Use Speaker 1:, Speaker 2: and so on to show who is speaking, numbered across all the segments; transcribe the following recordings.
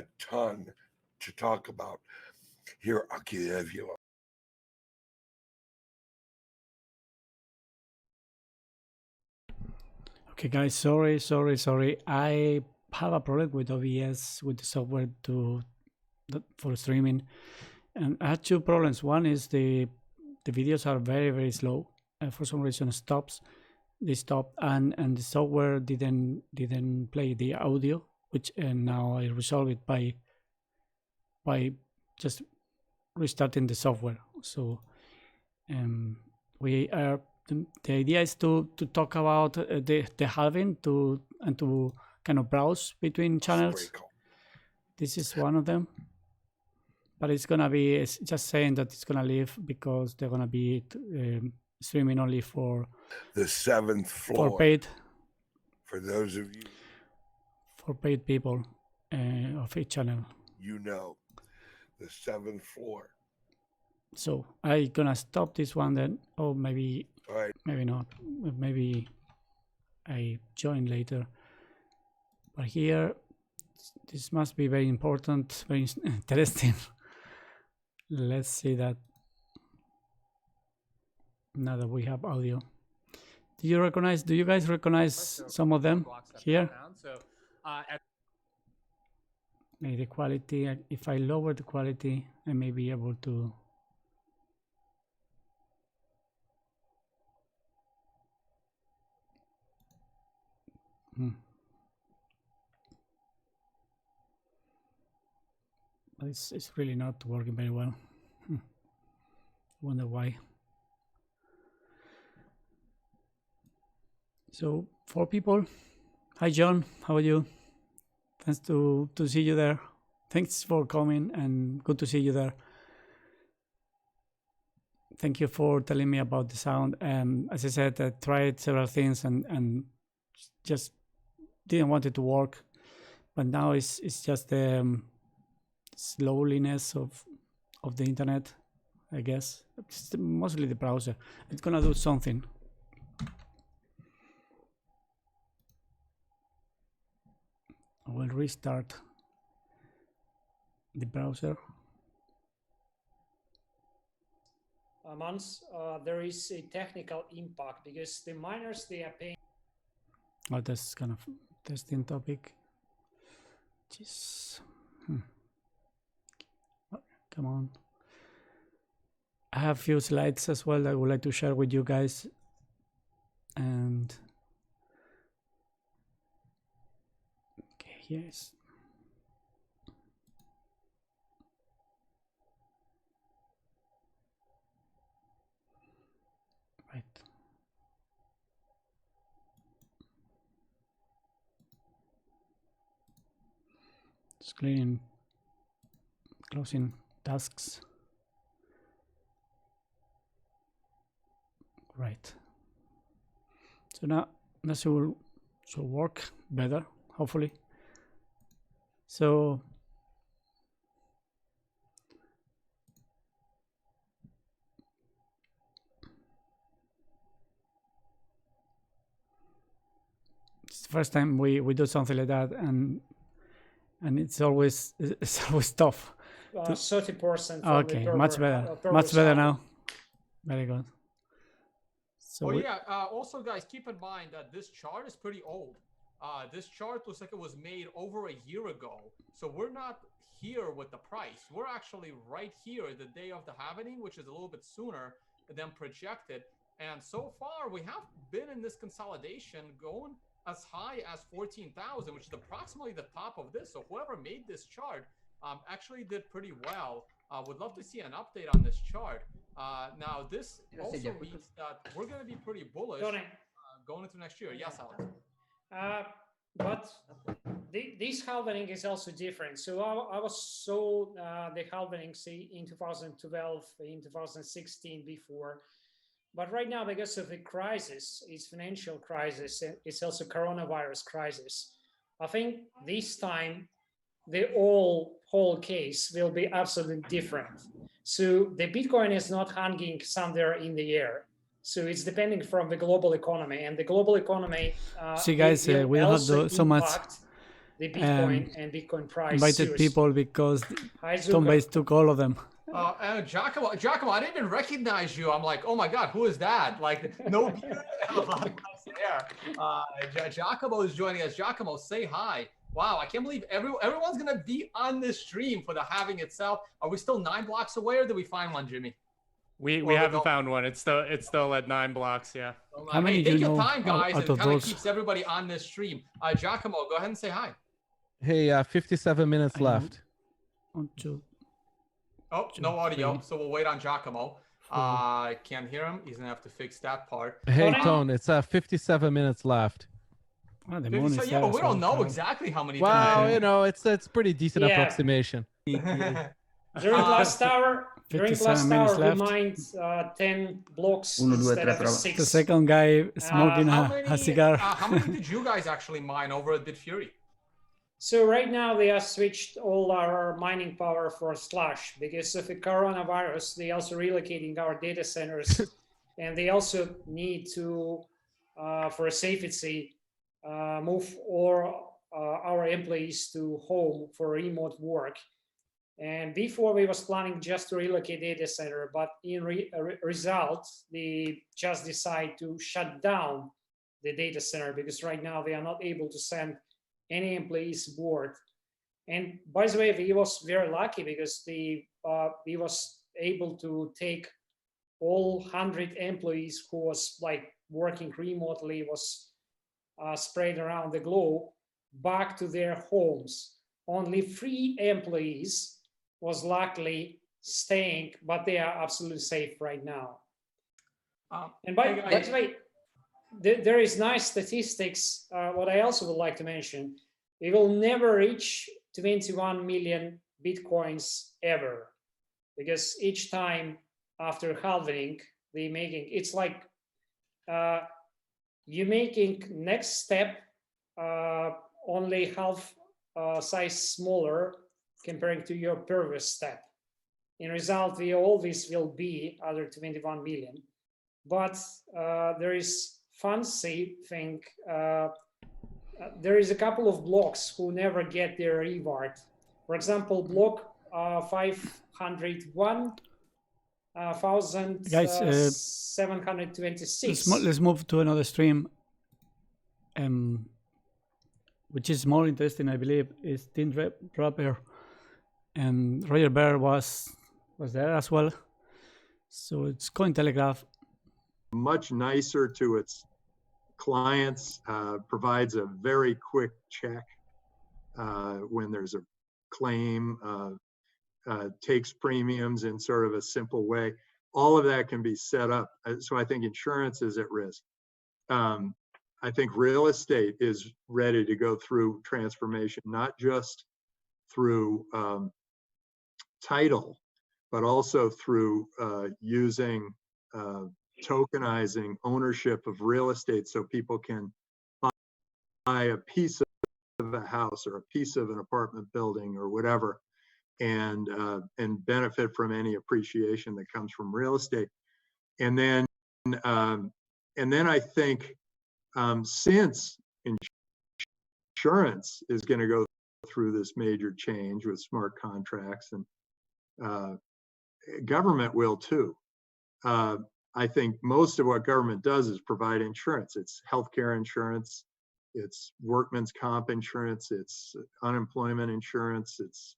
Speaker 1: a ton to talk about. Here, I'll give you.
Speaker 2: Okay, guys, sorry. I have a problem with OBS, with the software for streaming, and I had two problems. One is the videos are very slow. For some reason, they stopped, and the software didn't play the audio, which and now I resolve it by just restarting the software. So we are the idea is to talk about the halving to kind of browse between channels. This is one of them, but it's just saying that it's gonna leave because they're gonna be streaming only for
Speaker 1: the 7th floor
Speaker 2: for paid,
Speaker 1: for those of you
Speaker 2: for paid people of each channel.
Speaker 1: You know, the 7th floor.
Speaker 2: So I gonna stop this one then. Oh, maybe maybe not. Maybe I join later. But here, this must be very important, very interesting. Let's see that. Now that we have audio, do you guys recognize some of them here? Maybe the quality, if I lower the quality, I may be able to. It's really not working very well. Wonder why. So 4 people. Hi John, how are you? Thanks to see you there. Thanks for coming and good to see you there. Thank you for telling me about the sound. As I said, I tried several things and just didn't want it to work. But now it's just the slowliness of the internet, I guess. It's mostly the browser. It's gonna do something. I will restart the browser.
Speaker 3: Mans, there is a technical impact because the miners, they are paying.
Speaker 2: Oh, that's kind of testing topic. Jeez. Oh, come on. I have a few slides as well that I would like to share with you guys. And okay, yes. Right. Screen closing tasks. Right. So now this will work better, hopefully. So it's the first time we do something like that, and it's always tough.
Speaker 3: 30%.
Speaker 2: Okay, much better now. Very good.
Speaker 4: So yeah, also guys, keep in mind that this chart is pretty old. This chart looks like it was made over a year ago. So we're not here with the price. We're actually right here the day of the halving, which is a little bit sooner than projected. And so far, we have been in this consolidation going as high as 14,000, which is approximately the top of this. So whoever made this chart actually did pretty well. Would love to see an update on this chart. Now, this also means that we're going to be pretty bullish going into next year. Yes, Alex.
Speaker 3: But this halving is also different. So I was sold the halving in 2012, in 2016 before. But right now, because of the crisis, it's financial crisis, it's also coronavirus crisis. I think this time, the whole case will be absolutely different. So the Bitcoin is not hanging somewhere in the air. So it's depending from the global economy, and the global economy.
Speaker 2: See, guys, we don't have so much
Speaker 3: the Bitcoin and Bitcoin price
Speaker 2: invited
Speaker 3: seriously.
Speaker 2: people because
Speaker 3: Hi,
Speaker 2: Tomebase took all of them.
Speaker 4: Giacomo, I didn't even recognize you. I'm like, oh my God, who is that? Like, no beard and a lot of nice hair. Giacomo is joining us. Giacomo, say hi. Wow, I can't believe everyone's going to be on this stream for the halving itself. Are we still 9 blocks away, or did we find one, Jimmy?
Speaker 5: We haven't found one. It's still at 9 blocks, yeah.
Speaker 2: How many
Speaker 4: hey,
Speaker 2: do
Speaker 4: take
Speaker 2: you
Speaker 4: your
Speaker 2: know
Speaker 4: time, guys.
Speaker 2: out
Speaker 4: It
Speaker 2: of
Speaker 4: kind of
Speaker 2: those?
Speaker 4: keeps everybody on this stream. Giacomo, go ahead and say hi.
Speaker 6: Hey, 57 minutes left.
Speaker 2: 1, 2.
Speaker 4: Oh, no audio,
Speaker 2: 3,
Speaker 4: so we'll wait on Giacomo.
Speaker 2: 4.
Speaker 4: Can't hear him. He's gonna have to fix that part.
Speaker 6: Hey, Tone, it's 57 minutes left.
Speaker 2: Oh, the moon is
Speaker 4: yeah, but we don't know
Speaker 2: so
Speaker 4: exactly how many.
Speaker 6: Well, you know, it's pretty decent approximation.
Speaker 3: During last hour, we
Speaker 2: left.
Speaker 3: mined 10 blocks instead of 6.
Speaker 2: The second guy smoking a cigar.
Speaker 4: How many did you guys actually mine over at Bitfury?
Speaker 3: So right now they have switched all our mining power for Slash because of the coronavirus. They also relocating our data centers, and they also need to, for safety, move all our employees to home for remote work. And before we was planning just to relocate data center, but in result, they just decide to shut down the data center because right now they are not able to send any employees aboard. And by the way, we was very lucky because we was able to take all 100 employees who was like working remotely, was spread around the globe, back to their homes. Only 3 employees was luckily staying, but they are absolutely safe right now. And by the way, there is nice statistics. What I also would like to mention, we will never reach 21 million Bitcoins ever, because each time after halving, it's like you're making next step only half size smaller comparing to your previous step. In result, we always will be under 21 million. But there is fancy thing. There is a couple of blocks who never get their reward. For example, block 501, 1,726.
Speaker 2: Let's move to another stream, which is more interesting, I believe, is Team Rapper. And Roger Bear was there as well. So it's Cointelegraph.
Speaker 7: Much nicer to its clients, provides a very quick check when there's a claim, takes premiums in sort of a simple way. All of that can be set up. So I think insurance is at risk. I think real estate is ready to go through transformation, not just through title, but also through using tokenizing ownership of real estate so people can buy a piece of a house or a piece of an apartment building or whatever, and benefit from any appreciation that comes from real estate. And then I think since insurance is going to go through this major change with smart contracts, and government will too. I think most of what government does is provide insurance. It's healthcare insurance, it's workman's comp insurance, it's unemployment insurance, it's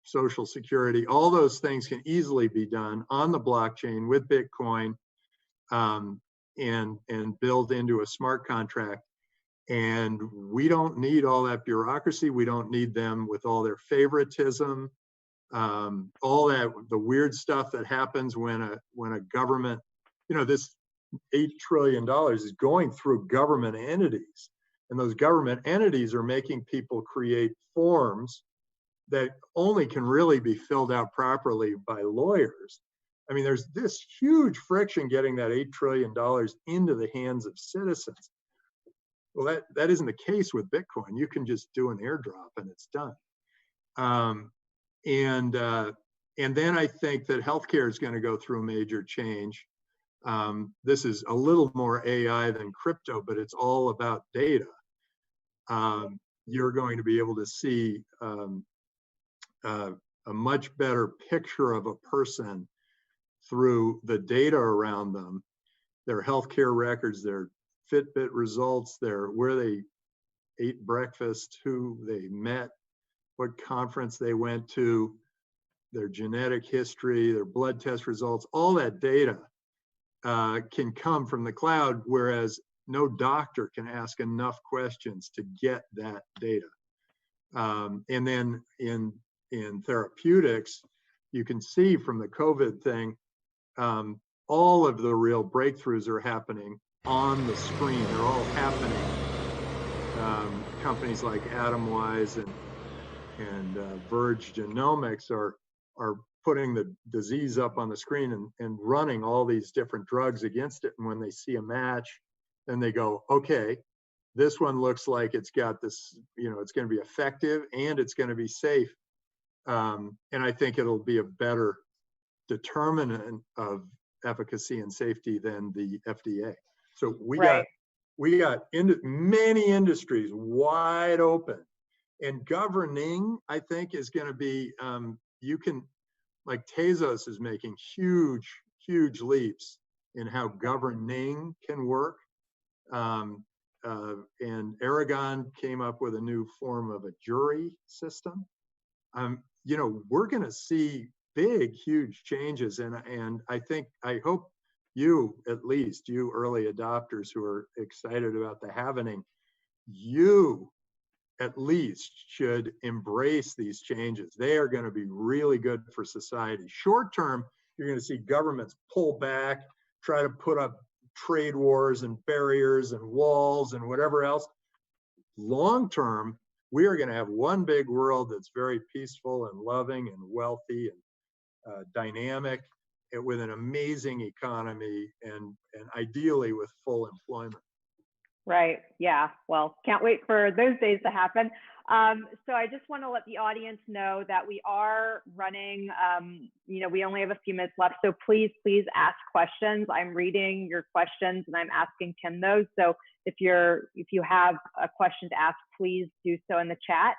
Speaker 7: social security. All those things can easily be done on the blockchain with Bitcoin, and build into a smart contract. And we don't need all that bureaucracy. We don't need them with all their favoritism, all that, the weird stuff that happens when a government, this $8 trillion is going through government entities, and those government entities are making people create forms that only can really be filled out properly by lawyers. I mean, there's this huge friction getting that $8 trillion into the hands of citizens. Well, that isn't the case with Bitcoin. You can just do an airdrop and it's done. And then I think that healthcare is going to go through a major change. This is a little more AI than crypto, but it's all about data. you're going to be able to see a much better picture of a person through the data around them, their healthcare records, their Fitbit results, where they ate breakfast, who they met, what conference they went to, their genetic history, their blood test results, all that data can come from the cloud, whereas no doctor can ask enough questions to get that data. And then in therapeutics, you can see from the COVID thing, all of the real breakthroughs are happening on the screen. They're all happening. Companies like Atomwise and Verge Genomics are putting the disease up on the screen and running all these different drugs against it. And when they see a match, then they go, okay, this one looks like it's got this, it's going to be effective and it's going to be safe. And I think it'll be a better determinant of efficacy and safety than the FDA. So we got many industries wide open, and governing, I think, is going to be, like Tezos is making huge leaps in how governing can work. And Aragon came up with a new form of a jury system. We're going to see huge changes. And I hope you early adopters who are excited about the happening, you at least should embrace these changes. They are going to be really good for society. Short term, you're going to see governments pull back, try to put up trade wars and barriers and walls and whatever else. Long term, we are going to have one big world that's very peaceful and loving and wealthy and dynamic, with an amazing economy and ideally with full employment.
Speaker 8: Right. Yeah. Well, can't wait for those days to happen. So I just want to let the audience know that we are running, we only have a few minutes left. So please ask questions. I'm reading your questions and I'm asking Tim those. So if you have a question to ask, please do so in the chat.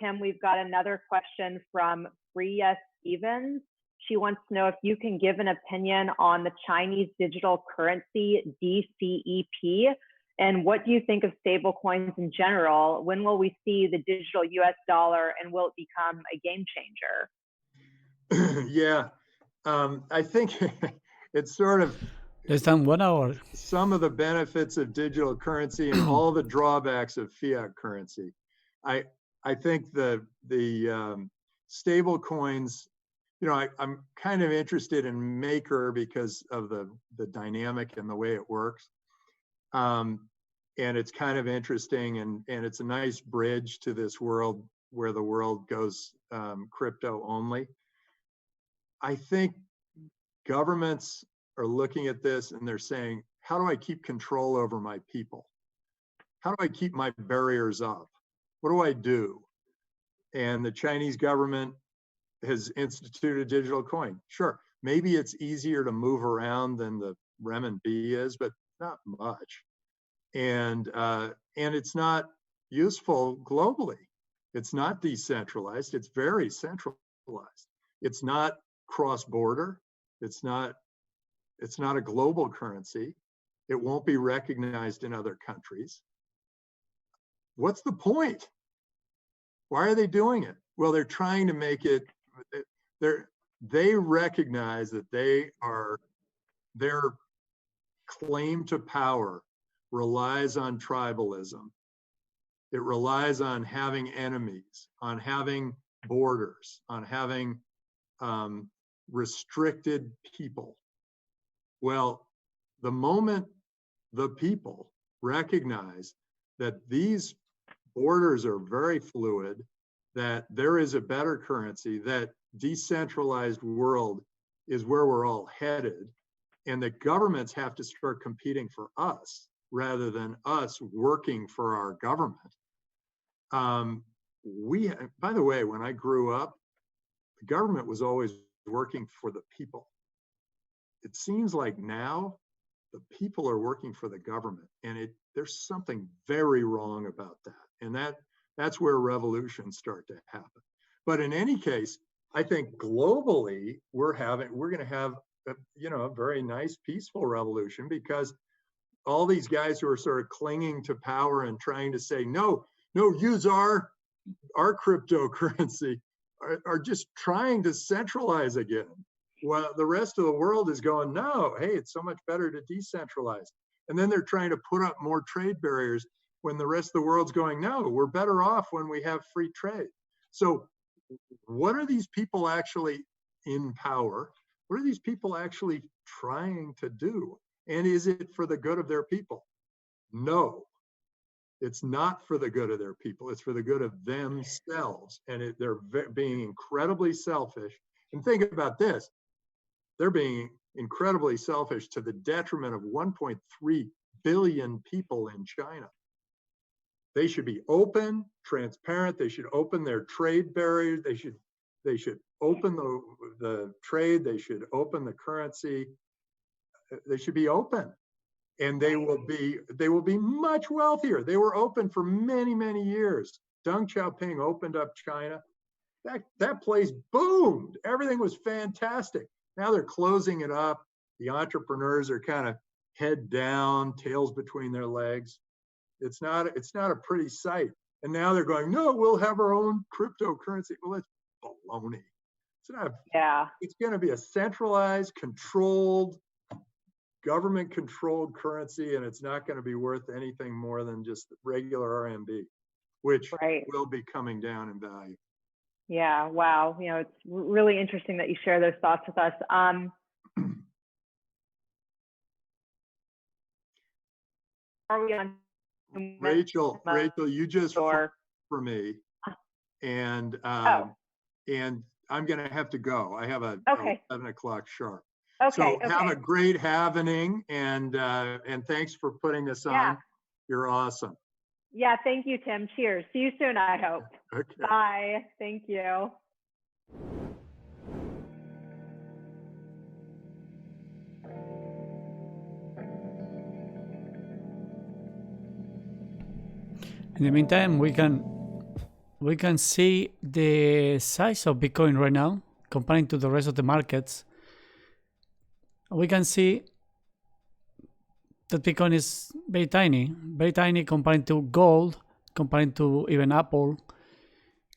Speaker 8: Tim, we've got another question from Priya Stevens. She wants to know if you can give an opinion on the Chinese digital currency DCEP. And what do you think of stable coins in general? When will we see the digital US dollar, and will it become a game changer?
Speaker 7: Yeah, I think it's sort of
Speaker 2: less than 1 hour.
Speaker 7: Some of the benefits of digital currency and all the drawbacks of fiat currency. I think the stable coins, I'm kind of interested in Maker because of the dynamic and the way it works. And it's kind of interesting, and it's a nice bridge to this world where the world goes crypto only. I think governments are looking at this and they're saying, how do I keep control over my people? How do I keep my barriers up? What do I do? And the Chinese government has instituted a digital coin. Sure, maybe it's easier to move around than the renminbi is, but not much. And it's not useful globally. It's not decentralized. It's very centralized. It's not cross-border. It's not a global currency. It won't be recognized in other countries. What's the point? Why are they doing it? Well, they're trying to make it, they recognize that their claim to power relies on tribalism. It relies on having enemies, on having borders, on having restricted people. Well, the moment the people recognize that these borders are very fluid, that there is a better currency, that decentralized world is where we're all headed, and that governments have to start competing for us rather than us working for our government. By the way, when I grew up, the government was always working for the people. It seems like now the people are working for the government, and there's something very wrong about that. And That's where revolutions start to happen. But in any case, I think globally, we're going to have a very nice, peaceful revolution, because all these guys who are sort of clinging to power and trying to say, no, use our cryptocurrency, are just trying to centralize again. Well, the rest of the world is going, no, hey, it's so much better to decentralize. And then they're trying to put up more trade barriers when the rest of the world's going, no, we're better off when we have free trade. So what are these people actually in power? What are these people actually trying to do? And is it for the good of their people? No, it's not for the good of their people. It's for the good of themselves. And they're being incredibly selfish. And think about this. They're being incredibly selfish to the detriment of 1.3 billion people in China. They should be open, transparent. They should open their trade barriers. They should open the trade. They should open the currency. They should be open, and they will be much wealthier. They were open for many, many years. Deng Xiaoping opened up China. That place boomed. Everything was fantastic. Now they're closing it up. The entrepreneurs are kind of head down, tails between their legs. It's not a pretty sight. And now they're going, no, we'll have our own cryptocurrency. Well, it's baloney. It's not.
Speaker 8: Yeah.
Speaker 7: It's going to be a centralized, controlled, government-controlled currency, and it's not going to be worth anything more than just regular RMB, which will be coming down in value.
Speaker 8: Yeah. Wow. It's really interesting that you share those thoughts with us. Are we on?
Speaker 7: Rachel, you just for me, and and I'm going to have to go. I have a 11 o'clock sharp.
Speaker 8: Okay.
Speaker 7: So have a great Halving, and thanks for putting this on.
Speaker 8: Yeah.
Speaker 7: You're awesome.
Speaker 8: Yeah. Thank you, Tim. Cheers. See you soon, I hope.
Speaker 7: Okay.
Speaker 8: Bye. Thank you.
Speaker 2: In the meantime, we can see the size of Bitcoin right now comparing to the rest of the markets. We can see that Bitcoin is very tiny comparing to gold, comparing to even Apple,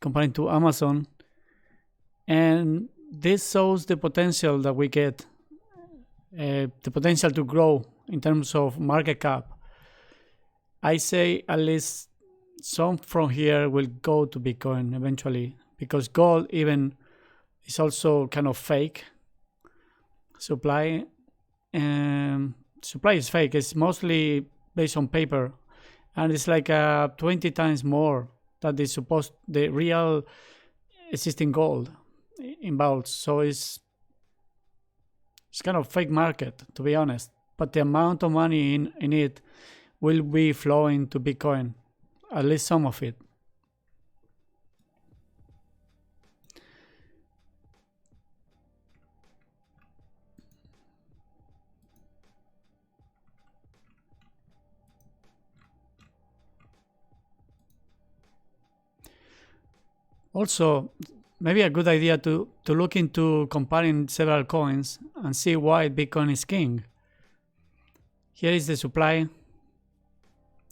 Speaker 2: comparing to Amazon. And this shows the potential that we get, the potential to grow in terms of market cap. I say at least some from here will go to Bitcoin eventually, because gold even is also kind of fake. Supply is fake. It's mostly based on paper, and it's like 20 times more than the real existing gold in vaults. So it's kind of fake market, to be honest. But the amount of money in it will be flowing to Bitcoin, at least some of it. Also, maybe a good idea to look into comparing several coins and see why Bitcoin is king. Here is the supply.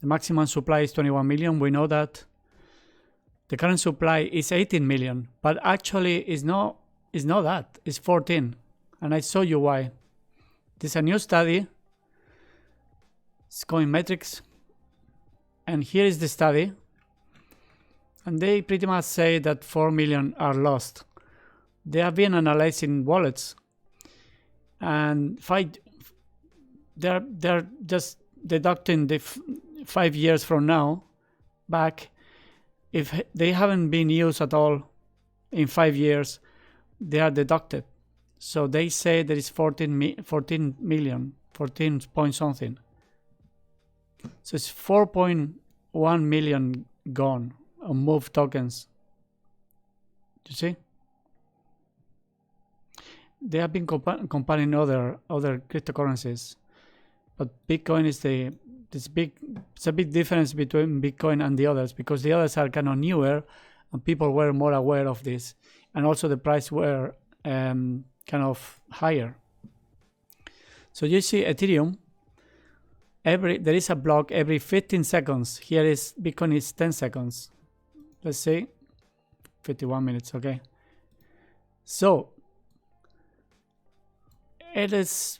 Speaker 2: The maximum supply is 21 million. We know that. The current supply is 18 million, but actually it's not that. It's 14, and I show you why. There's a new study. It's Coin Metrics, and here is the study. And they pretty much say that 4 million are lost. They have been analyzing wallets, and they're just deducting the 5 years from now back. If they haven't been used at all in 5 years, they are deducted. So they say there is 14 million, 14 point something. So it's 4.1 million gone on moved tokens. You see? They have been comparing other cryptocurrencies, but Bitcoin is the it's a big difference between Bitcoin and the others, because the others are kind of newer and people were more aware of this, and also the price were kind of higher. So you see Ethereum, there is a block every 15 seconds. Here is Bitcoin is 10 seconds. Let's see, 51 minutes. Okay, so it is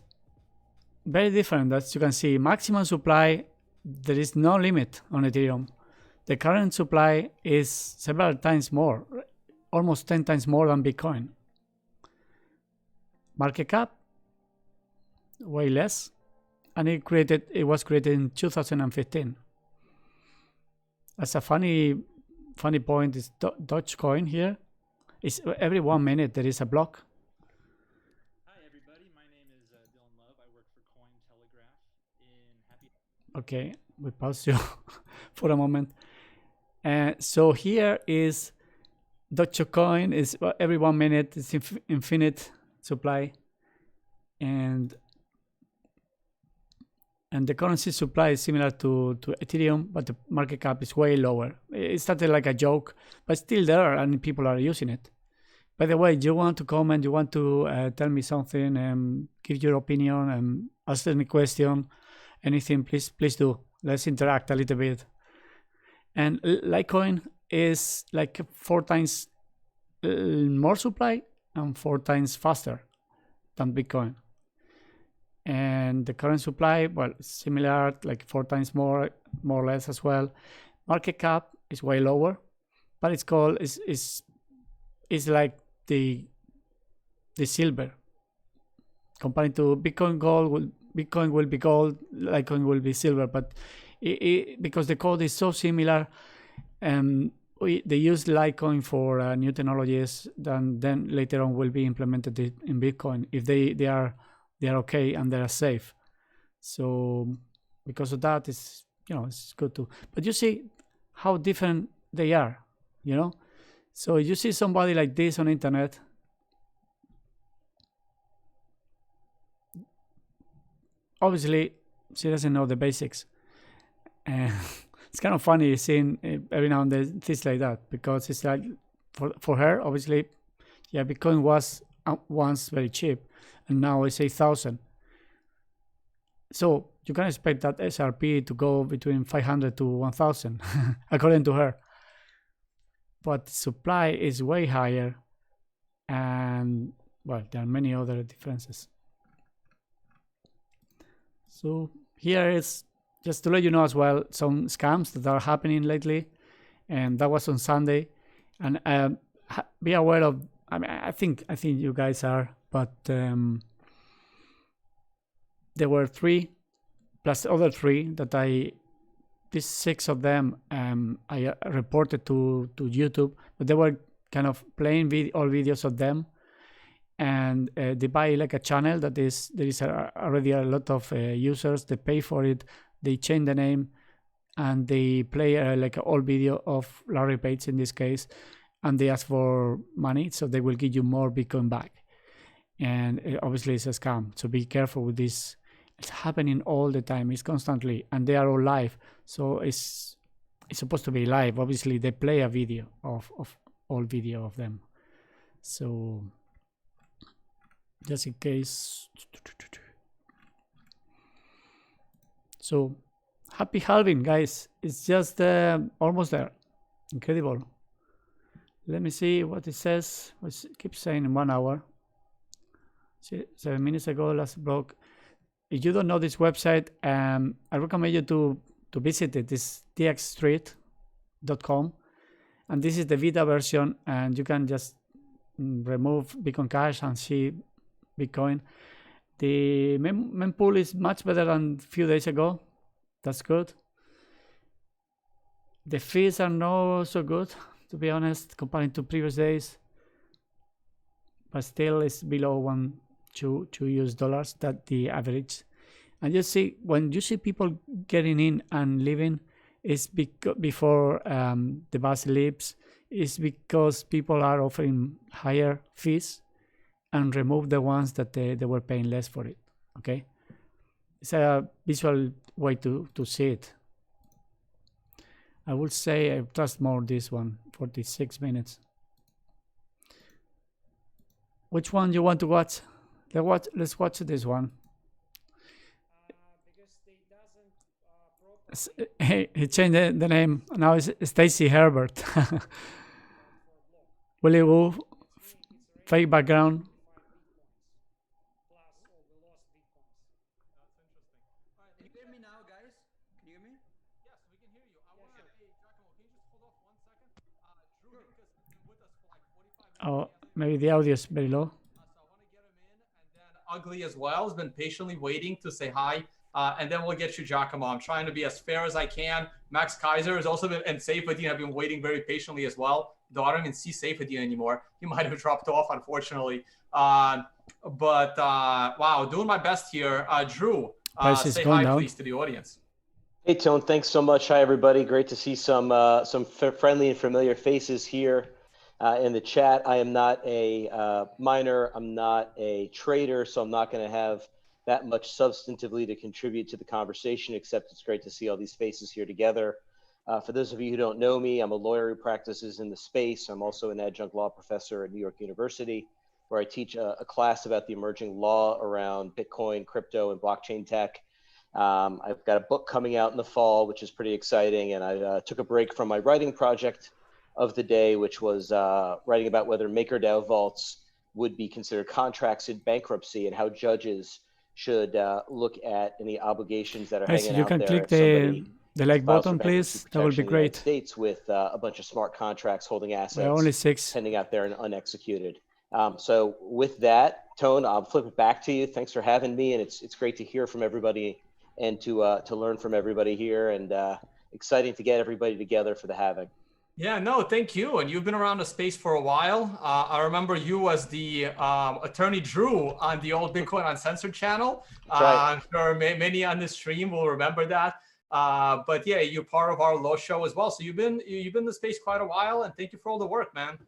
Speaker 2: very different. As you can see, maximum supply, there is no limit on Ethereum. The current supply is several times more, almost 10 times more than Bitcoin. Market cap, way less, and it was created in 2015. As a funny point is Dogecoin here. Is every 1 minute there is a block. Okay, we pause you for a moment. So here is Dogecoin is every 1 minute, it's infinite supply, and the currency supply is similar to Ethereum, but the market cap is way lower. It started like a joke, but still there, and people are using it. By the way, you want to comment, you want to tell me something, give your opinion, ask any question, anything, please do. Let's interact a little bit. And Litecoin is like 4 times more supply and 4 times faster than Bitcoin. And the current supply, well, similar, like 4 times more or less as well. Market cap is way lower, but it's called is like the silver. Compared to Bitcoin gold, Bitcoin will be gold, Litecoin will be silver, but because the code is so similar, they use Litecoin for new technologies, then later on will be implemented in Bitcoin if they are okay and they are safe. So because of that, it's good too. But you see how different they are, So you see somebody like this on internet. Obviously, she doesn't know the basics. It's kind of funny seeing every now and then things like that, because it's like for her, obviously, yeah, Bitcoin was once very cheap, and now it's 8,000. So you can expect that SRP to go between 500 to 1,000, according to her. But supply is way higher, and well, there are many other differences. So here is just to let you know as well some scams that are happening lately, and that was on Sunday. And be aware of. I mean, I think you guys are, but there were 3 plus other 3 that these 6 of them I reported to YouTube, but they were kind of playing all videos of them, and they buy like a channel that there is already a lot of users. They pay for it, they change the name, and they play like an old video of Larry Page in this case, and they ask for money, so they will give you more Bitcoin back. And obviously it's a scam, so be careful with this. It's happening all the time, it's constantly, and they are all live, so it's supposed to be live. Obviously they play a video of all video of them, so just in case. So happy halving, guys. It's just almost there. Incredible. Let me see what it says. It keeps saying in 1 hour. 7 minutes ago, last block. If you don't know this website, I recommend you to visit it. It's dxstreet.com, and this is the Vita version, and you can just remove Bitcoin Cash and see Bitcoin. The mempool is much better than a few days ago. That's good. The fees are not so good, to be honest, compared to previous days, but still it's below $2 that the average. And you see, when you see people getting in and leaving, it's before the bus leaves, is because people are offering higher fees and remove the ones that they were paying less for it. Okay, it's a visual way to see it. I would say I trust more this one, 46 minutes. Which one you want to watch? Let's watch this one. He changed the name. Now it's Stacy Herbert. Willie Woo, fake background.
Speaker 9: Can you hear me now, guys? Can you hear me?
Speaker 4: Yes, we can hear you. I want to, hey, Giacomo, can you just hold off 1 second? Drew Dinka's been with us for like 45 minutes.
Speaker 2: Oh, maybe the audio is very low.
Speaker 4: So I want to get him in, and then Ugly as well has been patiently waiting to say hi. And then we'll get you, Giacomo. I'm trying to be as fair as I can. Max Kaiser has also been, and Safedin have been waiting very patiently as well. Though I don't even see Safedin anymore. He might have dropped off, unfortunately. Wow, doing my best here. Drew, say hi, please, to the audience.
Speaker 10: Hey, Tone. Thanks so much. Hi, everybody. Great to see some friendly and familiar faces here in the chat. I am not a miner. I'm not a trader, so I'm not going to have that much substantively to contribute to the conversation, except it's great to see all these faces here together. For those of you who don't know me, I'm a lawyer who practices in the space. I'm also an adjunct law professor at New York University, where I teach a class about the emerging law around Bitcoin, crypto, and blockchain tech. I've got a book coming out in the fall, which is pretty exciting. And I took a break from my writing project of the day, which was writing about whether MakerDAO vaults would be considered contracts in bankruptcy and how judges should look at any obligations that are hanging
Speaker 2: you
Speaker 10: out
Speaker 2: can
Speaker 10: there.
Speaker 2: click the like button, please. That would be great.
Speaker 10: States with a bunch of smart contracts holding assets.
Speaker 2: Only 6
Speaker 10: pending out there and unexecuted. So with that, Tone, I'll flip it back to you. Thanks for having me, and it's great to hear from everybody and to learn from everybody here, and exciting to get everybody together for the Halving.
Speaker 4: Yeah, no, thank you. And you've been around the space for a while. I remember you as the attorney Drew on the old Bitcoin Uncensored channel.
Speaker 10: Right.
Speaker 4: I'm sure many on this stream will remember that. But yeah, you're part of our law show as well. So you've been in the space quite a while, and thank you for all the work, man.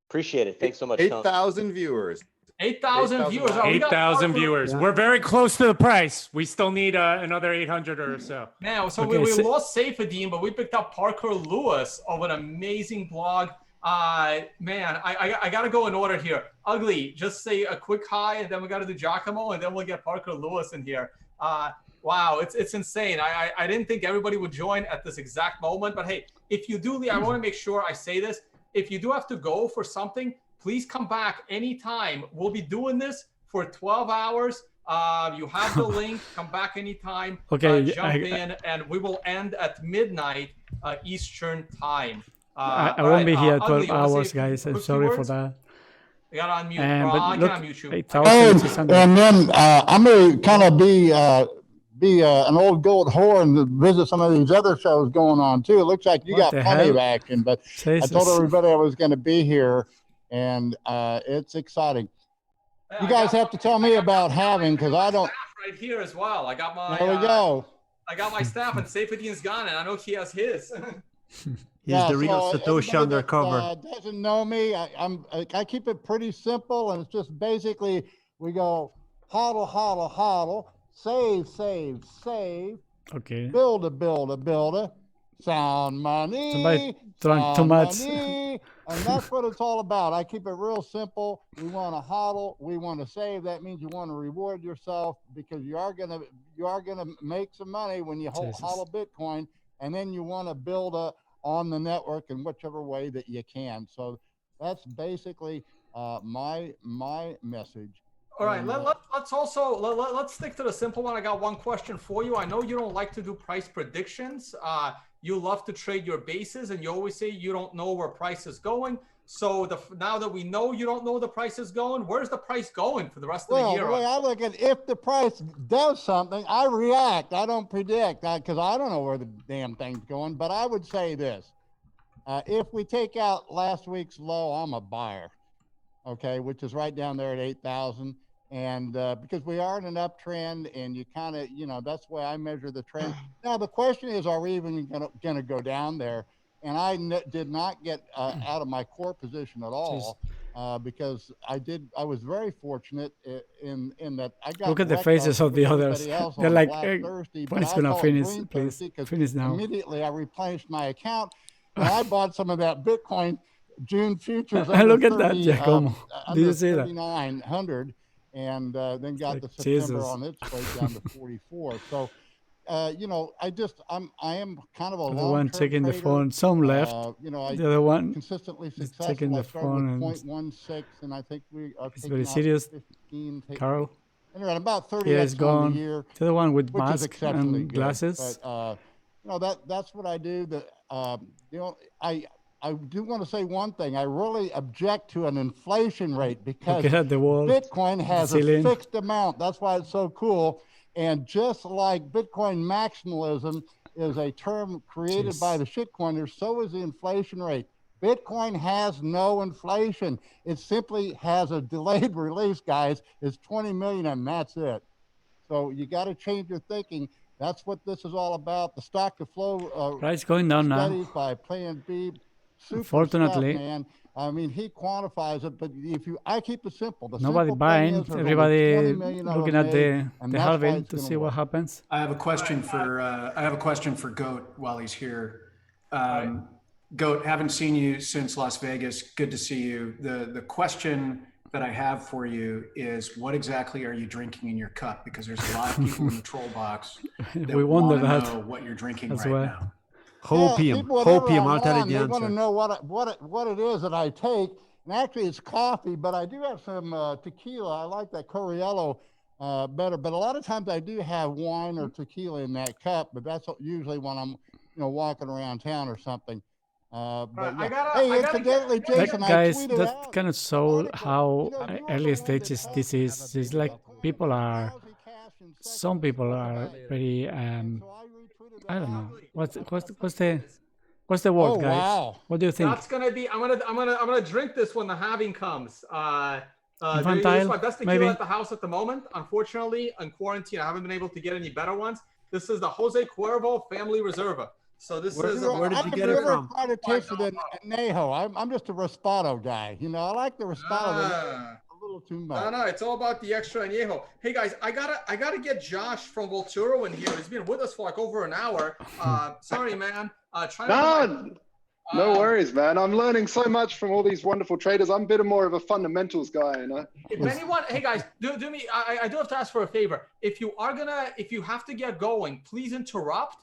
Speaker 10: Appreciate it. Thanks so much.
Speaker 11: 8,000 viewers.
Speaker 4: 8,000 viewers.
Speaker 5: 8,000 viewers.
Speaker 2: Yeah.
Speaker 5: We're very close to the price. We still need another 800 or so.
Speaker 4: Now, so we lost Safedin, but we picked up Parker Lewis of an amazing blog. Man, I got to go in order here. Ugly, just say a quick hi, and then we got to do Giacomo, and then we'll get Parker Lewis in here. Wow, it's insane. I didn't think everybody would join at this exact moment, but hey, if you do, I want to make sure I say this. If you do have to go for something, please come back anytime. We'll be doing this for 12 hours. You have the link. Come back anytime.
Speaker 2: Okay,
Speaker 4: jump in, and we will end at midnight Eastern time.
Speaker 2: I won't be here 12
Speaker 4: Ugly,
Speaker 2: hours, guys. I'm sorry for that.
Speaker 4: I got to unmute. I can unmute you.
Speaker 2: 8,600.
Speaker 12: And then I'm going to kind of be an old gold whore and visit some of these other shows going on too. It looks like you got plenty of action, but
Speaker 2: Jesus.
Speaker 12: I told everybody I was going to be here, and it's exciting. You guys have to tell me about Halving, because I don't.
Speaker 4: Right here as well. I got my.
Speaker 12: There we go.
Speaker 4: I got my staff, and Safedin's gone, and I know he has his.
Speaker 13: He's the real Satoshi undercover.
Speaker 12: Doesn't know me. I keep it pretty simple, and it's just basically we go hodl, hodl, hodl, save, save, save.
Speaker 2: Okay.
Speaker 12: Build a. Sound money.
Speaker 2: Somebody drank too much.
Speaker 12: Money, and that's what it's all about. I keep it real simple. We want to hodl. We want to save. That means you want to reward yourself, because you are gonna make some money when you hodl Bitcoin, and then you want to build on the network in whichever way that you can. So that's basically my message.
Speaker 4: All right, let's stick to the simple one. I got one question for you. I know you don't like to do price predictions. You love to trade your bases, and you always say you don't know where price is going. So now that we know you don't know the price is going, where's the price going for the rest of the year?
Speaker 12: The way I look at it, if the price does something, I react. I don't predict, because I don't know where the damn thing's going. But I would say this. If we take out last week's low, I'm a buyer, okay, which is right down there at 8,000. And because we are in an uptrend, and you kind of, that's the way I measure the trend. Now, the question is, are we even going to go down there? And I did not get out of my core position at all. because I was very fortunate in that I got.
Speaker 2: Look at the
Speaker 12: wrecked
Speaker 2: faces
Speaker 12: on
Speaker 2: of the
Speaker 12: everybody
Speaker 2: others.
Speaker 12: else
Speaker 2: They're
Speaker 12: on
Speaker 2: like,
Speaker 12: Black
Speaker 2: hey,
Speaker 12: Thursday,
Speaker 2: when
Speaker 12: but
Speaker 2: it's
Speaker 12: I
Speaker 2: gonna
Speaker 12: call it
Speaker 2: finish,
Speaker 12: Green
Speaker 2: please
Speaker 12: Thursday 'cause
Speaker 2: finish now.
Speaker 12: immediately I replenished my account and I bought some of that Bitcoin June futures.
Speaker 2: Look at that, Giacomo. Do you see that?
Speaker 12: 3,900, and then got
Speaker 2: like,
Speaker 12: the September
Speaker 2: Jesus.
Speaker 12: on its way down to 44. So, you know, I am kind of a
Speaker 2: The one checking the
Speaker 12: trader.
Speaker 2: phone. Some left.
Speaker 12: You know,
Speaker 2: The other one
Speaker 12: consistently
Speaker 2: is
Speaker 12: successful.
Speaker 2: checking
Speaker 12: I
Speaker 2: the
Speaker 12: started
Speaker 2: phone
Speaker 12: with
Speaker 2: and
Speaker 12: 0.16, and I think we are
Speaker 2: he's
Speaker 12: taking
Speaker 2: very
Speaker 12: out
Speaker 2: serious.
Speaker 12: 15.
Speaker 2: Carl.
Speaker 12: Anyway, about 30
Speaker 2: Yeah,
Speaker 12: X
Speaker 2: it's
Speaker 12: on
Speaker 2: gone.
Speaker 12: the year,
Speaker 2: The other one with
Speaker 12: which is
Speaker 2: mask
Speaker 12: exceptionally
Speaker 2: and
Speaker 12: good.
Speaker 2: glasses.
Speaker 12: But you know, that's what I do. You know, I do want to say one thing. I really object to an inflation rate because
Speaker 2: Look at the wall,
Speaker 12: Bitcoin has a
Speaker 2: ceiling.
Speaker 12: fixed amount. That's why it's so cool. And just like Bitcoin maximalism is a term created by the shitcoiners, so is the inflation rate. Bitcoin has no inflation. It simply has a delayed release, guys. It's 20 million and that's it. So you got to change your thinking. That's what this is all about. The stock to flow
Speaker 2: Price going down now.
Speaker 12: studies by Plan B. Super
Speaker 2: Unfortunately,
Speaker 12: stuff, man. I mean, he quantifies it, but I keep it simple. The
Speaker 2: nobody
Speaker 12: simple
Speaker 2: buying.
Speaker 12: thing is there's only
Speaker 2: Everybody
Speaker 12: 20 million of
Speaker 2: looking
Speaker 12: them
Speaker 2: at
Speaker 12: made, and
Speaker 2: the
Speaker 12: that's why
Speaker 2: halving
Speaker 12: it's
Speaker 2: to
Speaker 12: gonna
Speaker 2: see what
Speaker 12: work.
Speaker 2: happens.
Speaker 11: I have a question for Goat while he's here. Goat, haven't seen you since Las Vegas. Good to see you. The question that I have for you is, what exactly are you drinking in your cup? Because there's a lot of people in the troll box that
Speaker 2: We wonder
Speaker 11: want to
Speaker 2: that
Speaker 11: know what you're drinking
Speaker 2: as
Speaker 11: right
Speaker 2: well.
Speaker 11: now.
Speaker 12: Hopium,
Speaker 13: I'll tell you the
Speaker 12: they
Speaker 13: answer.
Speaker 12: want to know what it is that I take. And actually, it's coffee, but I do have some tequila. I like that Coriello better. But a lot of times, I do have wine or tequila in that cup. But that's usually when I'm, walking around town or something. But yeah. Incidentally, Jason,
Speaker 2: Guys,
Speaker 12: I tweeted
Speaker 2: that
Speaker 12: out
Speaker 2: kind of show how early stages this is. It's like some people are very I don't know. What's the word,
Speaker 12: Oh,
Speaker 2: guys?
Speaker 12: wow.
Speaker 2: What do you think?
Speaker 4: That's gonna be. I'm gonna drink this when the halving comes. This is
Speaker 2: Infantile,
Speaker 4: my best tequila
Speaker 2: maybe?
Speaker 4: at the house at the moment. Unfortunately, in quarantine, I haven't been able to get any better ones. This is the Jose Cuervo Family Reserva. So this is.
Speaker 13: Where did you get it from?
Speaker 12: I've never tried to taste it in Neho. I'm just a Raspado guy. I like the Raspado. A little too much.
Speaker 4: No, it's all about the extra añejo. Hey guys, I gotta get Josh from Volturo in here. He's been with us for like over an hour. Sorry, man.
Speaker 14: No worries, man. I'm learning so much from all these wonderful traders. I'm a bit more of a fundamentals guy,
Speaker 4: If anyone, hey guys, do me. I do have to ask for a favor. If you have to get going, please interrupt.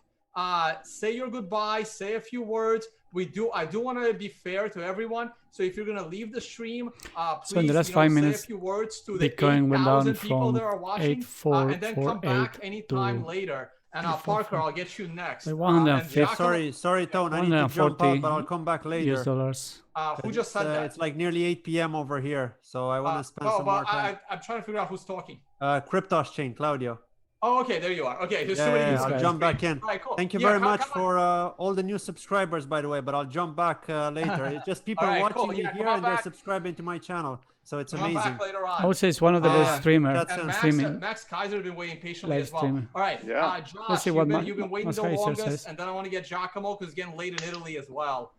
Speaker 4: Say your goodbye. Say a few words. I do want to be fair to everyone. So if you're gonna leave the stream, please
Speaker 2: So in the last 5 minutes,
Speaker 4: say a few words to the
Speaker 2: Bitcoin went down
Speaker 4: 8,000 people
Speaker 2: from
Speaker 4: that are watching, and then come
Speaker 2: 8,448
Speaker 4: back anytime later. And Parker, I'll get you next.
Speaker 2: Like 150.
Speaker 13: Sorry, Tone. I need to jump out, but I'll come back later.
Speaker 2: $.
Speaker 4: Who just said that?
Speaker 13: It's like nearly 8 p.m. over here, so I want to spend some more time.
Speaker 4: I'm trying to figure out who's talking.
Speaker 13: Cripto's chain, Claudio.
Speaker 4: Oh, okay, there you are. Okay, there's
Speaker 13: I'll jump back in.
Speaker 4: All right, cool.
Speaker 13: Thank you very much for all the new subscribers, by the way, but I'll jump back later. It's just people
Speaker 4: Right,
Speaker 13: watching
Speaker 4: cool.
Speaker 13: me here and they're subscribing to my channel, so it's
Speaker 4: Come
Speaker 13: amazing.
Speaker 4: back later on.
Speaker 2: I would say it's one of the best streamers streaming.
Speaker 4: Max Kaiser has been waiting patiently
Speaker 2: Live
Speaker 4: as well.
Speaker 2: streaming.
Speaker 4: All right,
Speaker 2: Let's
Speaker 4: Josh,
Speaker 2: see what
Speaker 4: you've been waiting the
Speaker 2: Kaiser
Speaker 4: longest,
Speaker 2: says.
Speaker 4: and then I want to get Giacomo because it's getting late in Italy as well.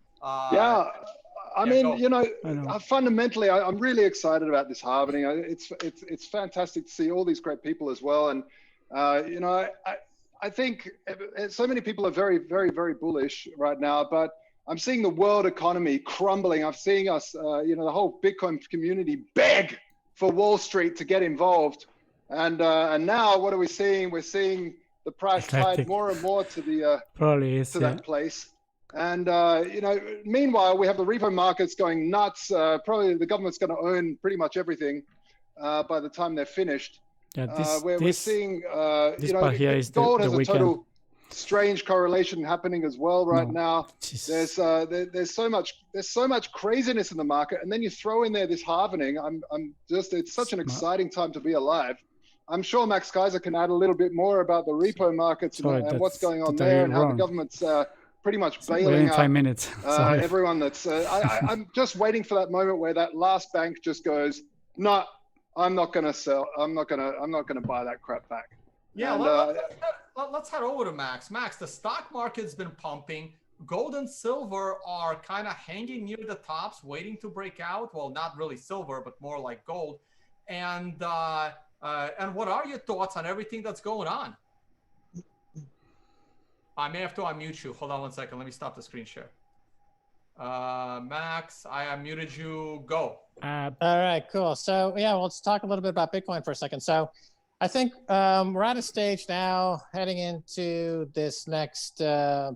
Speaker 14: Fundamentally, I'm really excited about this halving. It's fantastic to see all these great people as well. And, I think so many people are very, very, very bullish right now, but I'm seeing the world economy crumbling. I'm seeing us, the whole Bitcoin community beg for Wall Street to get involved. And now what are we seeing? We're seeing the price tied more and more to the that place. And meanwhile, we have the repo markets going nuts. Probably the government's going to own pretty much everything by the time they're finished.
Speaker 2: Yeah,
Speaker 14: we're seeing,
Speaker 2: part here is
Speaker 14: gold has
Speaker 2: the
Speaker 14: a total strange correlation happening as well right now. There's so much craziness in the market, and then you throw in there this halvening. It's such an exciting time to be alive. I'm sure Max Kaiser can add a little bit more about the repo markets and what's going on there, and how the government's pretty much bailing out
Speaker 2: 5 minutes.
Speaker 14: everyone that's. I'm just waiting for that moment where that last bank just goes, no. I'm not gonna sell. I'm not gonna buy that crap back.
Speaker 4: Yeah,
Speaker 14: And,
Speaker 4: let's head over to Max. Max, the stock market's been pumping. gold and silver are kind of hanging near the tops, waiting to break out. Well, not really silver, but more like gold. And what are your thoughts on everything that's going on? I may have to unmute you. Hold on 1 second. Let me stop the screen share. Max, I unmuted you. Go.
Speaker 15: All right, cool. So yeah, well, let's talk a little bit about Bitcoin for a second. So I think we're at a stage now heading into this next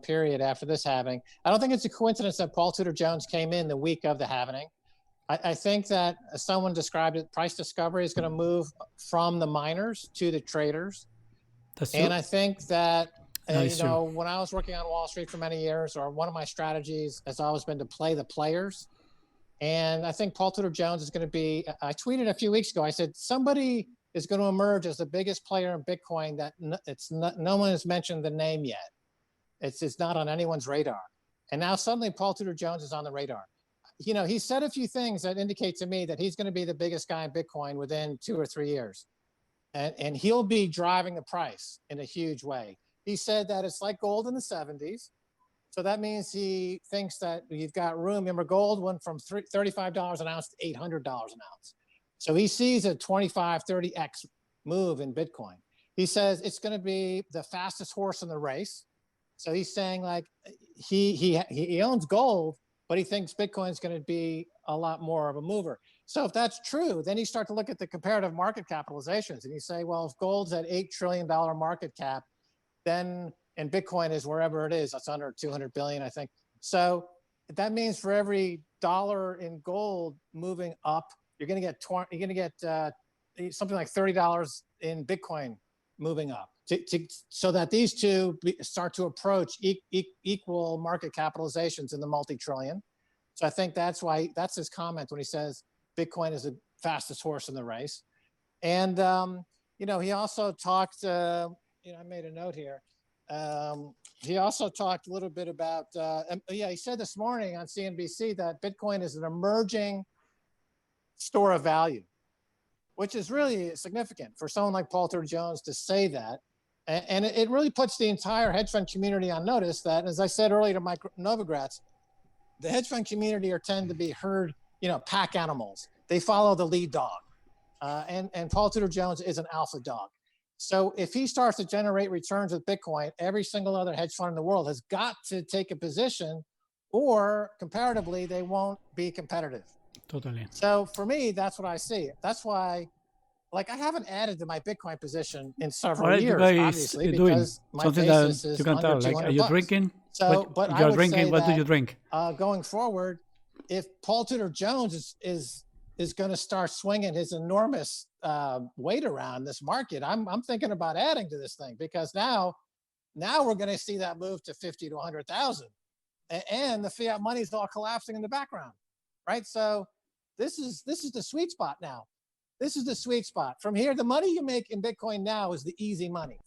Speaker 15: period after this halving. I don't think it's a coincidence that Paul Tudor Jones came in the week of the halving. I think that, as someone described it, price discovery is going to move from the miners to the traders. And I think that, you know, when I was working on Wall Street for many years, or one of my strategies has always been to play the players. And I think Paul Tudor Jones is going to be, I tweeted a few weeks ago, I said, somebody is going to emerge as the biggest player in Bitcoin that no one has mentioned the name yet. It's not on anyone's radar. And now suddenly Paul Tudor Jones is on the radar. You know, he said a few things that indicate to me that he's going to be the biggest guy in Bitcoin within 2 or 3 years. And he'll be driving the price in a huge way. He said that it's like gold in the 70s. So that means he thinks that you've got room. Remember, gold went from $35 an ounce to $800 an ounce. So he sees a 25, 30x move in Bitcoin. He says it's going to be the fastest horse in the race. So he's saying, like, he owns gold, but he thinks Bitcoin is going to be a lot more of a mover. So if that's true, then you start to look at the comparative market capitalizations, and you say, well, if gold's at $8 trillion market cap, then, and Bitcoin is wherever it is, that's under 200 billion, I think. So that means for every dollar in gold moving up, you're going to get something like $30 in Bitcoin moving up, so that these two start to approach equal market capitalizations in the multi-trillion. So I think that's why, that's his comment when he says Bitcoin is the fastest horse in the race. And you know, he also talked. You know, I made a note here. He also talked a little bit about. He said this morning on CNBC that Bitcoin is an emerging store of value, which is really significant for someone like Paul Tudor Jones to say that. And it really puts the entire hedge fund community on notice that, as I said earlier to Mike Novogratz, the hedge fund community tend to be herd, you know, pack animals. They follow the lead dog. And Paul Tudor Jones is an alpha dog. So if he starts to generate returns with Bitcoin, every single other hedge fund in the world has got to take a position, or comparatively, they won't be competitive.
Speaker 2: Totally.
Speaker 15: So for me, that's what I see. That's why, like, I haven't added to my Bitcoin position in several years, obviously, because my basis is under $200.
Speaker 2: Like, are you drinking?
Speaker 15: So, but I would
Speaker 2: drinking.
Speaker 15: say
Speaker 2: What do
Speaker 15: that,
Speaker 2: you drink?
Speaker 15: Going forward, if Paul Tudor Jones is going to start swinging his enormous weight around this market, I'm thinking about adding to this thing, because now we're going to see that move to 50 to 100,000, and the fiat money is all collapsing in the background, right? So this is the sweet spot now. This is the sweet spot. From here, the money you make in Bitcoin now is the easy money.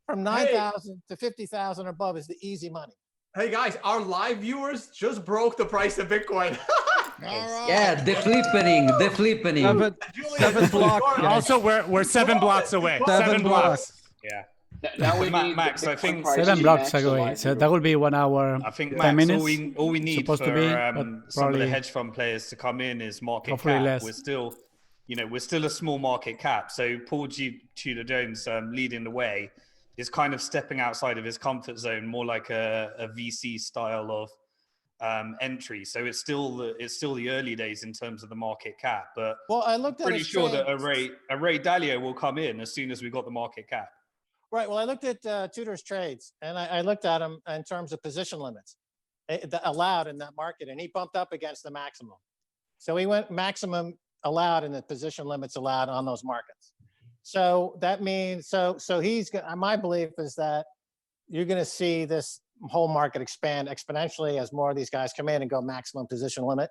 Speaker 15: From 9,000 to 50,000 above is the easy money.
Speaker 4: Hey guys, our live viewers just broke the price of Bitcoin.
Speaker 9: Yeah, the flippening.
Speaker 6: 7 blocks.
Speaker 5: Also, we're 7 blocks away. 7 blocks. Yeah.
Speaker 16: Now we need
Speaker 5: Max, I think
Speaker 2: 7 blocks away. So that will be 1 hour.
Speaker 5: I think
Speaker 2: 10
Speaker 5: Max,
Speaker 2: minutes.
Speaker 5: all we need
Speaker 2: supposed
Speaker 5: for
Speaker 2: to be,
Speaker 5: some of the hedge fund players to come in is market cap.
Speaker 2: Less.
Speaker 5: We're still a small market cap. So Paul Tudor Jones leading the way is kind of stepping outside of his comfort zone, more like a VC style of entry. So it's still the early days in terms of the market cap. But
Speaker 15: I looked at
Speaker 5: pretty sure that a Ray Dalio will come in as soon as we got the market cap.
Speaker 15: Right. Well, I looked at Tudor's trades, and I looked at him in terms of position limits allowed in that market, and he bumped up against the maximum. So he went maximum allowed in the position limits allowed on those markets. So that means, so my belief is that you're going to see this whole market expand exponentially as more of these guys come in and go maximum position limit.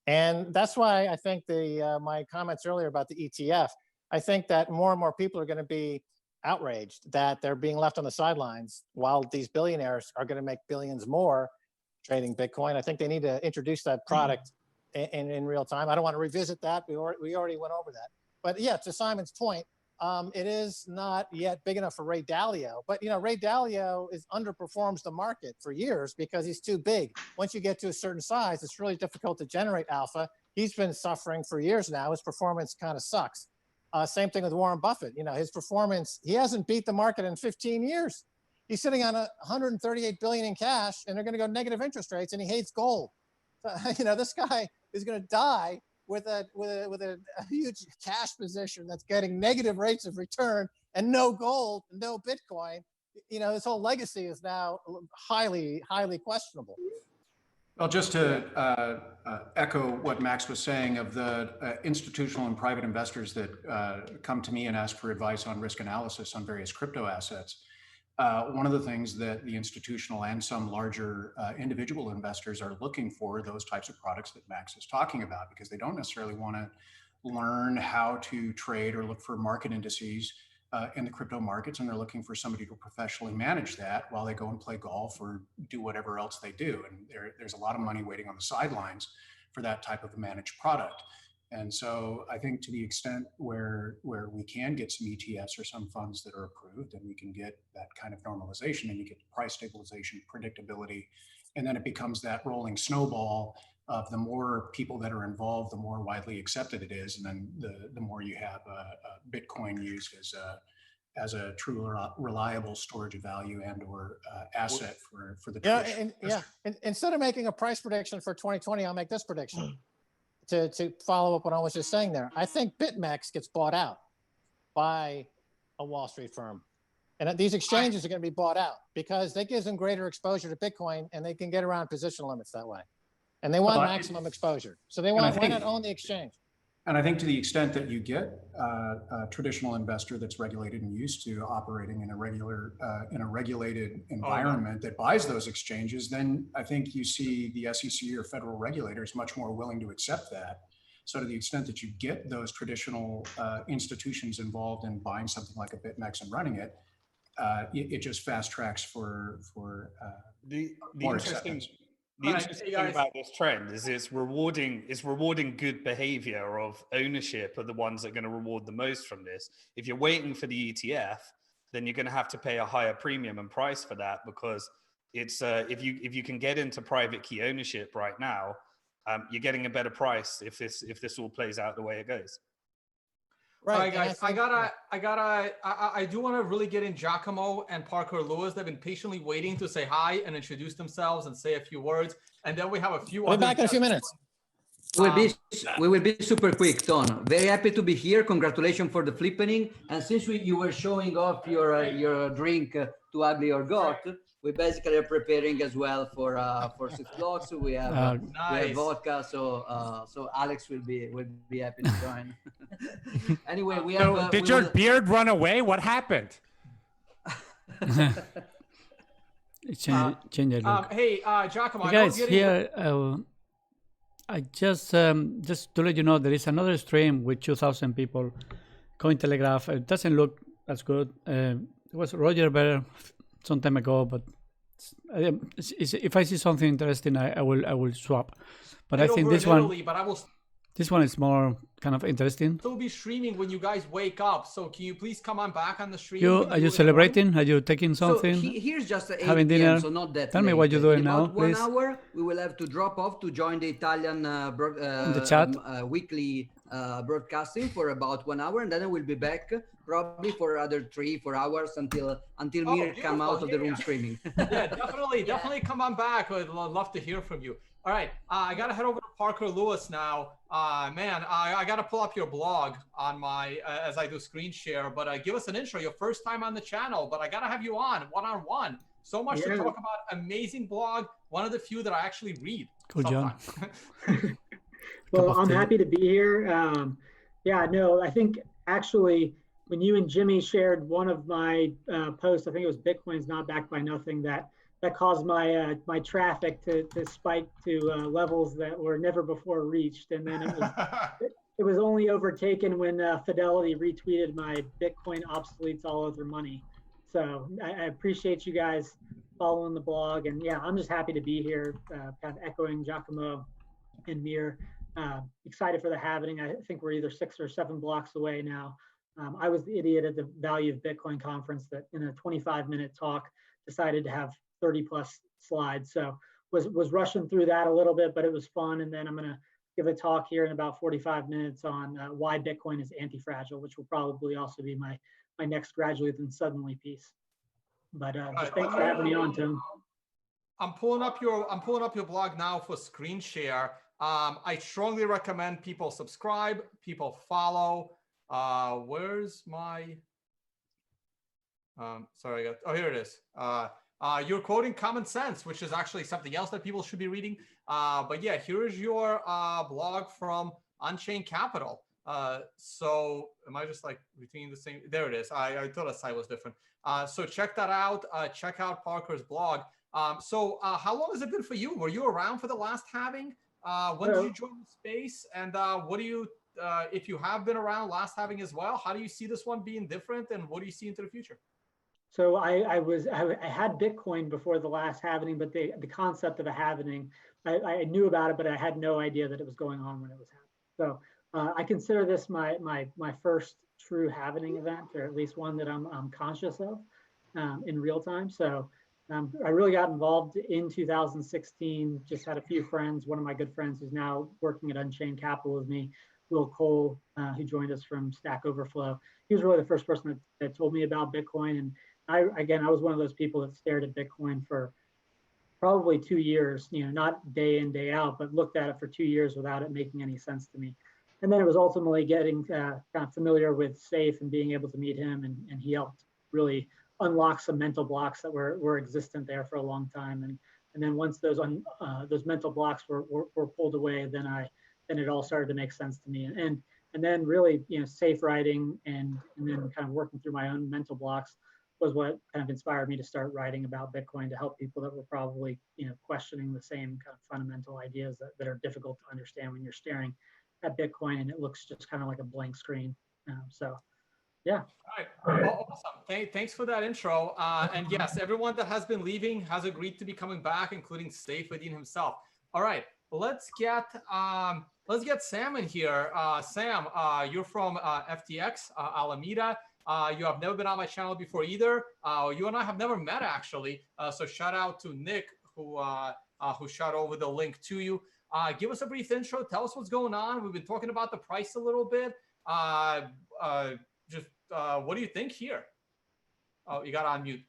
Speaker 15: And that's why I think my comments earlier about the ETF, I think that more and more people are going to be outraged that they're being left on the sidelines while these billionaires are going to make billions more trading Bitcoin. I think they need to introduce that product in real time. I don't want to revisit that. We already went over that. But yeah, to Simon's point, it is not yet big enough for Ray Dalio. But Ray Dalio underperforms the market for years because he's too big. Once you get to a certain size, it's really difficult to generate alpha. He's been suffering for years now. His performance kind of sucks. Same thing with Warren Buffett. His performance, he hasn't beat the market in 15 years. He's sitting on 138 billion in cash, and they're going to go negative interest rates, and he hates gold. So, this guy is going to die with a huge cash position that's getting negative rates of return and no gold, no Bitcoin. His whole legacy is now highly, highly questionable.
Speaker 11: Well, just to echo what Max was saying of the institutional and private investors that come to me and ask for advice on risk analysis on various crypto assets. One of the things that the institutional and some larger individual investors are looking for those types of products that Max is talking about, because they don't necessarily want to learn how to trade or look for market indices in the crypto markets, and they're looking for somebody to professionally manage that while they go and play golf or do whatever else they do. And there's a lot of money waiting on the sidelines for that type of a managed product. And so I think to the extent where we can get some ETFs or some funds that are approved, and we can get that kind of normalization, and you get price stabilization, predictability, and then it becomes that rolling snowball of the more people that are involved, the more widely accepted it is, and then the more you have Bitcoin used as a true reliable storage of value and or asset for the traditional investor.
Speaker 15: Instead of making a price prediction for 2020, I'll make this prediction. To follow up what I was just saying there, I think BitMEX gets bought out by a Wall Street firm. And these exchanges are going to be bought out because that gives them greater exposure to Bitcoin, and they can get around position limits that way. And they want maximum exposure. So they want, why not own the exchange?
Speaker 11: And I think to the extent that you get a traditional investor that's regulated and used to operating in a regulated environment that buys those exchanges, then I think you see the SEC or federal regulators much more willing to accept that. So to the extent that you get those traditional institutions involved in buying something like a BitMEX and running it, it just fast tracks for more acceptance.
Speaker 5: The interesting thing about this trend is it's rewarding good behavior of ownership are the ones that are going to reward the most from this. If you're waiting for the ETF, then you're going to have to pay a higher premium and price for that, because it's if you can get into private key ownership right now, you're getting a better price if this all plays out the way it goes.
Speaker 4: Right, guys. I do want to really get in Giacomo and Parker Lewis. They've been patiently waiting to say hi and introduce themselves and say a few words. And then we have a few.
Speaker 15: We'll be back in a few minutes.
Speaker 9: We will be super quick, Ton. Very happy to be here. Congratulations for the flippening. And since you were showing off your drink to Ugly or Got, we basically are preparing as well for 6 blocks. We have vodka, so Alex will be happy to join. Anyway, we have.
Speaker 16: Did your beard run away? What happened?
Speaker 2: Change a look.
Speaker 4: Hey, Giacomo.
Speaker 2: Guys, here I just to let you know, there is another stream with 2,000 people. Cointelegraph. It doesn't look as good. It was Roger Ver some time ago, but if I see something interesting, I will swap. But I think this one. This one is more kind of interesting.
Speaker 4: Still be streaming when you guys wake up. So can you please come on back on the stream?
Speaker 2: Are you celebrating? Are you taking something?
Speaker 9: So here's just 8
Speaker 2: having dinner.
Speaker 9: So not that
Speaker 2: Tell me
Speaker 9: late.
Speaker 2: what you're doing
Speaker 9: In
Speaker 2: now,
Speaker 9: about
Speaker 2: please.
Speaker 9: 1 hour, we will have to drop off to join the Italian
Speaker 2: the chat.
Speaker 9: Weekly broadcasting for about 1 hour, and then I will be back probably for other 3-4 hours until Mir come out of the room screaming.
Speaker 4: Yeah, definitely come on back. I'd love to hear from you. All right, I got to head over to Parker Lewis now. Man, I got to pull up your blog on my as I do screen share, but give us an intro. Your first time on the channel, but I got to have you on one-on-one. So much to talk about. Amazing blog. One of the few that I actually read.
Speaker 2: Good job.
Speaker 17: Well, I'm happy to be here. I think actually when you and Jimmy shared one of my posts, I think it was Bitcoin's not backed by nothing, that caused my my traffic to spike to levels that were never before reached, and then it was only overtaken when Fidelity retweeted my Bitcoin obsoletes all other money. So I appreciate you guys following the blog, and I'm just happy to be here, kind of echoing Giacomo and Mir. Excited for the halving. I think we're either 6 or 7 blocks away now I was the idiot at the Value of Bitcoin conference that in a 25-minute talk decided to have 30 plus slides. So was rushing through that a little bit, but it was fun. And then I'm going to give a talk here in about 45 minutes on why Bitcoin is anti-fragile, which will probably also be my next gradually then suddenly piece. But just thanks for having me on, Tim.
Speaker 4: I'm pulling up your blog now for screen share. I strongly recommend people subscribe, people follow. Where's my? Sorry, oh, here it is. You're quoting common sense, which is actually something else that people should be reading. But yeah, here is your blog from Unchained Capital. So am I just like retaining the same? There it is. I thought the site was different. So check that out. Check out Parker's blog. So how long has it been for you? Were you around for the last halving? When did you join the space? And what do you, if you have been around last halving as well, how do you see this one being different? And what do you see into the future?
Speaker 17: So I had Bitcoin before the last halving, but the concept of a halving, I knew about it, but I had no idea that it was going on when it was happening. So I consider this my first true halving event, or at least one that I'm conscious of in real time. So I really got involved in 2016. Just had a few friends. One of my good friends who's now working at Unchained Capital with me, Will Cole, who joined us from Stack Overflow. He was really the first person that told me about Bitcoin. And I was one of those people that stared at Bitcoin for probably 2 years, not day in, day out, but looked at it for 2 years without it making any sense to me. And then it was ultimately getting kind of familiar with Safe and being able to meet him, and he helped really unlock some mental blocks that were existent there for a long time. And then once those mental blocks were pulled away, then it all started to make sense to me. And then really, Safe writing and then kind of working through my own mental blocks was what kind of inspired me to start writing about Bitcoin, to help people that were probably, questioning the same kind of fundamental ideas that are difficult to understand when you're staring at Bitcoin and it looks just kind of like a blank screen. So, yeah.
Speaker 4: All right. Awesome. Thanks for that intro. And yes, everyone that has been leaving has agreed to be coming back, including Saifedean himself. All right. Let's get Sam in here. Sam, you're from FTX, Alameda. You have never been on my channel before either. You and I have never met, actually. So shout out to Nick, who shot over the link to you. Give us a brief intro. Tell us what's going on. We've been talking about the price a little bit. What do you think here? Oh, you got on mute.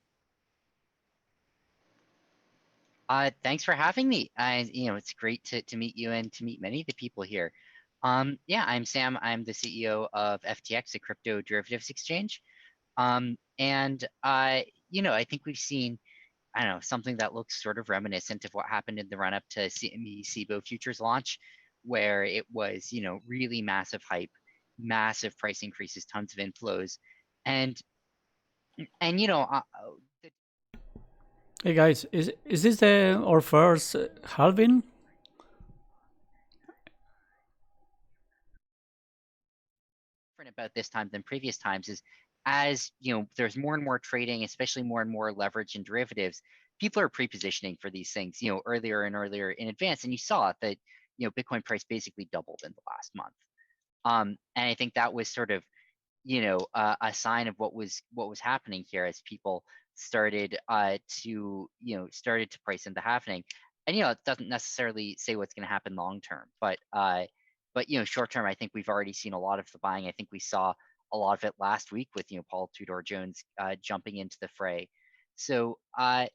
Speaker 18: Thanks for having me. It's great to meet you and to meet many of the people here. Yeah, I'm Sam. I'm the CEO of FTX, a crypto derivatives exchange. I think we've seen, something that looks sort of reminiscent of what happened in the run-up to CME SIBO futures launch, where it was, really massive hype, massive price increases, tons of inflows, and
Speaker 2: hey guys, is this our first halving?
Speaker 18: Different about this time than previous times is, as there's more and more trading, especially more and more leverage in derivatives, people are pre-positioning for these things, earlier and earlier in advance. And you saw that, Bitcoin price basically doubled in the last month. And I think that was sort of, a sign of what was happening here as people started to price into happening. And it doesn't necessarily say what's going to happen long term, but short term, I think we've already seen a lot of the buying. I think we saw a lot of it last week with Paul Tudor Jones jumping into the fray. So and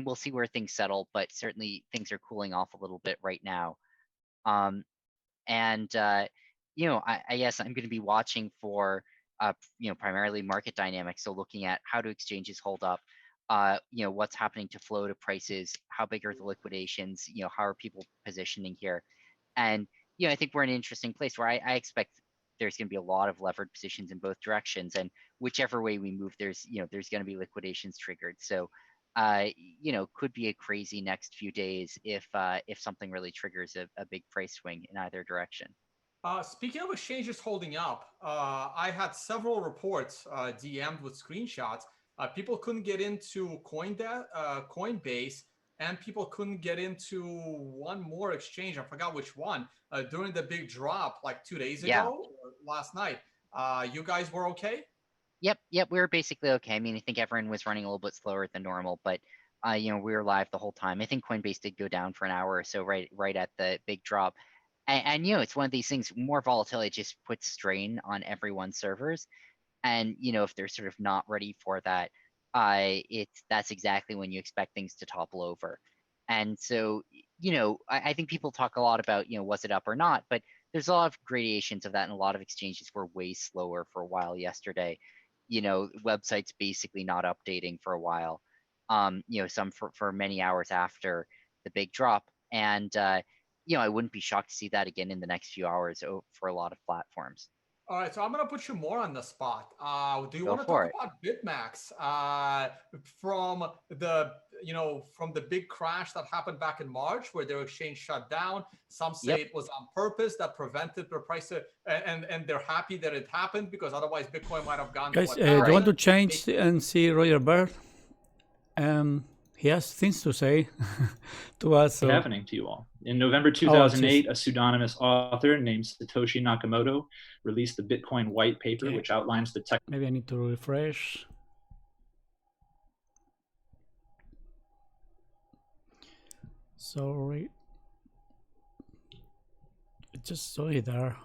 Speaker 18: we'll see where things settle, but certainly things are cooling off a little bit right now. I guess I'm going to be watching for primarily market dynamics. So looking at how do exchanges hold up, what's happening to flow to prices, how big are the liquidations, how are people positioning here, and I think we're in an interesting place where I expect there's going to be a lot of levered positions in both directions, and whichever way we move, there's going to be liquidations triggered. So could be a crazy next few days if something really triggers a big price swing in either direction.
Speaker 4: Speaking of exchanges holding up, I had several reports DM'd with screenshots. People couldn't get into Coinbase, and people couldn't get into one more exchange. I forgot which one during the big drop like 2 days ago or last night. You guys were okay?
Speaker 18: Yep, we were basically okay. I mean, I think everyone was running a little bit slower than normal, but we were live the whole time. I think Coinbase did go down for an hour or so right at the big drop. And it's one of these things, more volatility just puts strain on everyone's servers. And if they're sort of not ready for that, that's exactly when you expect things to topple over. And so, I think people talk a lot about, was it up or not, but there's a lot of gradations of that, and a lot of exchanges were way slower for a while yesterday. Websites basically not updating for a while, some for many hours after the big drop. And, I wouldn't be shocked to see that again in the next few hours for a lot of platforms.
Speaker 4: All right, so I'm gonna put you more on the spot. Do you
Speaker 18: Go
Speaker 4: want to
Speaker 18: for
Speaker 4: talk about BitMax from the big crash that happened back in March, where their exchange shut down? Some say it was on purpose that prevented the price, and they're happy that it happened because otherwise Bitcoin might have gone.
Speaker 2: Guys, do you want to change and see Roger Bird? He has things to say to us. So.
Speaker 19: Happening to you all. In November 2008, a pseudonymous author named Satoshi Nakamoto released the Bitcoin white paper, which outlines the tech.
Speaker 2: Maybe I need to refresh. Sorry. I just saw it there.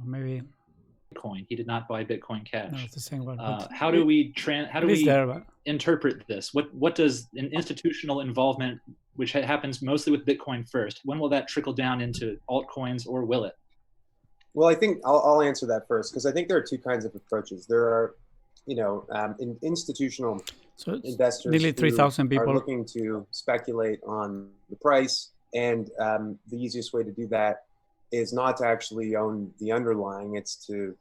Speaker 2: Maybe.
Speaker 19: Bitcoin. He did not buy Bitcoin Cash.
Speaker 2: No, it's the same one.
Speaker 19: How do we interpret this? What does an institutional involvement, which happens mostly with Bitcoin first, when will that trickle down into altcoins, or will it?
Speaker 20: Well, I think I'll answer that first, because I think there are two kinds of approaches. There are, institutional investors
Speaker 2: nearly 3,000 people
Speaker 20: are looking to speculate on the price, and the easiest way to do that is not to actually own the underlying. It's to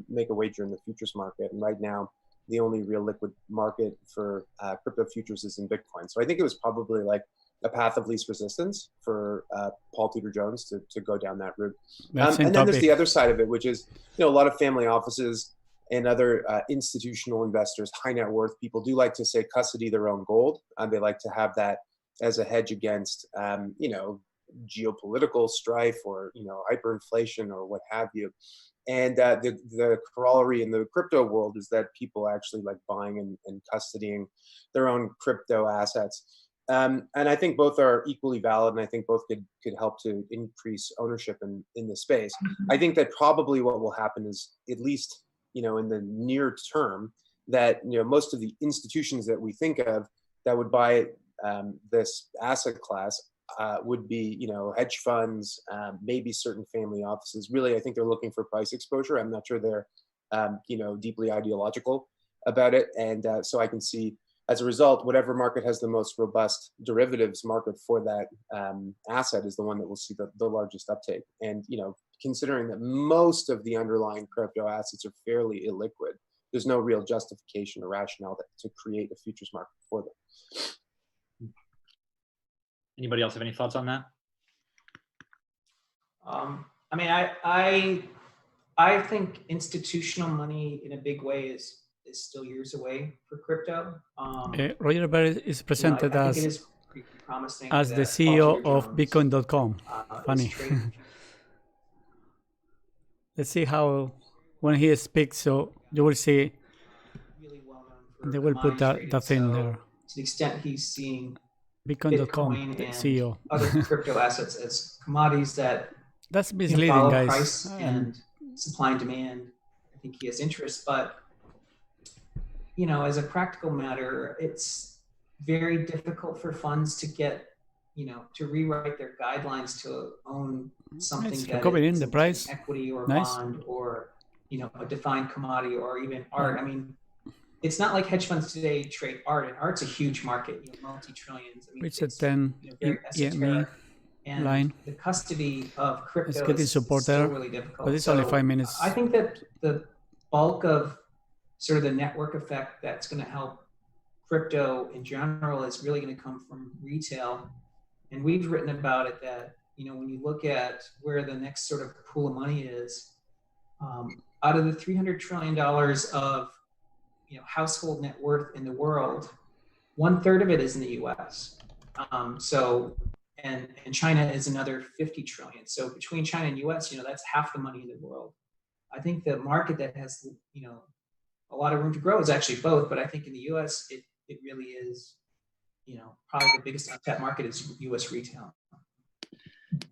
Speaker 20: make a wager in the futures market. And right now, the only real liquid market for crypto futures is in Bitcoin. So I think it was probably like a path of least resistance for Paul Tudor Jones to go down that route. And then there's the other side of it, which is, a lot of family offices and other institutional investors, high net worth people, do like to say custody their own gold. They like to have that as a hedge against, geopolitical strife or hyperinflation or what have you. And the corollary in the crypto world is that people actually like buying and custodying their own crypto assets. And I think both are equally valid, and I think both could help to increase ownership in the space. I think that probably what will happen is, at least in the near term, that most of the institutions that we think of that would buy this asset class would be, hedge funds, maybe certain family offices. Really, I think they're looking for price exposure. I'm not sure they're, deeply ideological about it. And so I can see, as a result, whatever market has the most robust derivatives market for that asset is the one that will see the largest uptake. And, considering that most of the underlying crypto assets are fairly illiquid, there's no real justification or rationale to create a futures market for them.
Speaker 19: Anybody else have any thoughts on that?
Speaker 21: I mean, I think institutional money in a big way is still years away for crypto.
Speaker 2: Roger Bird is presented
Speaker 21: I think it is pretty promising
Speaker 2: as the CEO of Bitcoin.com. Funny. Let's see how, when he speaks, so you will see,
Speaker 21: really well known for
Speaker 2: they will put that thing there.
Speaker 21: To the extent he's seeing
Speaker 2: Bitcoin.com,
Speaker 21: Bitcoin
Speaker 2: the
Speaker 21: and
Speaker 2: CEO.
Speaker 21: other crypto assets as commodities that
Speaker 2: that's misleading,
Speaker 21: follow
Speaker 2: guys.
Speaker 21: price and supply and demand. I think he has interest, but as a practical matter, it's very difficult for funds to get, to rewrite their guidelines to own something that is
Speaker 2: the price.
Speaker 21: Equity or
Speaker 2: Nice.
Speaker 21: bond or a defined commodity or even art. I mean, it's not like hedge funds today trade art, and art's a huge market, multi-trillions. I mean,
Speaker 2: Reach at 10 EME
Speaker 21: and
Speaker 2: line.
Speaker 21: the custody of crypto
Speaker 2: It's getting
Speaker 21: is
Speaker 2: support
Speaker 21: still
Speaker 2: there,
Speaker 21: really difficult.
Speaker 2: but it's only 5 minutes.
Speaker 21: I think that the bulk of sort of the network effect that's going to help crypto in general is really going to come from retail. And we've written about it that, when you look at where the next sort of pool of money is, out of the $300 trillion of household net worth in the world, 1/3 of it is in the US. And China is another 50 trillion. So between China and US, that's half the money in the world. I think the market that has, a lot of room to grow is actually both, but I think in the US, it really is, probably the biggest untapped market is US retail.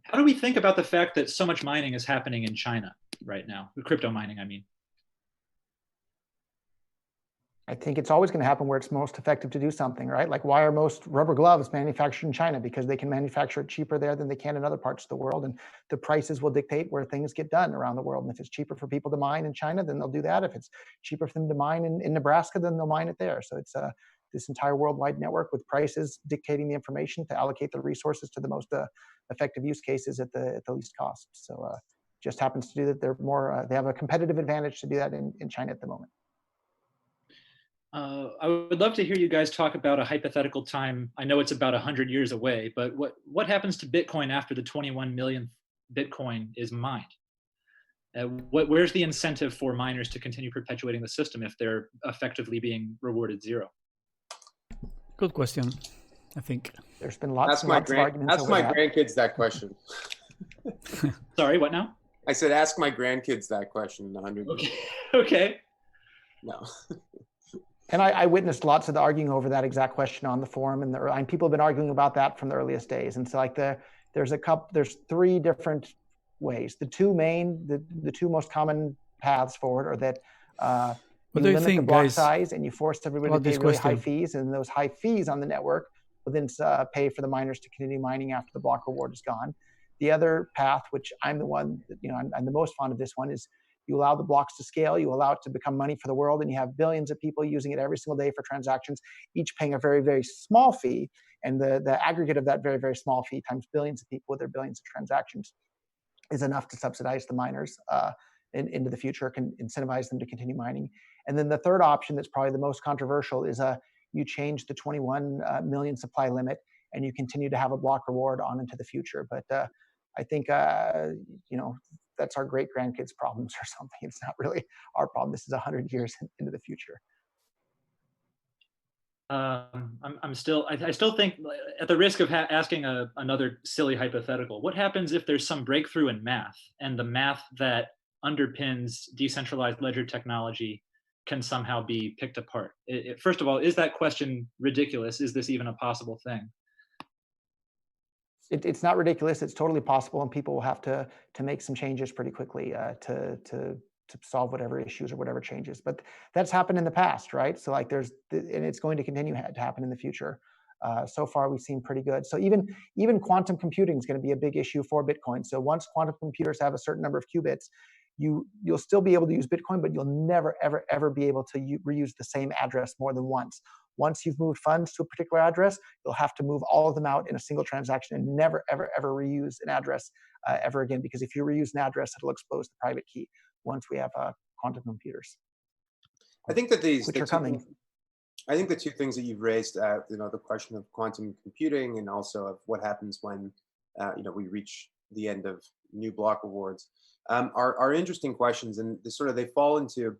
Speaker 19: How do we think about the fact that so much mining is happening in China right now? Crypto mining, I mean.
Speaker 1: I think it's always going to happen where it's most effective to do something, right? Like, why are most rubber gloves manufactured in China? Because they can manufacture it cheaper there than they can in other parts of the world. And the prices will dictate where things get done around the world. And if it's cheaper for people to mine in China, then they'll do that. If it's cheaper for them to mine in Nebraska, then they'll mine it there. So it's this entire worldwide network with prices dictating the information to allocate the resources to the most effective use cases at the least cost. So just happens to do that. They're more, they have a competitive advantage to do that in China at the moment.
Speaker 19: I would love to hear you guys talk about a hypothetical time. I know it's about 100 years away, but what happens to Bitcoin after the 21 millionth Bitcoin is mined? Where's the incentive for miners to continue perpetuating the system if they're effectively being rewarded zero?
Speaker 2: Good question, I think.
Speaker 1: There's been lots of arguments
Speaker 20: ask my grandkids that question.
Speaker 19: Sorry, what now?
Speaker 20: I said ask my grandkids that question in 100 years.
Speaker 19: Okay.
Speaker 20: No.
Speaker 1: And I witnessed lots of the arguing over that exact question on the forum, and people have been arguing about that from the earliest days. And so, like, there's three different ways. The two most common paths forward are that you limit the block size and you force everybody to pay really high fees, and those high fees on the network will then pay for the miners to continue mining after the block reward is gone. The other path, which I'm the one, I'm the most fond of this one, is you allow the blocks to scale, you allow it to become money for the world, and you have billions of people using it every single day for transactions, each paying a very, very small fee. And the aggregate of that very, very small fee times billions of people with their billions of transactions is enough to subsidize the miners into the future, can incentivize them to continue mining. And then the third option that's probably the most controversial is you change the 21 million supply limit and you continue to have a block reward on into the future. But I think, that's our great grandkids' problems or something. It's not really our problem. This is 100 years into the future.
Speaker 19: I still think, at the risk of asking another silly hypothetical, what happens if there's some breakthrough in math and the math that underpins decentralized ledger technology can somehow be picked apart? First of all, is that question ridiculous? Is this even a possible thing?
Speaker 1: It's not ridiculous. It's totally possible, and people will have to make some changes pretty quickly to solve whatever issues or whatever changes. But that's happened in the past, right? So like and it's going to continue to happen in the future. So far, we've seen pretty good. So even quantum computing is going to be a big issue for Bitcoin. So once quantum computers have a certain number of qubits, you'll still be able to use Bitcoin, but you'll never, ever, ever be able to reuse the same address more than once. Once you've moved funds to a particular address, you'll have to move all of them out in a single transaction and never, ever, ever reuse an address ever again. Because if you reuse an address, it'll expose the private key once we have quantum computers.
Speaker 20: I think that
Speaker 1: which are coming.
Speaker 20: I think the two things that you've raised, the question of quantum computing and also of what happens when, we reach the end of new block rewards, are interesting questions, and they fall into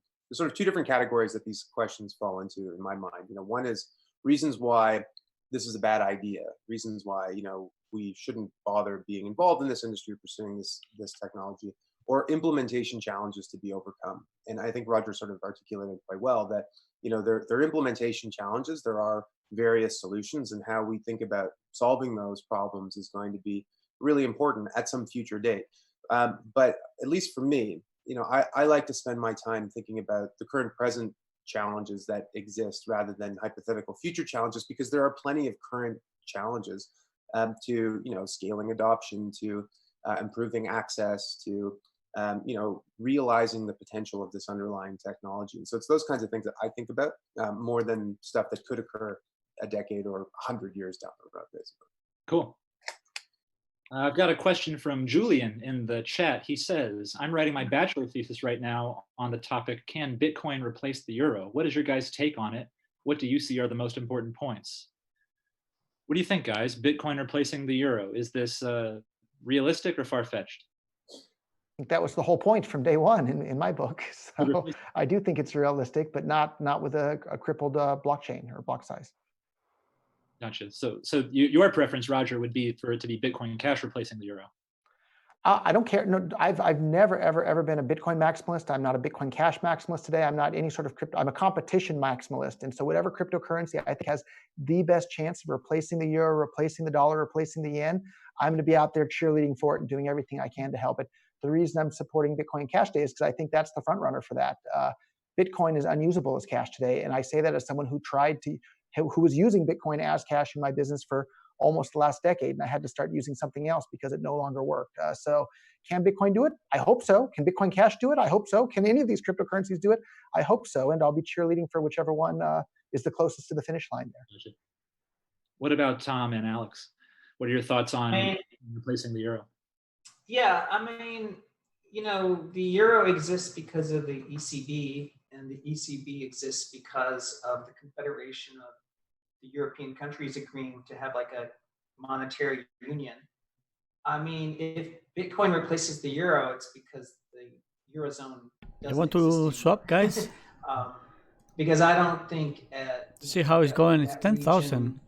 Speaker 20: two different categories that these questions fall into in my mind. One is reasons why this is a bad idea, reasons why we shouldn't bother being involved in this industry, pursuing this technology, or implementation challenges to be overcome. And I think Roger sort of articulated quite well that there are implementation challenges, there are various solutions, and how we think about solving those problems is going to be really important at some future date. But at least for me, I like to spend my time thinking about the current present challenges that exist rather than hypothetical future challenges, because there are plenty of current challenges to scaling adoption, to improving access, to realizing the potential of this underlying technology. And so it's those kinds of things that I think about more than stuff that could occur a decade or 100 years down the road, basically.
Speaker 19: Cool. I've got a question from Julian in the chat. He says, I'm writing my bachelor thesis right now on the topic, can Bitcoin replace the euro? What is your guys' take on it? What do you see are the most important points? What do you think, guys? Bitcoin replacing the euro, is this realistic or far-fetched?
Speaker 1: I think that was the whole point from day one in my book. So I do think it's realistic, but not with a crippled blockchain or block size.
Speaker 19: Gotcha. So your preference, Roger, would be for it to be Bitcoin Cash replacing the euro.
Speaker 1: I don't care. No, I've never ever been a Bitcoin maximalist. I'm not a Bitcoin Cash maximalist today. I'm not any sort of crypto. I'm a competition maximalist. And so whatever cryptocurrency I think has the best chance of replacing the euro, replacing the dollar, replacing the yen, I'm going to be out there cheerleading for it and doing everything I can to help it. The reason I'm supporting Bitcoin Cash Day is because I think that's the front runner for that. Bitcoin is unusable as cash today, and I say that as someone who was using Bitcoin as cash in my business for almost the last decade, and I had to start using something else because it no longer worked. So can Bitcoin do it? I hope so. Can Bitcoin Cash do it? I hope so. Can any of these cryptocurrencies do it? I hope so, and I'll be cheerleading for whichever one is the closest to the finish line there.
Speaker 19: What about Tom and Alex? What are your thoughts on replacing the euro?
Speaker 21: Yeah, I mean, you know, the euro exists because of the ECB, and the ECB exists because of the Confederation of the European countries agreeing to have like a monetary union. I mean, if Bitcoin replaces the euro, it's because the Eurozone doesn't
Speaker 2: You want to swap, guys?
Speaker 21: because I don't think
Speaker 2: See how it's going. It's
Speaker 21: that
Speaker 2: 10,000.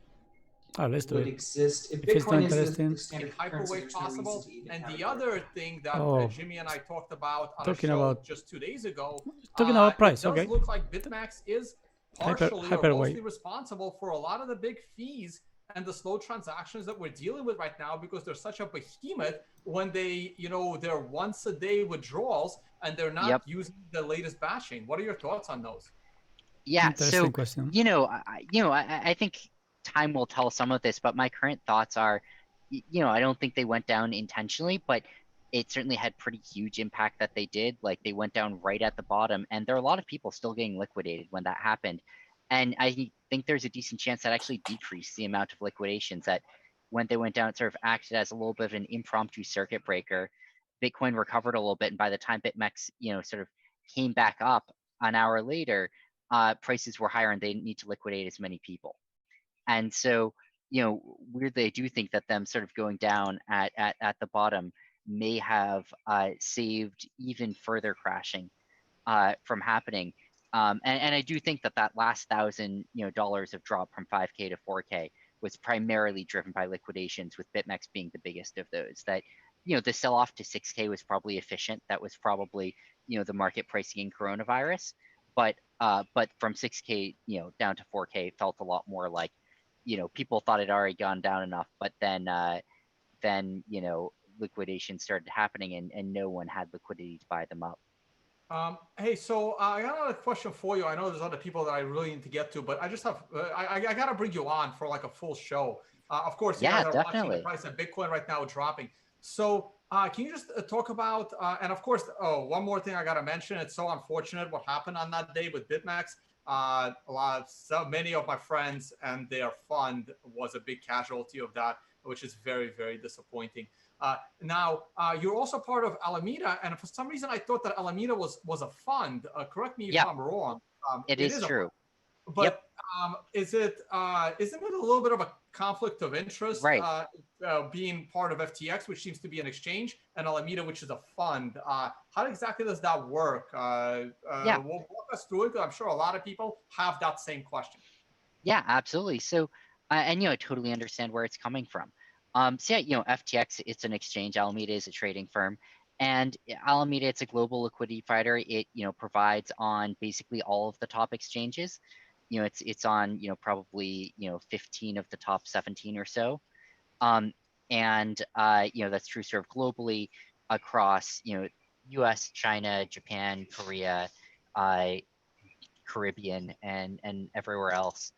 Speaker 2: Oh, let's do
Speaker 21: would
Speaker 2: it.
Speaker 21: exist. If
Speaker 2: it's not
Speaker 21: Bitcoin is
Speaker 2: interesting.
Speaker 21: the standard
Speaker 4: hyperwave
Speaker 21: currency, there's no
Speaker 4: possible.
Speaker 21: reason to even
Speaker 4: And
Speaker 21: have
Speaker 4: the
Speaker 21: it.
Speaker 4: other thing that
Speaker 2: Oh.
Speaker 4: Jimmy and I talked about on
Speaker 2: Talking
Speaker 4: a show
Speaker 2: about-
Speaker 4: just 2 days ago,
Speaker 2: Talking about price,
Speaker 4: it does
Speaker 2: okay.
Speaker 4: look like BitMax is partially or
Speaker 2: hyperwave.
Speaker 4: mostly responsible for a lot of the big fees and the slow transactions that we're dealing with right now, because they're such a behemoth when they, you know, they're once a day withdrawals and they're not using the latest batching. What are your thoughts on those?
Speaker 18: Yeah,
Speaker 2: Interesting
Speaker 18: so
Speaker 2: question.
Speaker 18: I think time will tell some of this, but my current thoughts are, I don't think they went down intentionally, but it certainly had pretty huge impact that they did. Like they went down right at the bottom, and there are a lot of people still getting liquidated when that happened. And I think there's a decent chance that actually decreased the amount of liquidations, that when they went down, it sort of acted as a little bit of an impromptu circuit breaker. Bitcoin recovered a little bit, and by the time BitMEX, sort of came back up an hour later, prices were higher and they didn't need to liquidate as many people. And so, weirdly, I do think that them sort of going down at the bottom may have saved even further crashing from happening. And I do think that last $1,000 of drop from 5K to 4K was primarily driven by liquidations, with BitMEX being the biggest of those. That, the sell off to 6K was probably efficient. That was probably, the market pricing in coronavirus. But from 6K, down to 4K felt a lot more like, people thought it already gone down enough, but then liquidation started happening and no one had liquidity to buy them up.
Speaker 4: Hey, so I got another question for you. I know there's other people that I really need to get to, but I just have, I got to bring you on for like a full show. Of course, you guys are watching the price of Bitcoin right now dropping. So can you just talk about, and of course, one more thing I got to mention. It's so unfortunate what happened on that day with BitMEX. So many of my friends and their fund was a big casualty of that, which is very, very disappointing. Now, you're also part of Alameda, and for some reason I thought that Alameda was a fund. Correct me if I'm wrong.
Speaker 18: It is true.
Speaker 4: But isn't it a little bit of a conflict of interest,
Speaker 18: right?
Speaker 4: Being part of FTX, which seems to be an exchange, and Alameda, which is a fund. How exactly does that work? Walk us through it, because I'm sure a lot of people have that same question.
Speaker 18: Yeah, absolutely. So, and I totally understand where it's coming from. So yeah, FTX, it's an exchange. Alameda is a trading firm, and Alameda, it's a global liquidity provider. It provides on basically all of the top exchanges. It's on probably 15 of the top 17 or so, and that's true sort of globally across U.S., China, Japan, Korea, Caribbean, and everywhere else.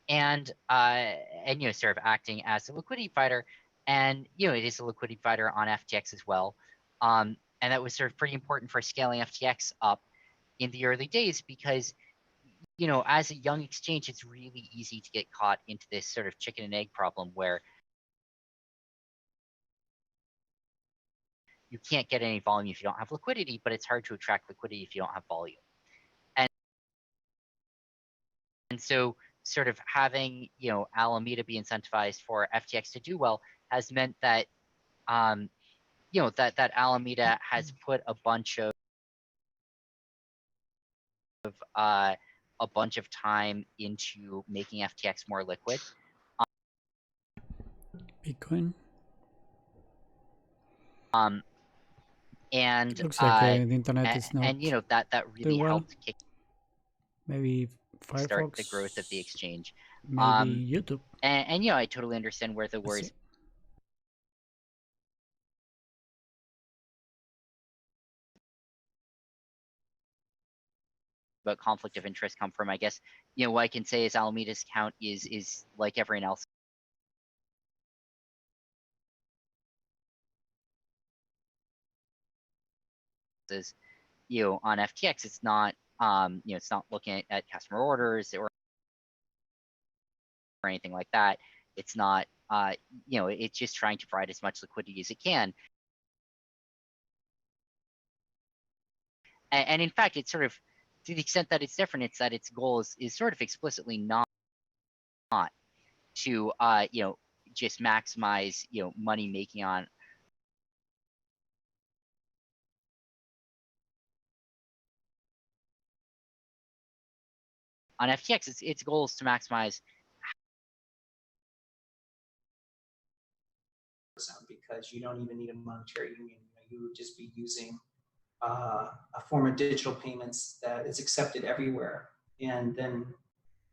Speaker 18: And sort of acting as a liquidity provider, and it is a liquidity provider on FTX as well, and that was sort of pretty important for scaling FTX up in the early days, because as a young exchange, it's really easy to get caught into this sort of chicken and egg problem where you can't get any volume if you don't have liquidity, but it's hard to attract liquidity if you don't have volume. And so sort of having, Alameda be incentivized for FTX to do well has meant that, that Alameda has put a bunch of time into making FTX more liquid.
Speaker 2: Bitcoin.
Speaker 18: And
Speaker 2: Looks like the internet is not
Speaker 18: and you know that really
Speaker 2: doing well.
Speaker 18: helped
Speaker 2: Maybe
Speaker 18: start
Speaker 2: Firefox.
Speaker 18: the growth of the exchange.
Speaker 2: Maybe YouTube.
Speaker 18: And I totally understand where the worries about conflict of interest come from. I guess what I can say is Alameda's account is like everyone else. Is on FTX, it's not it's not looking at customer orders or anything like that. It's not it's just trying to provide as much liquidity as it can. And in fact, it's sort of, to the extent that it's different, it's that its goal is sort of explicitly not to just maximize money making on FTX. Its goal is to maximize
Speaker 21: because you don't even need a monetary union. You would just be using a form of digital payments that is accepted everywhere. And then,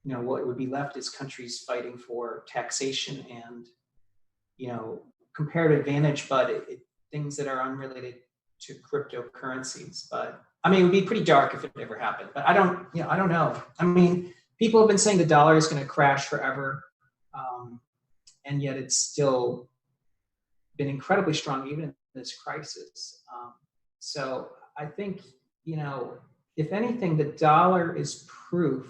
Speaker 21: what would be left is countries fighting for taxation and, comparative advantage, but things that are unrelated to cryptocurrencies. But I mean, it would be pretty dark if it ever happened. But I don't know. I mean, people have been saying the dollar is going to crash forever, and yet it's still been incredibly strong even in this crisis. So I think, if anything, the dollar is proof,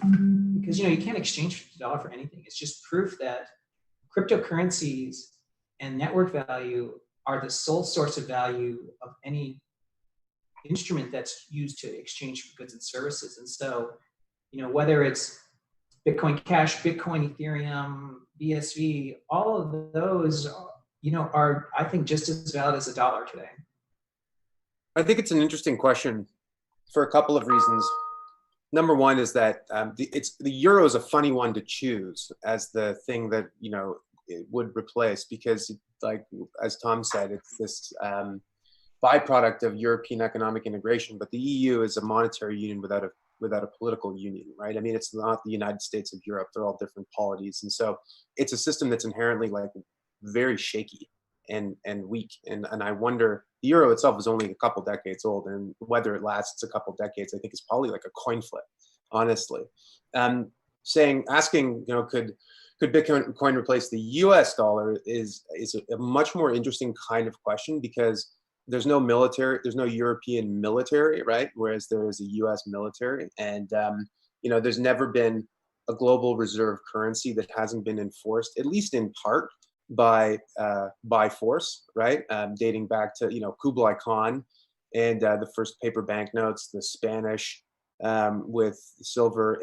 Speaker 21: because, you can't exchange the dollar for anything. It's just proof that cryptocurrencies and network value are the sole source of value of any instrument that's used to exchange for goods and services. And so, whether it's Bitcoin Cash, Bitcoin, Ethereum, BSV, all of those, are, I think, just as valid as a dollar today.
Speaker 20: I think it's an interesting question for a couple of reasons. Number one is that the euro is a funny one to choose as the thing that it would replace, because, like as Tom said, it's this byproduct of European economic integration. But the EU is a monetary union without a political union, right? I mean, it's not the United States of Europe. They're all different polities, and so it's a system that's inherently very shaky and weak. And I wonder, the euro itself is only a couple decades old, and whether it lasts a couple decades, I think is probably like a coin flip, honestly. Asking, could Bitcoin replace the US dollar is a much more interesting kind of question, because there's no military, there's no European military, right? Whereas there is a US military. And, there's never been a global reserve currency that hasn't been enforced, at least in part, by force, right? Dating back to Kublai Khan and the first paper banknotes, the Spanish with silver.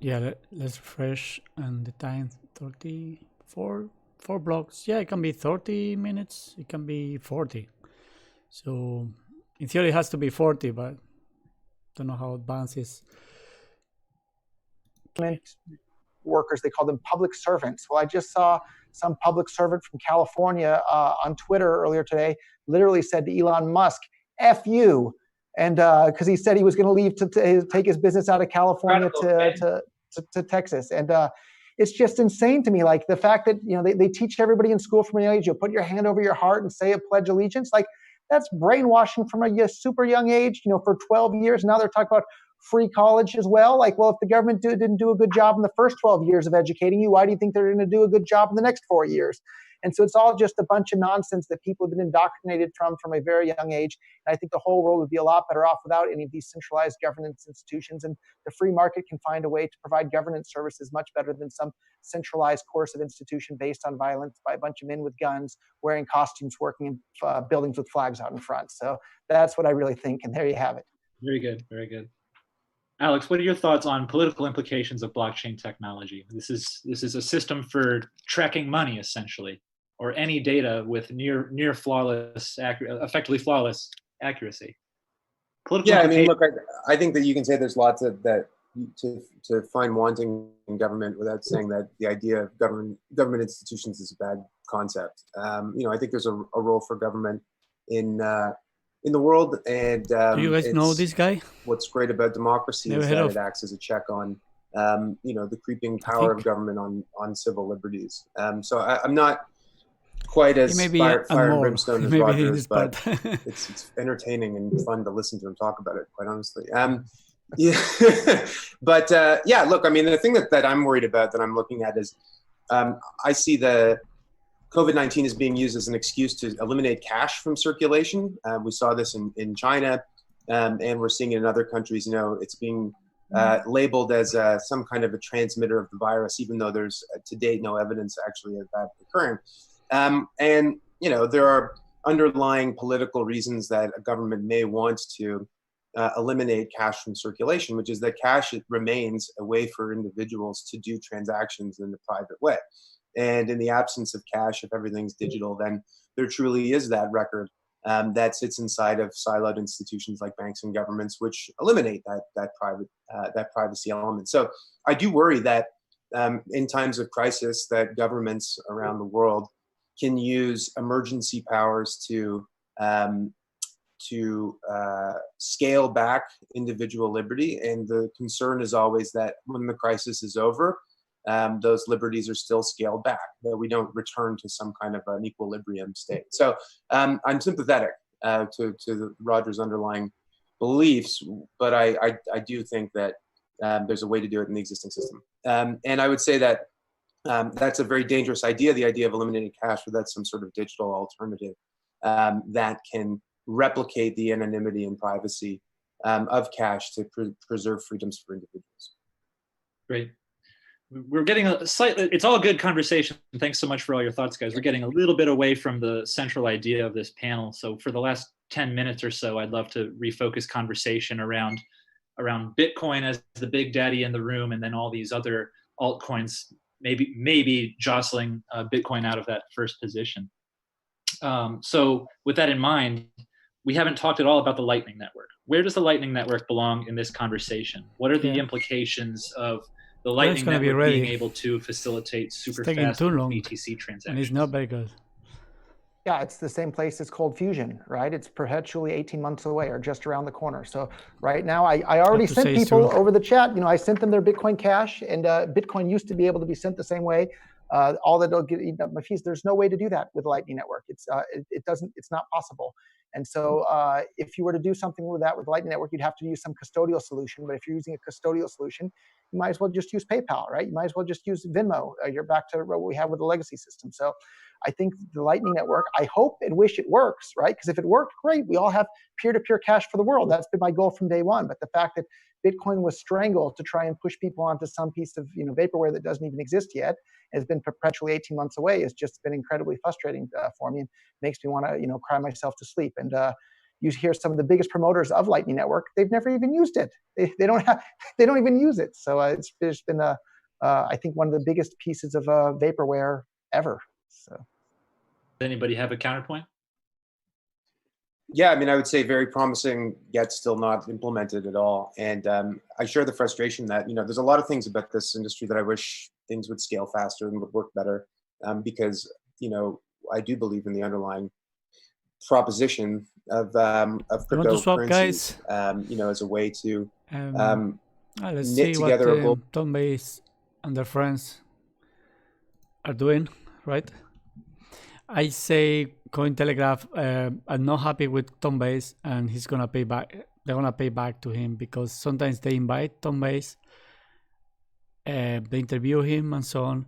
Speaker 2: Yeah, let's refresh, and the time 34 4 blocks. Yeah, it can be 30 minutes, it can be 40. So in theory it has to be 40, but don't know how advanced is.
Speaker 1: Workers, they call them public servants. Well, I just saw some public servant from California on Twitter earlier today literally said to Elon Musk, "F you," and because he said he was going to leave to take his business out of California to Texas. And it's just insane to me, like the fact that they teach everybody in school from a young age, you put your hand over your heart and say a pledge of allegiance. Like, that's brainwashing from a super young age. For 12 years now they're talking about free college as well. Like, well, if the government didn't do a good job in the first 12 years of educating you, why do you think they're going to do a good job in the next 4 years? And so it's all just a bunch of nonsense that people have been indoctrinated from a very young age. And I think the whole world would be a lot better off without any of these centralized governance institutions. And the free market can find a way to provide governance services much better than some centralized coercive institution based on violence by a bunch of men with guns, wearing costumes, working in buildings with flags out in front. So that's what I really think. And there you have it.
Speaker 19: Very good. Very good. Alex, what are your thoughts on political implications of blockchain technology? This is a system for tracking money, essentially, or any data with near flawless, effectively flawless accuracy.
Speaker 20: Yeah, I mean, look, I think that you can say there's lots of that to find wanting in government without saying that the idea of government institutions is a concept. I think there's a role for government in the world, and
Speaker 2: do you guys know this guy?
Speaker 20: What's great about democracy
Speaker 2: Never
Speaker 20: is
Speaker 2: heard
Speaker 20: that
Speaker 2: of.
Speaker 20: it acts as a check on the creeping power of government on civil liberties. So I'm not quite as fire and brimstone as Rogers, but it's entertaining and fun to listen to him talk about it, quite honestly. Yeah, but yeah, look, I mean, the thing that I'm worried about, that I'm looking at, is I see the COVID-19 is being used as an excuse to eliminate cash from circulation. We saw this in China, and we're seeing it in other countries. It's being labeled as some kind of a transmitter of the virus, even though there's to date no evidence actually of that occurring. And there are underlying political reasons that a government may want to eliminate cash from circulation, which is that cash remains a way for individuals to do transactions in the private way. And in the absence of cash, if everything's digital, then there truly is that record that sits inside of siloed institutions like banks and governments, which eliminate that privacy element. So I do worry that in times of crisis, that governments around the world can use emergency powers to scale back individual liberty. And the concern is always that when the crisis is over, those liberties are still scaled back, that we don't return to some kind of an equilibrium state. So I'm sympathetic to Roger's underlying beliefs, but I do think that there's a way to do it in the existing system. And I would say that that's a very dangerous idea, the idea of eliminating cash without some sort of digital alternative that can replicate the anonymity and privacy of cash to preserve freedoms for individuals.
Speaker 19: Great. We're getting it's all a good conversation. Thanks so much for all your thoughts, guys. We're getting a little bit away from the central idea of this panel. So for the last 10 minutes or so, I'd love to refocus conversation around Bitcoin as the big daddy in the room, and then all these other altcoins maybe jostling Bitcoin out of that first position. So with that in mind, we haven't talked at all about the Lightning Network. Where does the Lightning Network belong in this conversation? What are the implications of the Lightning Network being able to facilitate super fast BTC transactions?
Speaker 2: And it's not very good.
Speaker 1: Yeah, it's the same place. It's called Fusion, right? It's perpetually 18 months away or just around the corner. So right now, I already sent people over the chat. I sent them their Bitcoin Cash, and Bitcoin used to be able to be sent the same way. All that will get eaten up my fees. There's no way to do that with the Lightning Network. It's not possible. And so if you were to do something with that with the Lightning Network, you'd have to use some custodial solution. But if you're using a custodial solution, you might as well just use PayPal, right? You might as well just use Venmo. You're back to what we have with the legacy system. So I think the Lightning Network, I hope and wish it works, right? Because if it worked, great. We all have peer-to-peer cash for the world. That's been my goal from day one. But the fact that Bitcoin was strangled to try and push people onto some piece of vaporware that doesn't even exist yet, has been perpetually 18 months away, has just been incredibly frustrating for me, and makes me want to cry myself to sleep. And you hear some of the biggest promoters of Lightning Network, they've never even used it. They don't even use it. So it's been I think one of the biggest pieces of vaporware ever. So,
Speaker 19: does anybody have a counterpoint?
Speaker 20: Yeah, I mean, I would say very promising, yet still not implemented at all. And I share the frustration that, there's a lot of things about this industry that I wish things would scale faster and would work better, because, I do believe in the underlying proposition of cryptocurrencies, as a way to
Speaker 2: let's
Speaker 20: knit
Speaker 2: see
Speaker 20: together a global...
Speaker 2: what Coinbase and their friends are doing, right? I say Cointelegraph, I'm not happy with Coinbase, and he's gonna pay back. They're gonna pay back to him because sometimes they invite Coinbase, they interview him and so on,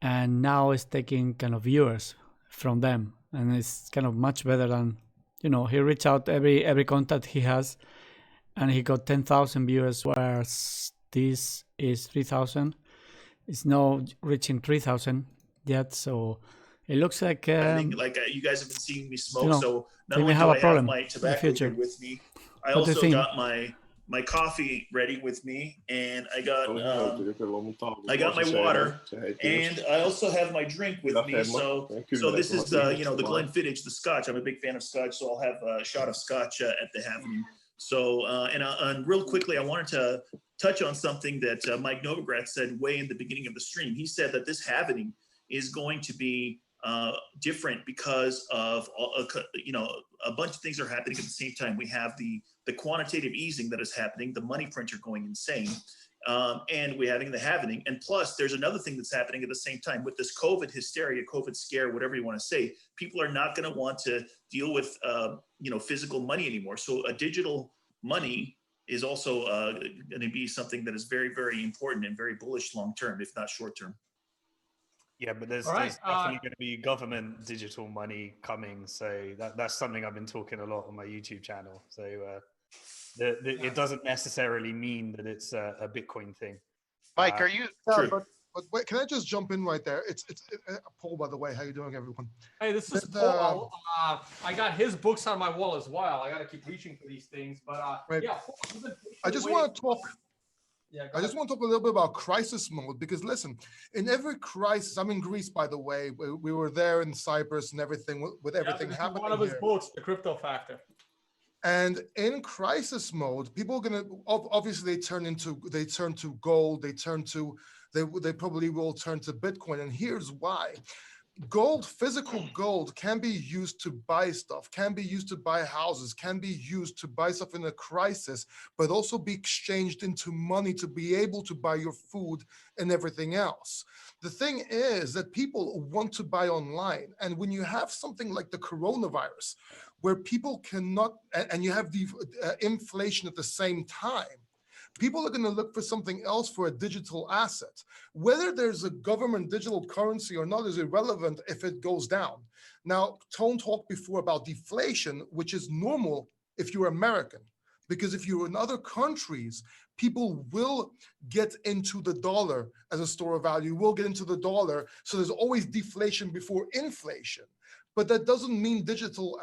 Speaker 2: and now it's taking kind of viewers from them, and it's kind of much better than he reached out every contact he has, and he got 10,000 viewers, whereas this is 3,000. It's not reaching 3,000 yet, so. It looks like
Speaker 3: I think you guys have been seeing me smoke, so not only do I have my tobacco here with me, I also got my coffee ready with me, and I got my water, and I also have my drink with me. So this is the Glenfiddich, the Scotch. I'm a big fan of Scotch, so I'll have a shot of Scotch at the Halving. So and real quickly, I wanted to touch on something that Mike Novogratz said way in the beginning of the stream. He said that this Halving is going to be different because of a bunch of things are happening at the same time. We have the quantitative easing that is happening, the money printer going insane, and we're having the halving. And plus, there's another thing that's happening at the same time with this COVID hysteria, COVID scare, whatever you want to say. People are not going to want to deal with physical money anymore. So a digital money is also going to be something that is very, very important and very bullish long term, if not short term.
Speaker 5: Yeah, but there's definitely going to be government digital money coming. So that's something I've been talking a lot on my YouTube channel. So it doesn't necessarily mean that it's a Bitcoin thing.
Speaker 7: Mike, are you?
Speaker 3: True.
Speaker 22: But wait, can I just jump in right there? It's Paul, by the way. How you doing, everyone?
Speaker 4: Hey, this is Paul. I got his books on my wall as well. I got to keep reaching for these things. But
Speaker 22: right.
Speaker 4: yeah, Paul,
Speaker 22: I just want to talk.
Speaker 4: Yeah,
Speaker 22: I just want to talk a little bit about crisis mode, because listen, in every crisis, I'm in Greece, by the way. We were there in Cyprus and everything with everything happening.
Speaker 4: One of his books, The Crypto Factor.
Speaker 22: And in crisis mode, people are gonna obviously they turn to gold. They probably will turn to Bitcoin. And here's why. Gold, physical gold, can be used to buy stuff, can be used to buy houses, can be used to buy stuff in a crisis, but also be exchanged into money to be able to buy your food and everything else. The thing is that people want to buy online. And when you have something like the coronavirus, where people cannot, and you have the inflation at the same time, people are going to look for something else for a digital asset. Whether there's a government digital currency or not is irrelevant if it goes down. Now, Tone talked before about deflation, which is normal if you're American, because if you're in other countries, people will get into the dollar as a store of value, will get into the dollar. So there's always deflation before inflation. But that doesn't mean digital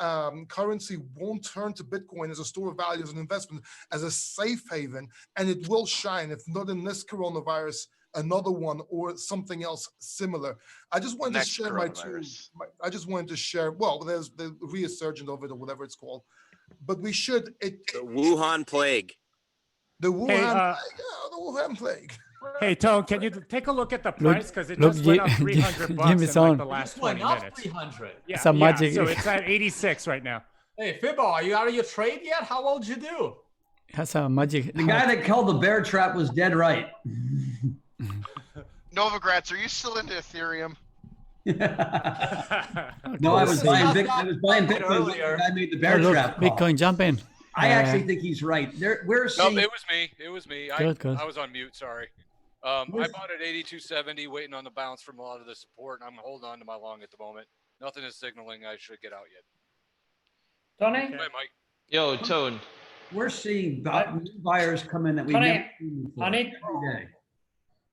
Speaker 22: currency won't turn to Bitcoin as a store of value, as an investment, as a safe haven, and it will shine, if not in this coronavirus, another one or something else similar. I just wanted to share I just wanted to share, well, there's the resurgent of it or whatever it's called, but we should. The
Speaker 23: Wuhan plague.
Speaker 22: The Wuhan plague.
Speaker 16: Hey, Tone, can you take a look at the price? Because it just went up $300 in like the last 20 minutes.
Speaker 4: 300.
Speaker 16: Yeah,
Speaker 2: it's a magic.
Speaker 16: So it's at 86 right now.
Speaker 4: Hey, Fibbo, are you out of your trade yet? How well did you do?
Speaker 2: Has a magic.
Speaker 9: The guy that called the bear trap was dead right.
Speaker 7: Novogratz, are you still into Ethereum?
Speaker 9: No, I was buying Bitcoin earlier. I made the bear trap call.
Speaker 2: Bitcoin jumping.
Speaker 9: I actually think he's right. We're seeing...
Speaker 24: No, it was me.
Speaker 2: Good.
Speaker 24: I was on mute. Sorry. I bought at 82.70, waiting on the bounce from a lot of the support, and I'm holding on to my long at the moment. Nothing is signaling I should get out yet.
Speaker 25: Tony?
Speaker 24: Hey, Mike.
Speaker 23: Yo, Tone.
Speaker 9: We're seeing new buyers come in that we've
Speaker 25: Tony,
Speaker 9: never seen before.
Speaker 25: I need...
Speaker 9: every day.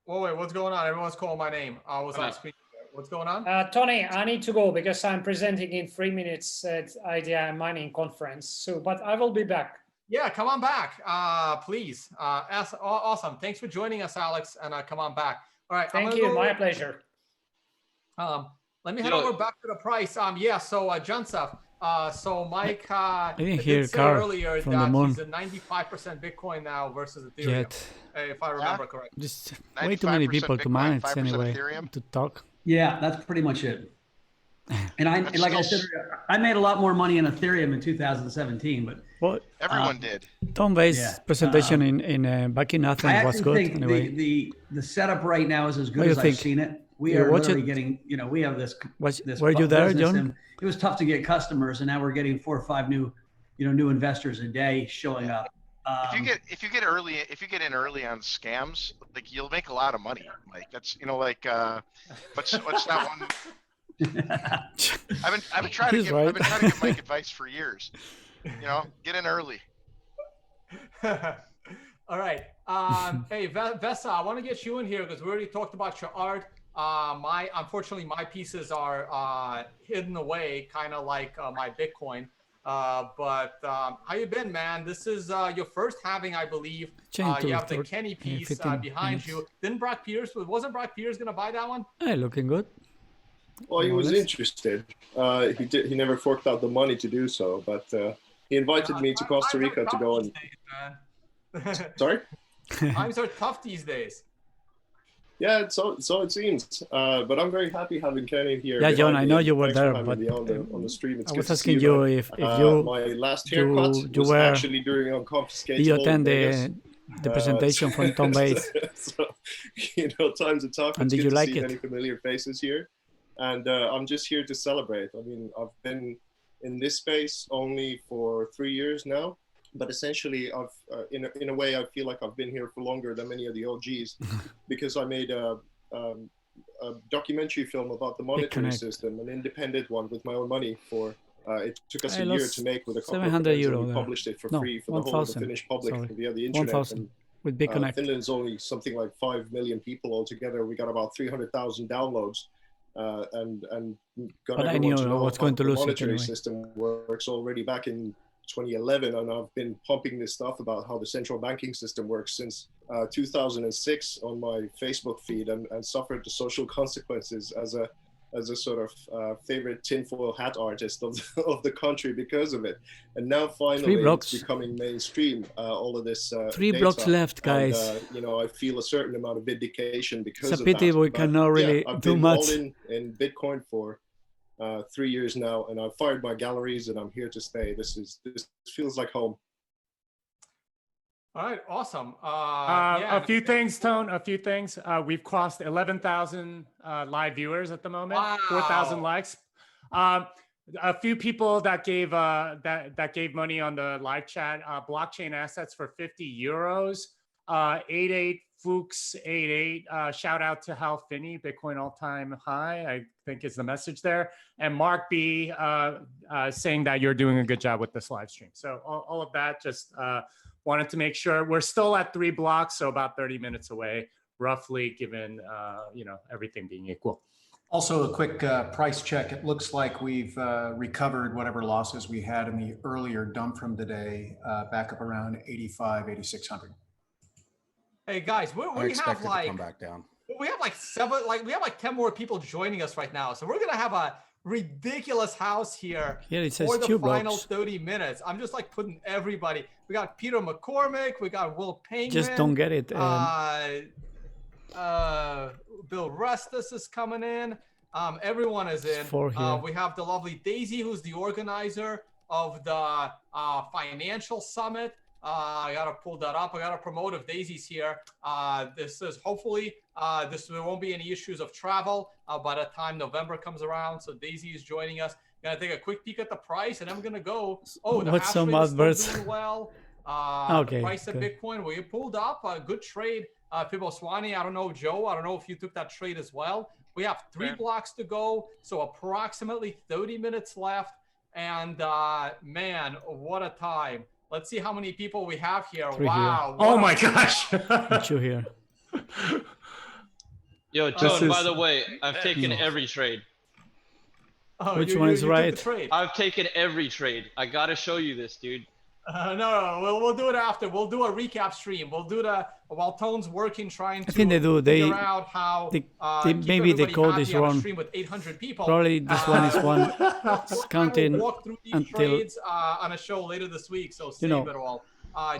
Speaker 4: Oh, wait, what's going on? Everyone's calling my name. I was on speaker. What's going on?
Speaker 25: Tony, I need to go because I'm presenting in 3 minutes at IDEA Mining Conference. So, but I will be back.
Speaker 4: Yeah, come on back, please. Awesome. Thanks for joining us, Alex, and come on back. All right.
Speaker 25: Thank you. My pleasure.
Speaker 4: Let me head over back to the price. So Junsef, so Mike
Speaker 2: did say
Speaker 4: earlier that he's a 95% Bitcoin now versus Ethereum, if I remember correctly.
Speaker 2: Just way too many people to manage anyway, to talk.
Speaker 9: Yeah, that's pretty much it. And like I said, I made a lot more money in Ethereum in 2017, but
Speaker 7: everyone did.
Speaker 2: Tom Bay's presentation in back in Athens was good.
Speaker 9: I think
Speaker 2: anyway,
Speaker 9: the setup right now is as good as I've seen it. We are literally getting, we have this.
Speaker 2: Were you there, John?
Speaker 9: It was tough to get customers, and now we're getting 4 or 5 new investors a day showing up.
Speaker 7: If you get in early on scams, like you'll make a lot of money. Like that's what's that one? I've been trying to give Mike advice for years. Get in early.
Speaker 4: All right. Hey, Vesa, I want to get you in here because we already talked about your art. Unfortunately, my pieces are hidden away, kind of like my Bitcoin. But how you been, man? This is your first halving, I believe. You have the Kenny piece behind you. Wasn't Brock Pierce going to buy that one?
Speaker 2: Hey, looking good.
Speaker 26: Well, he was interested. He never forked out the money to do so, but he invited me to Costa Rica to go and. Sorry?
Speaker 4: Times are tough these days.
Speaker 26: Yeah, so it seems. But I'm very happy having Kenny here.
Speaker 2: Yeah, John, I know you were
Speaker 26: Thanks
Speaker 2: there,
Speaker 26: for having
Speaker 2: but
Speaker 26: me on the stream. It's
Speaker 2: I
Speaker 26: good
Speaker 2: was
Speaker 26: to see
Speaker 2: asking you
Speaker 26: man.
Speaker 2: if you
Speaker 26: my last haircut was
Speaker 2: were
Speaker 26: actually during Unconfiscatable.
Speaker 2: did you attend
Speaker 26: Vegas.
Speaker 2: the presentation from Tom Bates?
Speaker 26: So, times are tough.
Speaker 2: And
Speaker 26: it's
Speaker 2: did
Speaker 26: good
Speaker 2: you
Speaker 26: to
Speaker 2: like
Speaker 26: see
Speaker 2: it?
Speaker 26: many familiar faces here, and I'm just here to celebrate. I mean, I've been in this space only for 3 years now, but essentially, I've in a way I feel like I've been here for longer than many of the OGs, because I made a documentary film about the monetary system, an independent one with my own money. For it took us a year to make with a couple of friends, and we published it for free for the whole of the Finnish public via the internet.
Speaker 2: 1,000 with BitConnect.
Speaker 26: Finland's only something like 5 million people altogether. We got about 300,000 downloads, and got
Speaker 2: But I
Speaker 26: everyone
Speaker 2: knew
Speaker 26: to know
Speaker 2: I was
Speaker 26: how
Speaker 2: going to
Speaker 26: the
Speaker 2: lose it
Speaker 26: monetary
Speaker 2: anyway.
Speaker 26: system works already back in 2011, and I've been pumping this stuff about how the central banking system works since 2006 on my Facebook feed, and suffered the social consequences as a sort of favorite tinfoil hat artist of the country because of it. And now finally it's becoming mainstream, all of this
Speaker 2: 3
Speaker 26: data.
Speaker 2: blocks left, guys.
Speaker 26: And, I feel a certain amount of vindication because
Speaker 2: It's a
Speaker 26: of
Speaker 2: pity
Speaker 26: that.
Speaker 2: we cannot really
Speaker 26: I've
Speaker 2: do
Speaker 26: been
Speaker 2: much.
Speaker 26: all in Bitcoin for 3 years now, and I've fired my galleries, and I'm here to stay. This feels like home.
Speaker 4: All right, awesome.
Speaker 16: A few things, Tone. A few things. We've crossed 11,000 live viewers at the moment.
Speaker 4: Wow.
Speaker 16: 4,000 likes. A few people that gave that gave money on the live chat. Blockchain assets for 50 euros. 88 Fuchs 88. Shout out to Hal Finney, Bitcoin all-time high, I think is the message there. And Mark B saying that you're doing a good job with this live stream. So all of that, just wanted to make sure. We're still at 3 blocks, so about 30 minutes away, roughly, given everything being equal.
Speaker 11: Also, a quick price check. It looks like we've recovered whatever losses we had in the earlier dump from today, back up around 85, 8,600.
Speaker 4: Hey guys, we have like
Speaker 6: to come back down.
Speaker 4: We have like 10 more people joining us right now, so we're gonna have a ridiculous house here for the final 30 minutes. I'm just like putting everybody. We got Peter McCormick, we got Will Payman.
Speaker 2: Just don't get it.
Speaker 4: Bill Restus is coming in. Everyone is in. We have the lovely Daisy, who's the organizer of the financial summit. I gotta pull that up. I gotta promote if Daisy's here. This is hopefully there won't be any issues of travel by the time November comes around. So Daisy is joining us. Gonna take a quick peek at the price, and I'm gonna go. Oh, the hash rate is still doing well.
Speaker 2: Okay,
Speaker 4: the price of Bitcoin, we pulled up a good trade. Piboswani, I don't know, Joe, I don't know if you took that trade as well. We have 3 blocks to go, so approximately 30 minutes left. And man, what a time. Let's see how many people we have here.
Speaker 2: 3
Speaker 4: wow.
Speaker 2: Here.
Speaker 16: Oh my gosh.
Speaker 2: 2 here.
Speaker 23: Yo, Tone, by the way, I've taken every trade.
Speaker 4: Oh,
Speaker 2: which one is right?
Speaker 23: I've taken every trade. I gotta show you this, dude.
Speaker 4: No, we'll do it after. We'll do a recap stream. We'll do the while Tone's working, trying to figure out how
Speaker 2: maybe the code is wrong.
Speaker 4: Stream with 800 people.
Speaker 2: Probably this one is one. It's counting
Speaker 4: walk through these
Speaker 2: until
Speaker 4: trades on a show later this week. So save it all.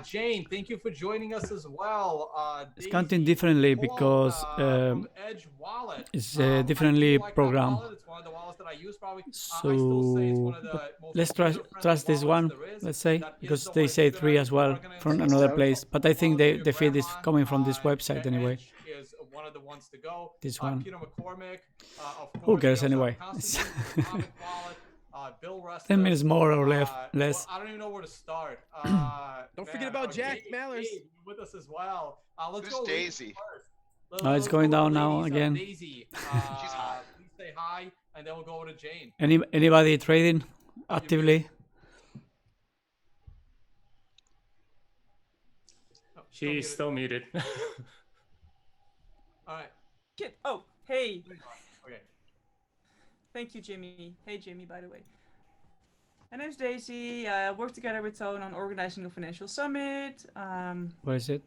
Speaker 4: Jane, thank you for joining us as well.
Speaker 2: It's counting differently because
Speaker 4: Edge Wallet.
Speaker 2: it's differently programmed.
Speaker 4: It's one of the wallets that I use probably.
Speaker 2: So let's trust this one, let's say, because they say 3 as well from another place. But I think the feed is coming from this website anyway.
Speaker 4: Is one of the ones to go.
Speaker 2: This one.
Speaker 4: Peter McCormick,
Speaker 2: who cares anyway?
Speaker 4: Bill Russ,
Speaker 2: 10 minutes more or less.
Speaker 4: Well, I don't even know where to start.
Speaker 6: Don't forget about Jack Mallers
Speaker 4: with us as well. Let's go.
Speaker 7: Daisy?
Speaker 2: No, it's going down now again.
Speaker 4: Daisy, she's high. Please say hi, and then we'll go over to Jane.
Speaker 2: Anybody trading actively?
Speaker 16: She's still muted.
Speaker 4: All right.
Speaker 8: Oh, hey.
Speaker 4: Okay.
Speaker 8: Thank you, Jimmy. Hey, Jimmy, by the way. My name's Daisy. I work together with Tone on organizing the financial summit.
Speaker 2: Where is it?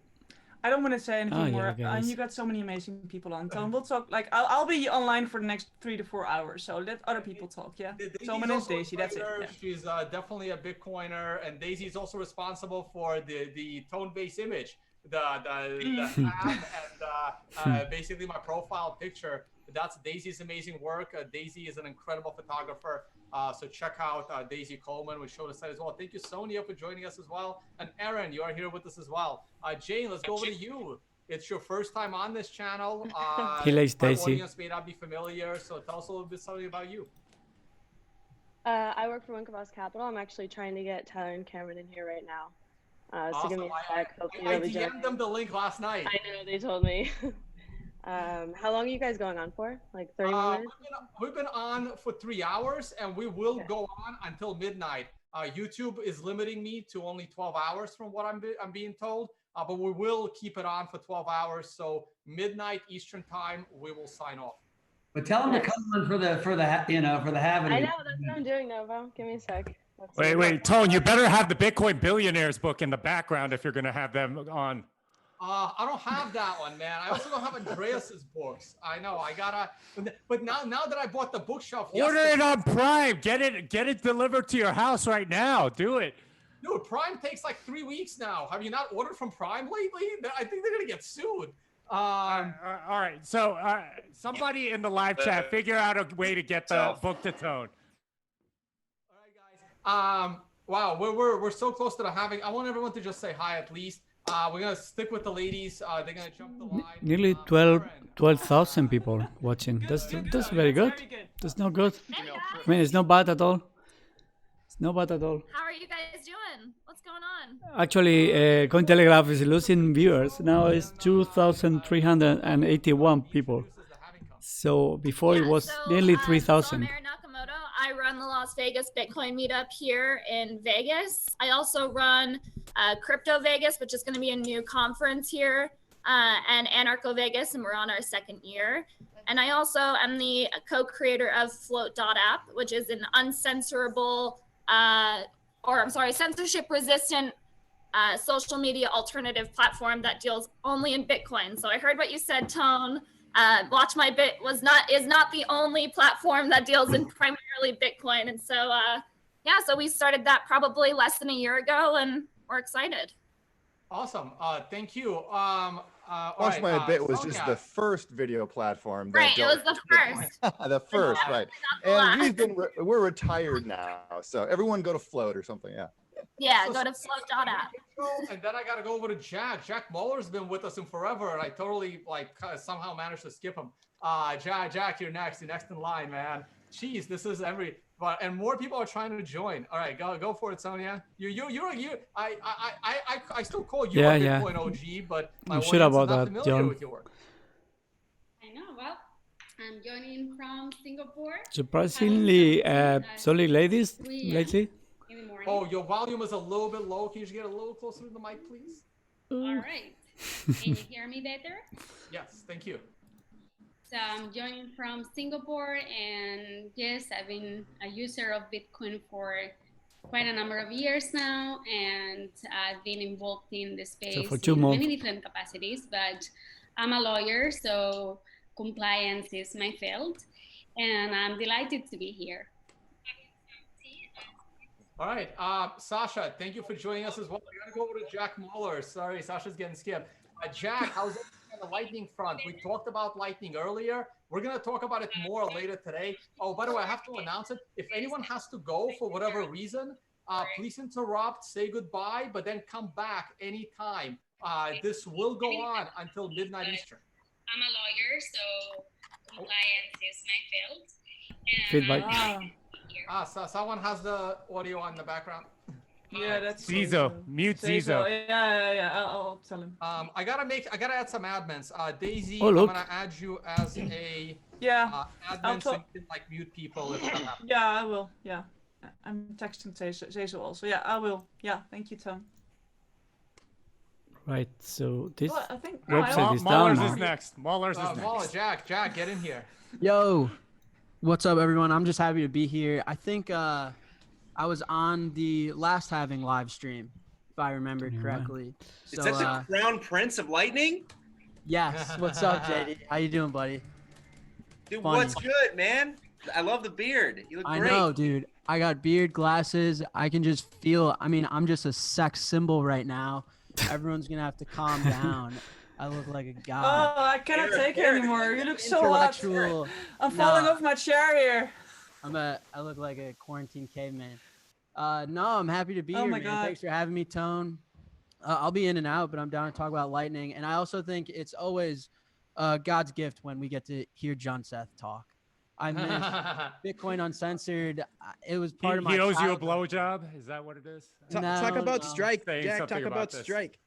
Speaker 8: I don't want to say anything more.
Speaker 2: Yeah,
Speaker 8: You got so many amazing people on. Tone, we'll talk. Like, I'll be online for the next 3 to 4 hours. So let other people talk. Yeah. So my name's Daisy. That's it. Yeah.
Speaker 4: She's definitely a Bitcoiner, and Daisy is also responsible for the Tone base image. the tab and basically my profile picture. That's Daisy's amazing work. Daisy is an incredible photographer. So check out Daisy Coleman, which showed us that as well. Thank you, Sonia, for joining us as well. And Aaron, you are here with us as well. Jane, let's go over to you. It's your first time on this channel.
Speaker 2: He likes
Speaker 4: Our
Speaker 2: Daisy.
Speaker 4: audience may not be familiar, so tell us a little bit something about you.
Speaker 10: I work for Winklevoss Capital. I'm actually trying to get Tyler and Cameron in here right now. So give me a sec. Hopefully
Speaker 4: I DM'd them the link last night.
Speaker 10: I know, they told me. How long are you guys going on for? Like 30 minutes?
Speaker 4: We've been on for 3 hours, and we will go on until midnight. YouTube is limiting me to only 12 hours from what I'm being told, but we will keep it on for 12 hours. So midnight Eastern time, we will sign off.
Speaker 9: But tell them to come on for the Halving.
Speaker 10: I know, that's what I'm doing, Novo. Give me a sec.
Speaker 16: Wait, Tone, you better have the Bitcoin Billionaires book in the background if you're going to have them on.
Speaker 4: I don't have that one, man. I also don't have Andreas's books. I know, I gotta. But now that I bought the bookshelf,
Speaker 16: Order it on Prime. Get it delivered to your house right now. Do it.
Speaker 4: Dude, Prime takes like 3 weeks now. Have you not ordered from Prime lately? I think they're gonna get sued.
Speaker 16: All right. So somebody in the live chat figure out a way to get the book to Tone.
Speaker 4: Wow, we're so close to the Halving. I want everyone to just say hi at least. We're gonna stick with the ladies. They're gonna jump the line.
Speaker 2: Nearly 12,000 people watching. That's very good. That's not good. I mean, it's not bad at all. It's not bad at all.
Speaker 12: How are you guys doing? What's going on?
Speaker 2: Actually, Cointelegraph is losing viewers. Now it's 2,381 people. So before it was nearly 3,000.
Speaker 12: I run the Las Vegas Bitcoin meetup here in Vegas. I also run Crypto Vegas, which is going to be a new conference here, and Anarcho Vegas, and we're on our 2nd year. And I also am the co-creator of Float.app, which is an uncensorable, censorship-resistant social media alternative platform that deals only in Bitcoin. So I heard what you said, Tone. Watch My Bit is not the only platform that deals in primarily Bitcoin, and so so we started that probably less than a year ago, and we're excited.
Speaker 4: Awesome. Thank you.
Speaker 13: Watch My Bit was just the first video platform.
Speaker 12: Right, it was the first.
Speaker 13: The first, right? And we're retired now, so everyone go to Float or something.
Speaker 12: Yeah, go to float.app.
Speaker 4: And then I got to go over to Jack. Jack Muller's been with us forever, and I totally somehow managed to skip him. Jack, you're next. You're next in line, man. Jeez, this is and more people are trying to join. All right, go for it, Sonia. I still call you a Bitcoin OG, but my audience is not familiar with your work.
Speaker 14: I know. Well, I'm joining from Singapore.
Speaker 2: Surprisingly, solid ladies lately.
Speaker 4: Oh, your volume is a little bit low. Can you just get a little closer to the mic, please?
Speaker 14: All right. Can you hear me better?
Speaker 4: Yes, thank you.
Speaker 14: So I'm joining from Singapore, and yes, I've been a user of Bitcoin for quite a number of years now, and I've been involved in the space in many different capacities, but I'm a lawyer, so compliance is my field, and I'm delighted to be here.
Speaker 4: All right, Sasha, thank you for joining us as well. I gotta go over to Jack Muller. Sorry, Sasha's getting skipped. Jack, how's it on the Lightning front? We talked about Lightning earlier. We're gonna talk about it more later today. Oh, by the way, I have to announce it. If anyone has to go for whatever reason, please interrupt, say goodbye, but then come back anytime. This will go on until midnight Eastern.
Speaker 14: I'm a lawyer, so compliance is my field.
Speaker 2: Feedback.
Speaker 4: So someone has the audio on the background.
Speaker 8: Yeah, that's
Speaker 16: Zizo. Mute Zizo.
Speaker 8: Yeah. I'll tell him.
Speaker 4: I gotta add some admins. Daisy,
Speaker 2: I'm
Speaker 4: gonna add you as a admin so you can mute people if that happens.
Speaker 8: Yeah, I will. Yeah, I'm texting Zizo also. Yeah, I will. Yeah, thank you, Tom.
Speaker 2: Right. So this
Speaker 8: I think
Speaker 2: website is down now.
Speaker 16: Mahler's is next. Mahler's is next.
Speaker 4: Mahler, Jack, get in here.
Speaker 15: Yo. What's up, everyone? I'm just happy to be here. I think I was on the last Halving live stream, if I remember correctly.
Speaker 17: Is that the Crown Prince of Lightning?
Speaker 15: Yes. What's up, JD? How you doing, buddy?
Speaker 17: Dude, what's good, man? I love the beard. You look great.
Speaker 15: I know, dude. I got beard, glasses. I can just feel. I mean, I'm just a sex symbol right now. Everyone's gonna have to calm down. I look like a god.
Speaker 8: Oh, I cannot take it anymore. You look so hot. I'm falling off my chair here.
Speaker 15: I look like a quarantine caveman. No, I'm happy to be here,
Speaker 8: my
Speaker 15: man.
Speaker 8: God.
Speaker 15: Thanks for having me, Tone. I'll be in and out, but I'm down to talk about Lightning. And I also think it's always God's gift when we get to hear John Seth talk. I miss Bitcoin Uncensored. It was part of my
Speaker 16: He owes you a
Speaker 15: childhood.
Speaker 16: blowjob? Is that what it is?
Speaker 6: Talk about Strike,
Speaker 16: Saying
Speaker 6: Jack.
Speaker 16: something
Speaker 6: Talk about
Speaker 16: this.
Speaker 6: Strike.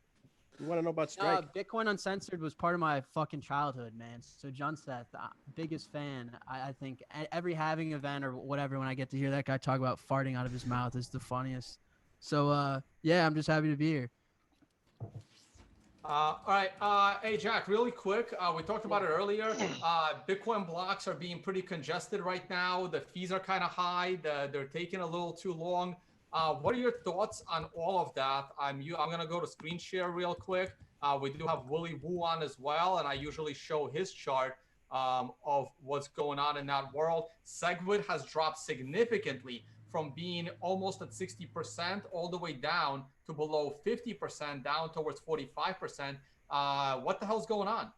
Speaker 6: We want to know about Strike.
Speaker 15: Bitcoin Uncensored was part of my fucking childhood, man. So John Seth, biggest fan. I think every Halving event or whatever, when I get to hear that guy talk about farting out of his mouth, is the funniest. So yeah, I'm just happy to be here.
Speaker 4: All right. Hey, Jack, really quick. We talked about it earlier. Bitcoin blocks are being pretty congested right now. The fees are kind of high. They're taking a little too long. What are your thoughts on all of that? I'm going to go to screen share real quick. We do have Willy Woo on as well, and I usually show his chart of what's going on in that world. SegWit has dropped significantly from being almost at 60% all the way down to below 50%, down towards 45%. What the hell's going on?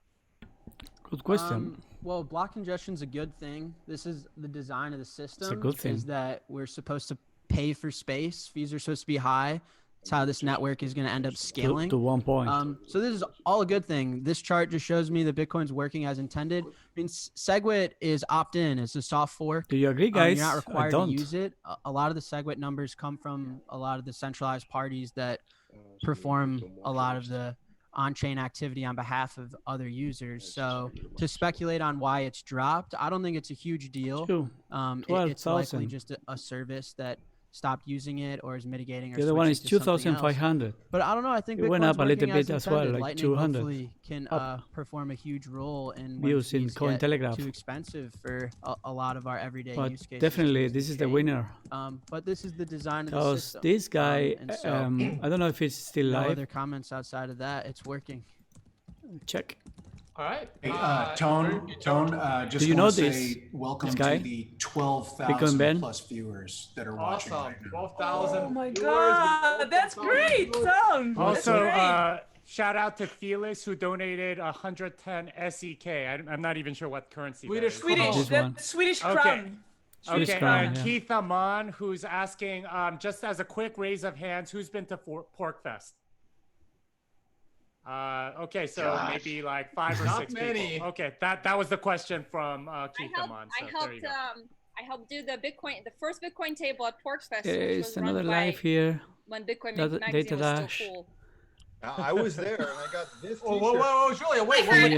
Speaker 2: Good question.
Speaker 15: Well, block congestion is a good thing. This is the design of the system.
Speaker 2: It's a good thing.
Speaker 15: Is that we're supposed to pay for space. Fees are supposed to be high. That's how this network is going to end up scaling.
Speaker 2: To 1 point.
Speaker 15: So this is all a good thing. This chart just shows me that Bitcoin's working as intended. I mean, SegWit is opt-in. It's a soft fork.
Speaker 2: Do you agree, guys?
Speaker 15: You're not
Speaker 2: I
Speaker 15: required
Speaker 2: don't.
Speaker 15: to use it. A lot of the SegWit numbers come from a lot of the centralized parties that perform a lot of the on-chain activity on behalf of other users. So to speculate on why it's dropped, I don't think it's a huge deal. It's likely just a service that stopped using it or is mitigating. Or
Speaker 2: the other one is
Speaker 15: switching to something else.
Speaker 2: 2,500.
Speaker 15: But I don't know. I think
Speaker 2: it went
Speaker 15: Bitcoin's
Speaker 2: up a little
Speaker 15: working as
Speaker 2: bit as well,
Speaker 15: intended.
Speaker 2: like
Speaker 15: Lightning
Speaker 2: 200.
Speaker 15: hopefully can perform a huge role in when
Speaker 2: Views in
Speaker 15: fees get
Speaker 2: Cointelegraph.
Speaker 15: too expensive for a lot of our everyday
Speaker 2: But
Speaker 15: use cases.
Speaker 2: definitely, this is the winner.
Speaker 15: But this is the design of the
Speaker 2: Because
Speaker 15: system.
Speaker 2: this guy,
Speaker 15: And so,
Speaker 2: I don't know if it's still
Speaker 15: no
Speaker 2: live.
Speaker 15: other comments outside of that. It's working.
Speaker 2: Check.
Speaker 4: All right.
Speaker 11: Hey, Tone, just
Speaker 2: Do you know
Speaker 11: want to
Speaker 2: this?
Speaker 11: say welcome
Speaker 2: This guy?
Speaker 11: to the
Speaker 2: Bitcoin
Speaker 11: 12,000
Speaker 2: Ben?
Speaker 11: plus viewers that are watching
Speaker 4: Awesome.
Speaker 11: right now.
Speaker 4: 12,000.
Speaker 8: Oh my God, that's great, Tom.
Speaker 16: Also, shout out to Felix who donated 110 SEK. I'm not even sure what currency.
Speaker 4: Swedish
Speaker 8: Swedish
Speaker 16: Okay.
Speaker 8: crown.
Speaker 16: Okay,
Speaker 2: crown, yeah.
Speaker 16: Keith Amon, who's asking, just as a quick raise of hands, who's been to Porkfest? Okay, so maybe like 5 or 6
Speaker 4: many.
Speaker 16: people. Okay, that was the question from Keith Amon. So there you go.
Speaker 1: I helped do the first Bitcoin table at Porkfest.
Speaker 2: It's another live here.
Speaker 1: When Bitcoin
Speaker 2: Data
Speaker 1: magazine was
Speaker 2: Dash.
Speaker 1: still cool.
Speaker 13: I was there and I got this t-shirt.
Speaker 4: Whoa, Julia, wait.
Speaker 2: I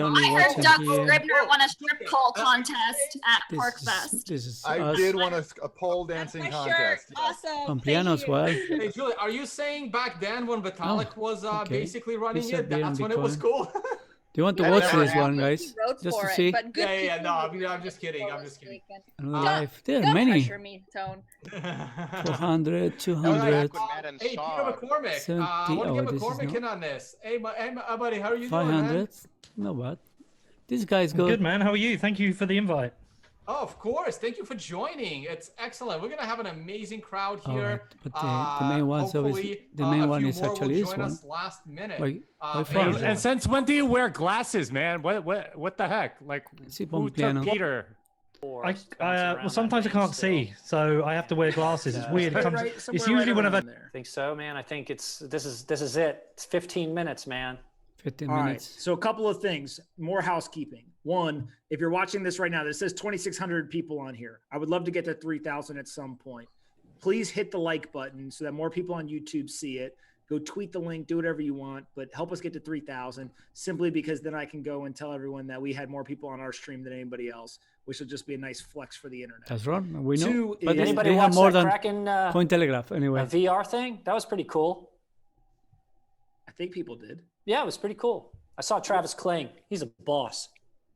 Speaker 2: heard
Speaker 12: Doug Scribner won a strip call contest at Porkfest.
Speaker 2: This is
Speaker 13: I
Speaker 2: us.
Speaker 13: did want a pole dancing contest.
Speaker 1: Awesome.
Speaker 2: On piano as well.
Speaker 4: Hey, Julia, are you saying back then when Vitalik was basically running
Speaker 2: This
Speaker 4: it,
Speaker 2: is beer
Speaker 4: that's
Speaker 2: and
Speaker 4: when it was
Speaker 2: Bitcoin.
Speaker 4: cool?
Speaker 2: Do you want to watch this one, guys? Just to see?
Speaker 4: Yeah, no, I'm just kidding. I'm just kidding.
Speaker 2: Live. There are
Speaker 1: Don't
Speaker 2: many.
Speaker 1: pressure me, Tone.
Speaker 2: 400, 200,
Speaker 4: Hey, Peter McCormick.
Speaker 2: 70.
Speaker 4: I want to
Speaker 2: Oh,
Speaker 4: get
Speaker 2: this is
Speaker 4: McCormick
Speaker 2: not.
Speaker 4: in on this. Hey, buddy, how are you doing,
Speaker 2: 500.
Speaker 4: man?
Speaker 2: No bad. This guy's good.
Speaker 5: Good, man. How are you? Thank you for the invite.
Speaker 4: Oh, of course. Thank you for joining. It's excellent. We're gonna have an amazing crowd
Speaker 2: All
Speaker 4: here.
Speaker 2: right, but the main one, so the main one is actually this one.
Speaker 4: Last minute.
Speaker 2: Why from?
Speaker 16: And since when do you wear glasses, man? What the heck? Like, who
Speaker 2: piano.
Speaker 16: took Peter?
Speaker 5: Well, sometimes I can't see, so I have to wear glasses. It's weird. It comes. It's usually whenever.
Speaker 18: I think so, man. I think this is it. It's 15 minutes, man.
Speaker 2: 15
Speaker 19: All right.
Speaker 2: minutes.
Speaker 19: So a couple of things, more housekeeping. One, if you're watching this right now, this says 2,600 people on here. I would love to get to 3,000 at some point. Please hit the like button so that more people on YouTube see it. Go tweet the link, do whatever you want, but help us get to 3,000 simply because then I can go and tell everyone that we had more people on our stream than anybody else, which will just be a nice flex for the internet.
Speaker 2: That's right. We know.
Speaker 19: Two
Speaker 2: But
Speaker 19: is-
Speaker 18: Anybody
Speaker 2: they have
Speaker 18: watch
Speaker 2: more
Speaker 18: that
Speaker 2: than
Speaker 18: Kraken
Speaker 2: Cointelegraph anyway.
Speaker 18: VR thing? That was pretty cool.
Speaker 19: I think people did.
Speaker 18: Yeah, it was pretty cool. I saw Travis Kling. He's a boss.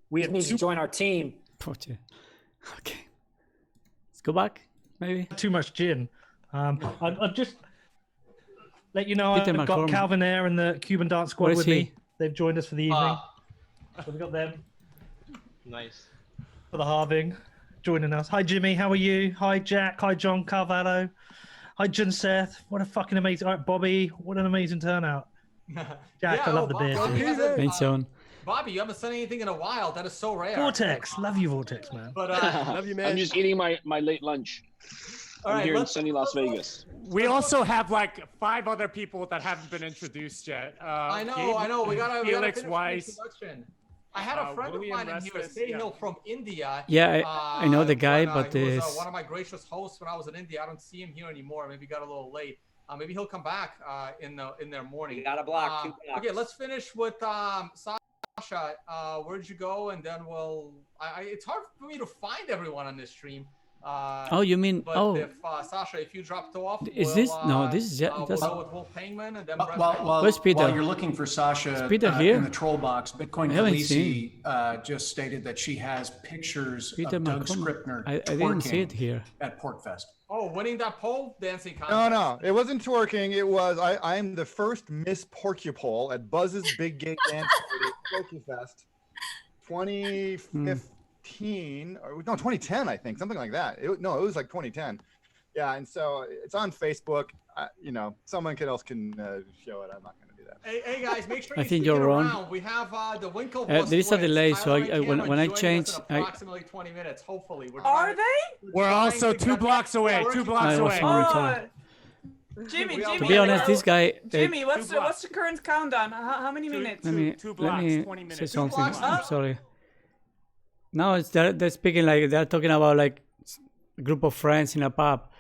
Speaker 19: We
Speaker 18: He needs to join our team.
Speaker 2: Okay. Let's go back, maybe.
Speaker 5: Too much gin. I'll just let you know
Speaker 2: Peter
Speaker 5: I've got
Speaker 2: McCormick.
Speaker 5: Calvin Air and the Cuban Dance
Speaker 2: Where
Speaker 5: Squad
Speaker 2: is
Speaker 5: with
Speaker 2: he?
Speaker 5: me. They've joined us for the evening. So we got them
Speaker 23: Nice.
Speaker 5: for the Halving joining us. Hi Jimmy, how are you? Hi Jack. Hi John Carvalho. Hi John Seth. What a fucking amazing. All right, Bobby. What an amazing turnout. Jack, I love the beard.
Speaker 2: Thanks, Sean.
Speaker 4: Bobby, you haven't said anything in a while. That is so rare.
Speaker 5: Vortex, love you, Vortex, man.
Speaker 4: But
Speaker 6: love you, man.
Speaker 3: I'm just eating my late lunch. I'm here in sunny Las Vegas.
Speaker 16: We also have like 5 other people that haven't been introduced yet.
Speaker 4: I know. We gotta
Speaker 16: Felix
Speaker 4: finish
Speaker 16: Weiss.
Speaker 4: the introduction. I had a friend
Speaker 16: William
Speaker 4: of mine in here,
Speaker 16: Restus,
Speaker 4: Sahil from India.
Speaker 2: Yeah, I know the guy, but
Speaker 4: he
Speaker 2: this.
Speaker 4: was one of my gracious hosts when I was in India. I don't see him here anymore. Maybe got a little late. Maybe he'll come back in their morning.
Speaker 17: You got a block. 2 blocks.
Speaker 4: Okay, let's finish with Sasha. Where'd you go? And then we'll. It's hard for me to find everyone on this stream.
Speaker 2: Oh, you mean?
Speaker 4: But if Sasha, if you dropped off,
Speaker 2: Is this no? This is
Speaker 4: we'll
Speaker 2: that's.
Speaker 4: go with Wolf Payman and then
Speaker 2: Where's Peter?
Speaker 11: While you're looking for Sasha
Speaker 2: here?
Speaker 11: in the troll box, Bitcoin
Speaker 2: I haven't
Speaker 11: Khaleesi just stated that she has pictures
Speaker 2: Peter
Speaker 11: of Doug
Speaker 2: McCormack.
Speaker 11: Scribner
Speaker 2: I didn't see it here.
Speaker 11: at Porkfest.
Speaker 4: Oh, winning that pole dancing contest.
Speaker 13: No, it wasn't twerking. It was I'm the first Miss Porcupole at Buzz's Big Gay Dance Party, PorkyFest, 2015 or no 2010, I think, something like that. It was like 2010. Yeah, and so it's on Facebook. Someone else can show it. I'm not going to do that.
Speaker 4: Hey guys, make sure
Speaker 2: I
Speaker 4: you
Speaker 2: think
Speaker 4: stick
Speaker 2: you're
Speaker 4: it
Speaker 2: wrong.
Speaker 4: around. We have the Winklevoss
Speaker 2: there is a
Speaker 4: twins,
Speaker 2: delay, so
Speaker 4: Tyler and Cameron
Speaker 2: when I
Speaker 4: joining us
Speaker 2: change,
Speaker 4: in approximately 20 minutes. Hopefully,
Speaker 8: Are they?
Speaker 16: We're also 2 blocks away. 2 blocks
Speaker 2: I was
Speaker 16: away.
Speaker 2: on
Speaker 8: Jimmy.
Speaker 2: To be honest, this guy.
Speaker 8: Jimmy, what's the current countdown? How many minutes?
Speaker 2: Let me
Speaker 16: 2 blocks, 20 minutes.
Speaker 2: say something.
Speaker 8: blocks.
Speaker 2: I'm sorry. Now they're speaking like they're talking about like a group of friends in a pub,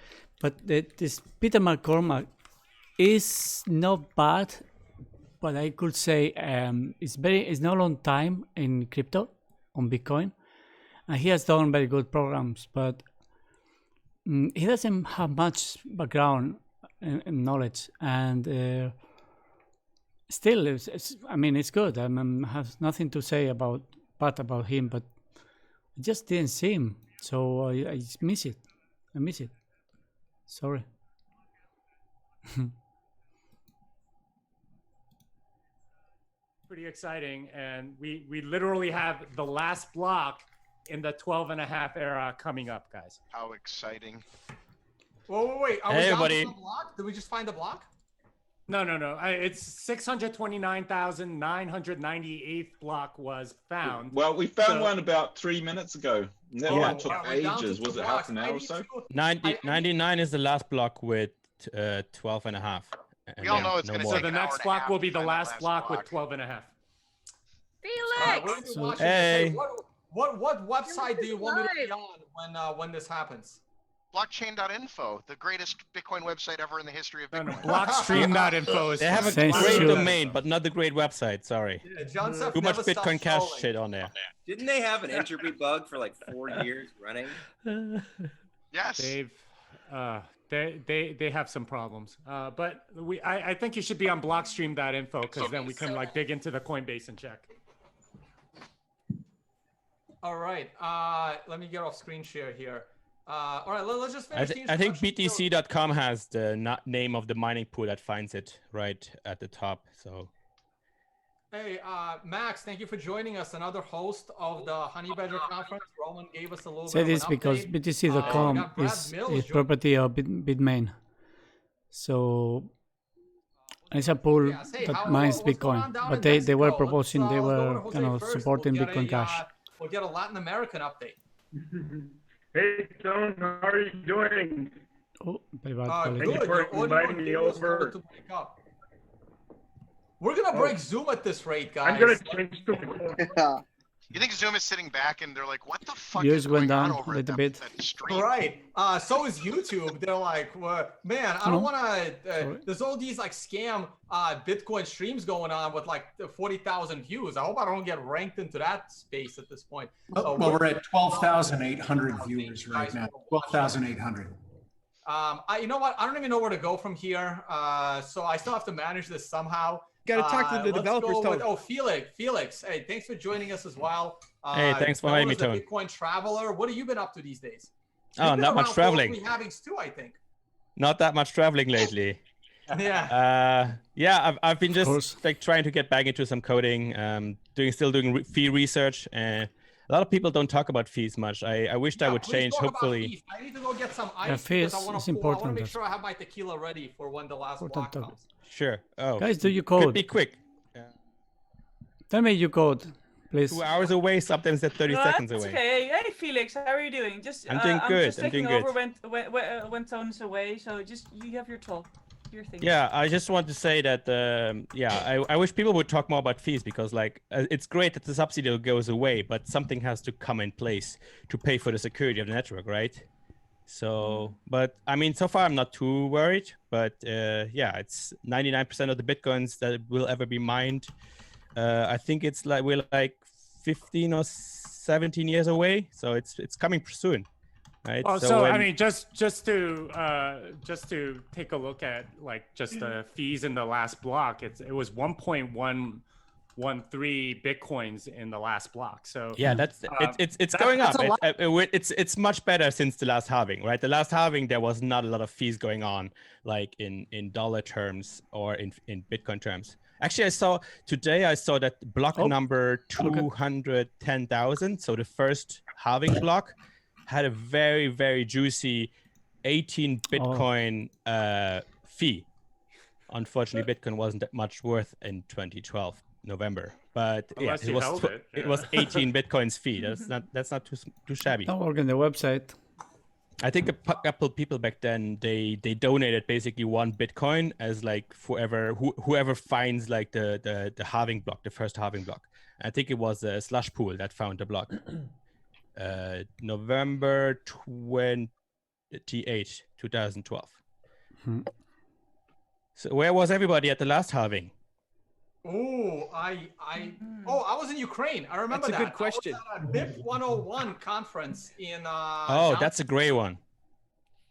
Speaker 2: but this Peter McCormack is not bad, but I could say it's not a long time in crypto on Bitcoin, and he has done very good programs, but he doesn't have much background and knowledge, and still, it's good. I have nothing to say about him, but I just didn't see him, so I just miss it. I miss it. Sorry.
Speaker 16: Pretty exciting, and we literally have the last block in the 12.5 era coming up, guys.
Speaker 7: How exciting!
Speaker 4: Wait. Are we down to the block? Did we just find the block?
Speaker 16: No. It's 629,998th block was found.
Speaker 20: Well, we found one about 3 minutes ago. That one took ages. Was it half an hour or so?
Speaker 21: 99 is the last block with 12.5.
Speaker 7: We all know it's going to
Speaker 16: So
Speaker 7: take
Speaker 16: the next block will be the last block with 12.5.
Speaker 4: Felix!
Speaker 21: Hey.
Speaker 4: What website do you want me to be on when this happens?
Speaker 7: Blockchain.info, the greatest Bitcoin website ever in the history of Bitcoin.
Speaker 16: Blockstream.info is.
Speaker 21: They have a great domain, but not the great website. Sorry.
Speaker 4: Yeah, John Seth
Speaker 21: Too much
Speaker 4: never stops
Speaker 21: Bitcoin Cash
Speaker 4: trolling.
Speaker 21: shit on there.
Speaker 17: Didn't they have an entropy bug for like 4 years running?
Speaker 7: Yes.
Speaker 16: They have some problems, but I think you should be on Blockstream.info because then we can like dig into the Coinbase and check.
Speaker 4: All right. Let me get off screen share here. All right. Let's just finish.
Speaker 21: I think BTC.com has the name of the mining pool that finds it right at the top. So.
Speaker 4: Hey, Max, thank you for joining us. Another host of the Honey Badger Conference. Roman gave us a little
Speaker 2: Say
Speaker 4: bit
Speaker 2: this
Speaker 4: of an
Speaker 2: because
Speaker 4: update.
Speaker 2: BTC.com is property of Bitmain. So it's a pool that mines Bitcoin, but they were proposing, they were kind of supporting Bitcoin Cash.
Speaker 4: We'll get a Latin American update.
Speaker 22: Hey, Stone, how are you doing?
Speaker 2: Oh, very bad
Speaker 22: Thank you for inviting me over.
Speaker 4: We're gonna break Zoom at this rate, guys.
Speaker 22: I'm gonna change to.
Speaker 7: You think Zoom is sitting back and they're like, "What the fuck
Speaker 2: Yours
Speaker 7: is
Speaker 2: went
Speaker 7: going on
Speaker 2: down
Speaker 7: over
Speaker 2: a
Speaker 7: at
Speaker 2: little
Speaker 7: that,
Speaker 2: bit.
Speaker 7: that stream?"
Speaker 4: Right. So is YouTube. They're like, well, man, I don't want to. There's all these like scam Bitcoin streams going on with like 40,000 views. I hope I don't get ranked into that space at this point.
Speaker 11: Well, we're at 12,800 viewers right now. 12,800.
Speaker 4: You know what? I don't even know where to go from here. So I still have to manage this somehow.
Speaker 6: Got to talk to the developers.
Speaker 4: Felix. Hey, thanks for joining us as well.
Speaker 21: Hey, thanks for having me, Tone.
Speaker 4: Bitcoin traveler. What have you been up to these days?
Speaker 21: Oh, not much traveling.
Speaker 4: Havings too, I think.
Speaker 21: Not that much traveling lately.
Speaker 4: Yeah.
Speaker 21: I've been just like trying to get back into some coding. Doing field research. A lot of people don't talk about fees much. I wish that would change. Hopefully.
Speaker 4: I need to go get some ice.
Speaker 2: Fees
Speaker 4: I want
Speaker 2: is
Speaker 4: to
Speaker 2: important.
Speaker 4: make sure I have my tequila ready for when the last block comes.
Speaker 21: Sure. Oh,
Speaker 2: guys, do you code?
Speaker 21: Could be quick.
Speaker 2: Tell me you code, please.
Speaker 21: 2 hours away, sometimes at 30 seconds away.
Speaker 8: Okay. Hey, Felix, how are you doing?
Speaker 21: I'm doing good.
Speaker 8: Just taking over when Tone's away, so just you have your talk. Your thing.
Speaker 21: Yeah, I just want to say that, I wish people would talk more about fees because, like, it's great that the subsidy goes away, but something has to come in place to pay for the security of the network, right? So, but I mean, so far I'm not too worried, but yeah, it's 99% of the Bitcoins that will ever be mined. I think it's like we're like 15 or 17 years away, so it's coming soon. Right.
Speaker 16: Well, so I mean, just to take a look at like just the fees in the last block, it was 1.113 Bitcoins in the last block. So
Speaker 21: yeah, it's going up. It's much better since the last halving, right? The last halving there was not a lot of fees going on, like in dollar terms or in Bitcoin terms. Actually, I saw that block number 210,000. So the first halving block had a very, very juicy 18 Bitcoin fee. Unfortunately, Bitcoin wasn't that much worth in 2012 November, but yeah, it was 18 Bitcoins fee. That's not too shabby.
Speaker 2: Don't work on the website.
Speaker 21: I think a couple people back then they donated basically 1 Bitcoin as like whoever finds like the halving block, the first halving block. I think it was a Slush Pool that found the block. November 28, 2012. So where was everybody at the last halving?
Speaker 4: Oh, I was in Ukraine. I remember that.
Speaker 6: That's a good question.
Speaker 4: I was at a BIP 101 conference in
Speaker 21: That's a great one.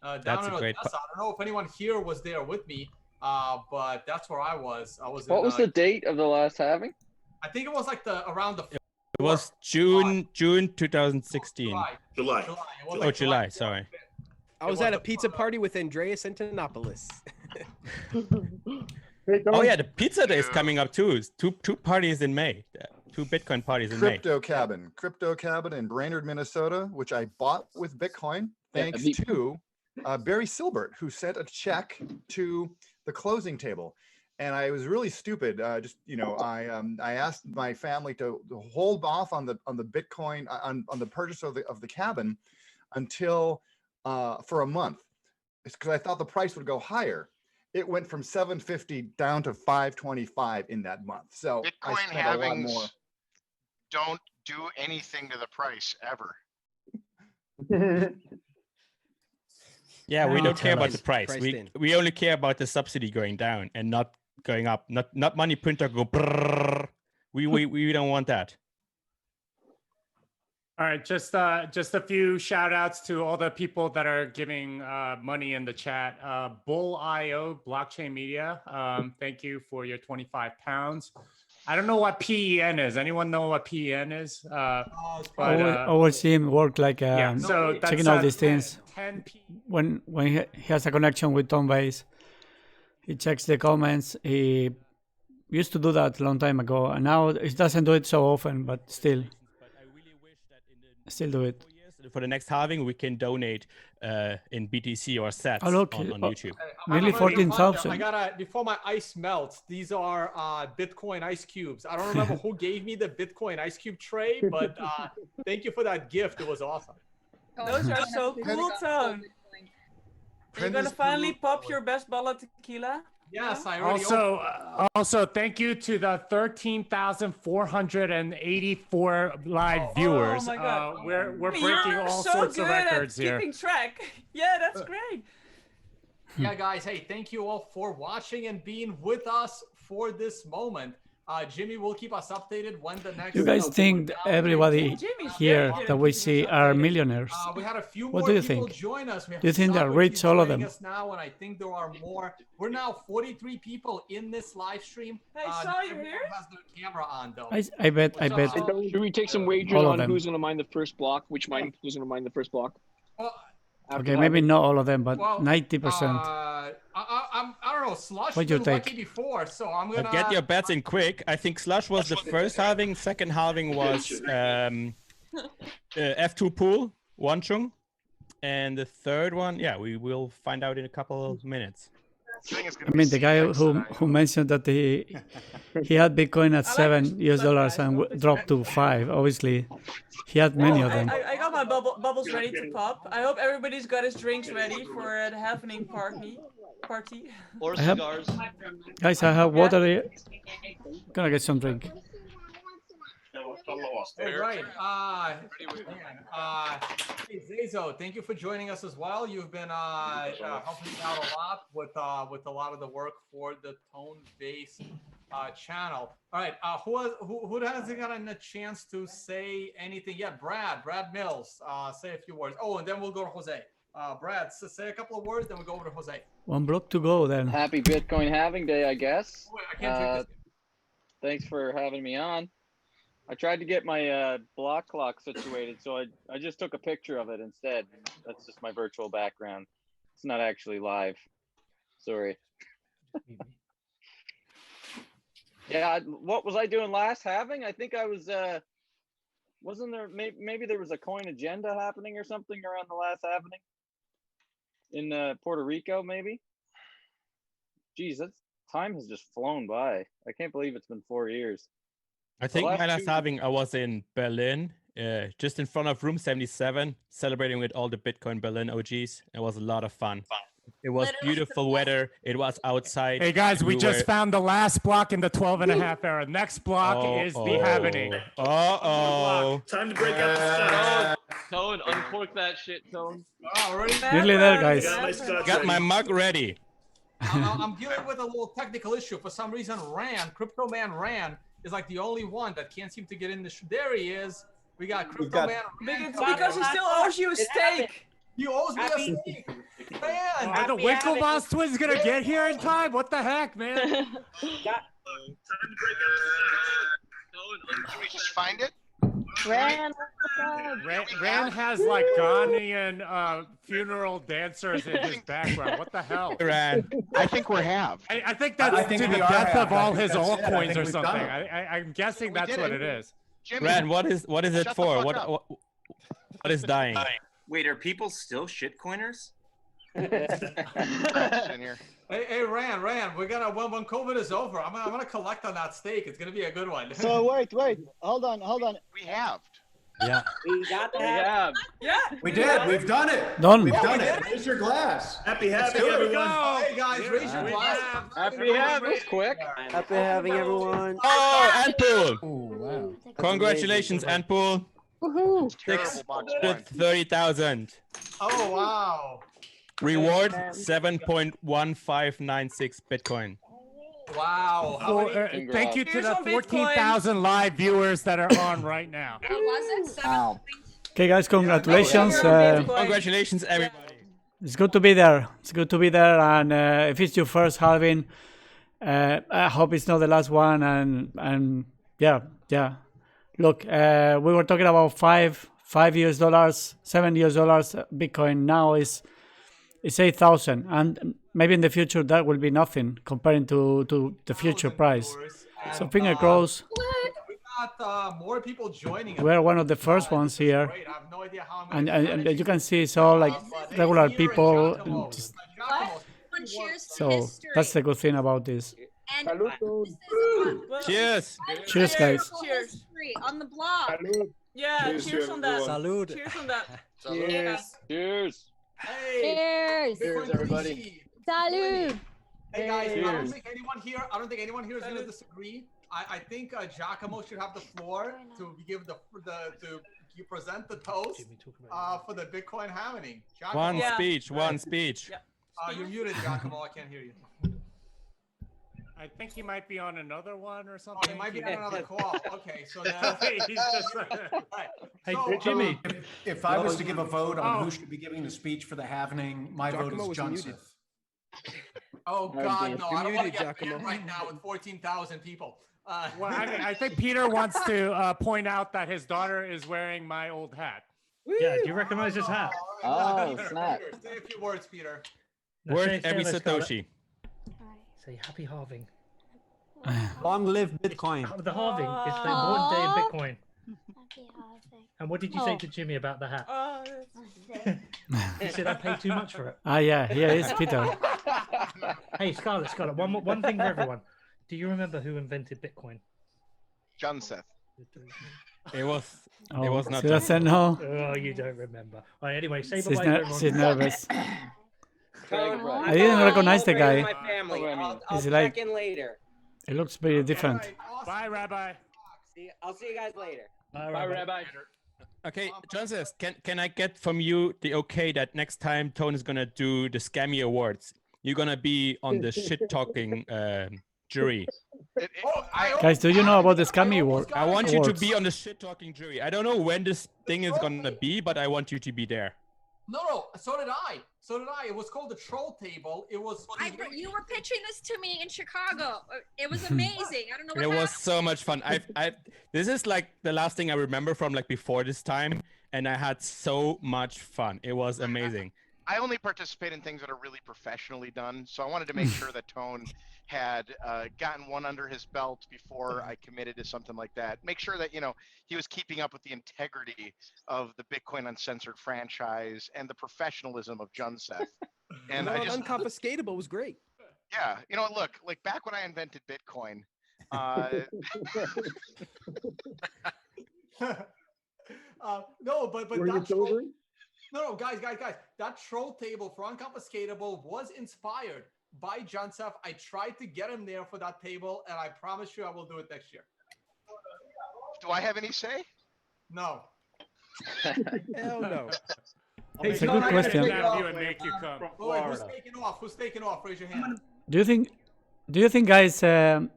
Speaker 4: That's a great. I don't know if anyone here was there with me, but that's where I was.
Speaker 23: What was the date of the last halving?
Speaker 4: I think it was like around the.
Speaker 21: It was June 2016.
Speaker 4: July.
Speaker 21: July. Sorry.
Speaker 6: I was at a pizza party with Andreas Antonopoulos.
Speaker 21: Oh yeah, the pizza day is coming up too. Two parties in May. 2 Bitcoin parties in May.
Speaker 13: Cripto Cabin in Brainerd, Minnesota, which I bought with Bitcoin thanks to Barry Silbert, who sent a check to the closing table. And I was really stupid. I asked my family to hold off on the Bitcoin on the purchase of the cabin until for a month, because I thought the price would go higher. It went from 750 down to 525 in that month. So
Speaker 7: Bitcoin
Speaker 13: I spent a lot more.
Speaker 7: halvings don't do anything to the price ever.
Speaker 21: Yeah, we don't care about the price. We only care about the subsidy going down and not going up. Not money printer go brrr. We don't want that.
Speaker 16: All right, just a few shout outs to all the people that are giving money in the chat. Bull.io, Blockchain Media, thank you for your 25 pounds. I don't know what PEN is. Anyone know what PEN is?
Speaker 2: Our team work like
Speaker 16: so
Speaker 2: checking out these things. When he has a connection with Tomebase, he checks the comments. He used to do that a long time ago, and now he doesn't do it so often, but still do it.
Speaker 21: For the next halving, we can donate in BTC or sats on YouTube.
Speaker 2: Nearly 14,000.
Speaker 4: I gotta, before my ice melts, these are Bitcoin ice cubes. I don't remember who gave me the Bitcoin ice cube tray, but thank you for that gift. It was awesome.
Speaker 8: Those are so cool, Tone. Are you gonna finally pop your best bottle of tequila?
Speaker 4: Yes, I already
Speaker 16: also thank you to the 13,484 live viewers.
Speaker 8: Oh my God.
Speaker 16: We're breaking all sorts of records here.
Speaker 8: Keeping track. Yeah, that's great.
Speaker 4: Yeah, guys. Hey, thank you all for watching and being with us for this moment. Jimmy will keep us updated when the next.
Speaker 2: You guys think everybody here that we see are millionaires?
Speaker 4: We had a few
Speaker 2: what
Speaker 4: more
Speaker 2: do you
Speaker 4: people
Speaker 2: think?
Speaker 4: join us.
Speaker 2: Do you think they're rich, all of them?
Speaker 4: Now, and I think there are more. We're now 43 people in this live stream.
Speaker 8: Hey, Saw, you here?
Speaker 4: Has their camera on though.
Speaker 2: I bet.
Speaker 23: Should we take some wagers on who's going to mine the first block? Who's going to mine the first block?
Speaker 2: Okay, maybe not all of them, but 90%.
Speaker 4: I don't know. Slush
Speaker 2: What do you
Speaker 4: been
Speaker 2: think?
Speaker 4: lucky before, so I'm gonna
Speaker 21: Get your bets in quick. I think Slush was the first halving. Second halving was F2 pool, one chung. And the third one, yeah, we will find out in a couple of minutes.
Speaker 2: I mean, the guy who mentioned that he had Bitcoin at $7 and dropped to 5. Obviously, he had many of them.
Speaker 8: I got my bubbles ready to pop. I hope everybody's got his drinks ready for the happening party.
Speaker 9: Or cigars.
Speaker 2: Guys, I have water here. Gonna get some drink.
Speaker 4: Hey, right. Hey, Zezo, thank you for joining us as well. You've been helping out a lot with a lot of the work for the tone-based channel. All right. Who hasn't gotten a chance to say anything yet? Brad Mills, say a few words. Oh, and then we'll go to Jose. Brad, say a couple of words, then we'll go over to Jose.
Speaker 2: One block to go then.
Speaker 10: Happy Bitcoin halving day, I guess.
Speaker 4: Oh, wait, I can't take this.
Speaker 10: Thanks for having me on. I tried to get my block clock situated, so I just took a picture of it instead. That's just my virtual background. It's not actually live. Sorry. Yeah, what was I doing last halving? I think I was, wasn't there, maybe there was a coin agenda happening or something around the last halving? In Puerto Rico, maybe? Geez, time has just flown by. I can't believe it's been 4 years.
Speaker 21: I think my last halving, I was in Berlin, just in front of room 77, celebrating with all the Bitcoin Berlin OGs. It was a lot of fun. It was beautiful weather. It was outside.
Speaker 16: Hey guys, we just found the last block in the 12.5 era. Next block is the happening.
Speaker 9: Time to break out the Tone, uncork that shit, Tone.
Speaker 2: Nearly there, guys.
Speaker 21: Got my mug ready.
Speaker 4: I'm dealing with a little technical issue. For some reason, Crypto Man Ran is like the only one that can't seem to get in the there he is. We got Crypto Man.
Speaker 8: Because he still owes you a steak.
Speaker 4: He owes me a steak. Man.
Speaker 16: Are the Winklevoss twins gonna get here in time? What the heck, man?
Speaker 7: Can we just find it?
Speaker 12: Ran
Speaker 16: has like Ghanaian funeral dancers in his background. What the hell?
Speaker 21: Ran.
Speaker 7: I think we're halved.
Speaker 16: I think that's to the death of all his altcoins or something. I'm guessing that's what it is.
Speaker 21: Ran, what is it for? What is dying?
Speaker 17: Wait, are people still shitcoiners?
Speaker 4: Hey, Ran, we're gonna when COVID is over, I'm gonna collect on that steak. It's gonna be a good one.
Speaker 10: So wait, hold on.
Speaker 7: We have.
Speaker 21: Yeah.
Speaker 9: We got that.
Speaker 8: Yeah.
Speaker 11: We did. We've done it.
Speaker 2: Done.
Speaker 11: We've done it. Raise your glass.
Speaker 9: Happy having everyone.
Speaker 4: Hey guys, raise your glass.
Speaker 10: Happy having quick.
Speaker 6: Happy having everyone.
Speaker 21: Oh, Antpool!
Speaker 11: Oh, wow.
Speaker 21: Congratulations, Antpool.
Speaker 10: Woohoo!
Speaker 21: 630,000.
Speaker 4: Oh wow.
Speaker 21: Reward 7.1596 Bitcoin.
Speaker 4: Wow.
Speaker 16: Thank you to the 14,000 live viewers that are on right now.
Speaker 2: Okay, guys, congratulations.
Speaker 21: Congratulations, everybody.
Speaker 2: It's good to be there. It's good to be there. And if it's your first halving, I hope it's not the last one. And yeah. Look, we were talking about $5 US, $7 US. Bitcoin now is 8,000, and maybe in the future that will be nothing comparing to the future price. So finger crossed.
Speaker 4: We got more people joining us.
Speaker 2: We're one of the first ones here,
Speaker 4: I have no idea how
Speaker 2: and you can see it's all like regular people. So that's the good thing about this.
Speaker 21: Cheers.
Speaker 2: Cheers, guys.
Speaker 8: Cheers.
Speaker 1: On the block.
Speaker 8: Yeah, cheers on that.
Speaker 6: Salud.
Speaker 8: Cheers on that.
Speaker 10: Cheers.
Speaker 4: Hey.
Speaker 12: Cheers.
Speaker 4: Everybody.
Speaker 12: Salud.
Speaker 4: Hey guys, I don't think anyone here is gonna disagree. I think Giacomo should have the floor to give to present the toast for the Bitcoin halving.
Speaker 21: One speech.
Speaker 4: You're muted, Giacomo. I can't hear you.
Speaker 16: I think he might be on another one or something.
Speaker 4: Oh, he might be on another call. Okay, so now
Speaker 16: he's just.
Speaker 5: Hey, Jimmy.
Speaker 11: If I was to give a vote on who should be giving the speech for the halving, my vote is Johnson.
Speaker 4: Oh God, no! I don't want to get banned right now with 14,000 people.
Speaker 16: Well, I think Peter wants to point out that his daughter is wearing my old hat.
Speaker 5: Yeah, do you recognize his hat?
Speaker 10: Oh, snap.
Speaker 4: Say a few words, Peter.
Speaker 21: Worth every satoshi.
Speaker 5: Say happy halving.
Speaker 6: Long live Bitcoin.
Speaker 5: The halving is the one day of Bitcoin. And what did you say to Jimmy about the hat?
Speaker 8: Oh,
Speaker 5: He said I paid too much for it.
Speaker 2: Ah, yeah, here is Peter.
Speaker 5: Hey, Scarlett, one thing for everyone. Do you remember who invented Bitcoin?
Speaker 7: John Seth.
Speaker 21: It was not.
Speaker 2: She doesn't know.
Speaker 5: Oh, you don't remember. All right, anyway, say
Speaker 2: She's,
Speaker 5: bye-bye to everyone.
Speaker 2: she's nervous.
Speaker 6: I
Speaker 2: didn't recognize the guy.
Speaker 6: My family. I'll
Speaker 2: He's
Speaker 6: check
Speaker 2: like-
Speaker 6: in later.
Speaker 2: It looks very different.
Speaker 16: Bye, Rabbi.
Speaker 6: I'll see you guys later.
Speaker 16: Bye, Rabbi.
Speaker 21: Okay, John says, can I get from you the okay that next time Tone is gonna do the Scammy Awards, you're gonna be on the shit talking jury?
Speaker 2: Guys, do you know about the Scammy Award?
Speaker 21: I want you to
Speaker 2: Awards?
Speaker 21: be on the shit talking jury. I don't know when this thing is gonna be, but I want you to be there.
Speaker 4: No, so did I. It was called the Troll Table. It was.
Speaker 1: You were pitching this to me in Chicago. It was amazing. I don't know what
Speaker 21: It was
Speaker 1: happened.
Speaker 21: so much fun. This is like the last thing I remember from like before this time, and I had so much fun. It was amazing.
Speaker 7: I only participate in things that are really professionally done, so I wanted to make sure that Tone had gotten one under his belt before I committed to something like that. Make sure that, he was keeping up with the integrity of the Bitcoin Uncensored franchise and the professionalism of John Seth. And
Speaker 6: Unconfiscatable was great.
Speaker 7: Yeah, look, like back when I invented Bitcoin,
Speaker 4: No, but
Speaker 7: Were you
Speaker 4: that troll,
Speaker 7: children?
Speaker 4: no, guys. That Troll Table for Unconfiscatable was inspired by John Seth. I tried to get him there for that table, and I promise you I will do it next year.
Speaker 7: Do I have any say?
Speaker 4: No.
Speaker 6: Hell no.
Speaker 2: It's a good question.
Speaker 16: And make you come.
Speaker 4: Wait, who's taking off? Raise your hand.
Speaker 2: Do you think, guys, the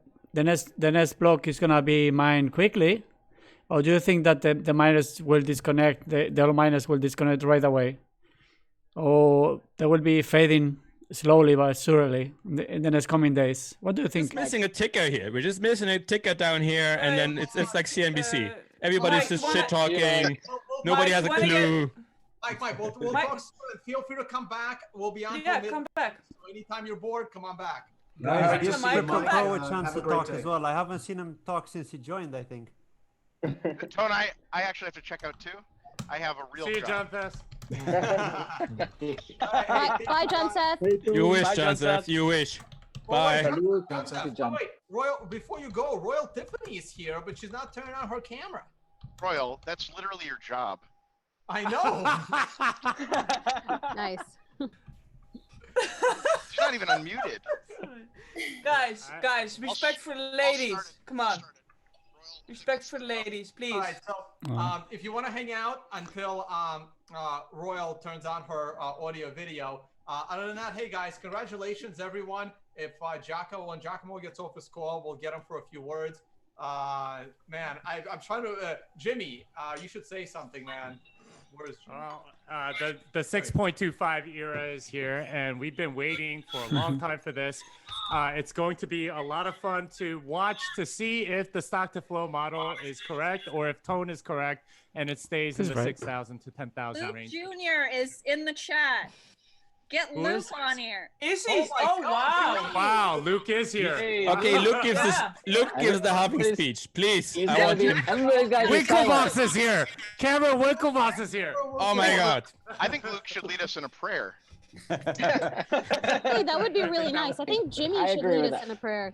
Speaker 2: next block is gonna be mined quickly, or do you think that the miners will disconnect? The other miners will disconnect right away, or they will be fading slowly but surely in the next coming days? What do you think?
Speaker 21: Just missing a ticker here. We're just missing a ticker down here, and then it's like CNBC. Everybody's just shit talking. Nobody has a clue.
Speaker 4: Mike, we'll talk soon. Feel free to come back. We'll be on.
Speaker 8: Yeah, come back.
Speaker 4: So anytime you're bored, come on back.
Speaker 14: Guys, give
Speaker 8: Mike,
Speaker 14: Cripto
Speaker 8: come
Speaker 14: Pro a
Speaker 8: back.
Speaker 14: chance
Speaker 13: Have a
Speaker 14: to
Speaker 13: great
Speaker 14: talk
Speaker 13: day.
Speaker 14: as well. I haven't seen him talk since he joined, I think.
Speaker 7: Tone, I actually have to check out too. I have a real
Speaker 16: See you,
Speaker 7: job.
Speaker 16: John Fest.
Speaker 15: Bye, John Seth.
Speaker 21: You wish,
Speaker 9: Bye,
Speaker 21: John
Speaker 9: John
Speaker 21: Seth.
Speaker 9: Seth.
Speaker 21: You wish.
Speaker 4: Oh,
Speaker 21: Bye.
Speaker 4: wait, Royal. Before you go, Royal Tiffany is here, but she's not turning on her camera.
Speaker 7: Royal, that's literally your job.
Speaker 4: I know.
Speaker 15: Nice.
Speaker 7: She's not even unmuted.
Speaker 8: Guys, respect for the ladies. Come on. Respect for the ladies, please.
Speaker 4: All right, so if you want to hang out until Royal turns on her audio video. Other than that, hey guys, congratulations everyone. If when Giacomo gets off his call, we'll get him for a few words. Man, I'm trying to. Jimmy, you should say something, man. Where's
Speaker 16: The 6.25 era is here, and we've been waiting for a long time for this. It's going to be a lot of fun to watch to see if the stock to flow model is correct or if Tone is correct, and it stays in the 6,000 to 10,000
Speaker 1: Luke
Speaker 16: range.
Speaker 1: Jr. is in the chat. Get
Speaker 16: Who
Speaker 1: Luke
Speaker 16: is?
Speaker 1: on here.
Speaker 8: Is he? Oh, wow.
Speaker 16: Wow, Luke is here.
Speaker 21: Okay, Luke gives the halving speech, please. I want him.
Speaker 16: Winklevoss is here. Cameron Winklevoss is here.
Speaker 21: Oh my God.
Speaker 7: I think Luke should lead us in a prayer.
Speaker 15: Hey, that would be really nice. I think Jimmy should lead us in a prayer.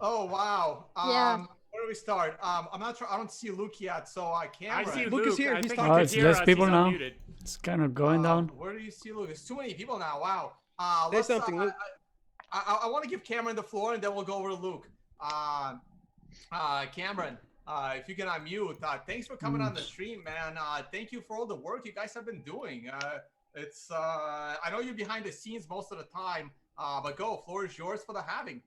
Speaker 4: Oh wow.
Speaker 15: Yeah.
Speaker 4: Where do we start? I'm not sure. I don't see Luke yet, so Cameron.
Speaker 16: I see
Speaker 6: Luke is here.
Speaker 16: I
Speaker 6: He's
Speaker 16: think
Speaker 6: talking.
Speaker 2: Oh,
Speaker 16: he
Speaker 2: it's
Speaker 16: can hear
Speaker 2: less
Speaker 16: us.
Speaker 2: people
Speaker 16: He's
Speaker 2: now.
Speaker 16: unmuted.
Speaker 2: It's kind of going down.
Speaker 4: Where do you see Luke? There's too many people now. Wow.
Speaker 6: Say something, Luke.
Speaker 4: I want to give Cameron the floor, and then we'll go over to Luke. Cameron, if you can unmute. Thanks for coming on the stream, man. Thank you for all the work you guys have been doing. It's I know you're behind the scenes most of the time, but go. Floor is yours for the halving.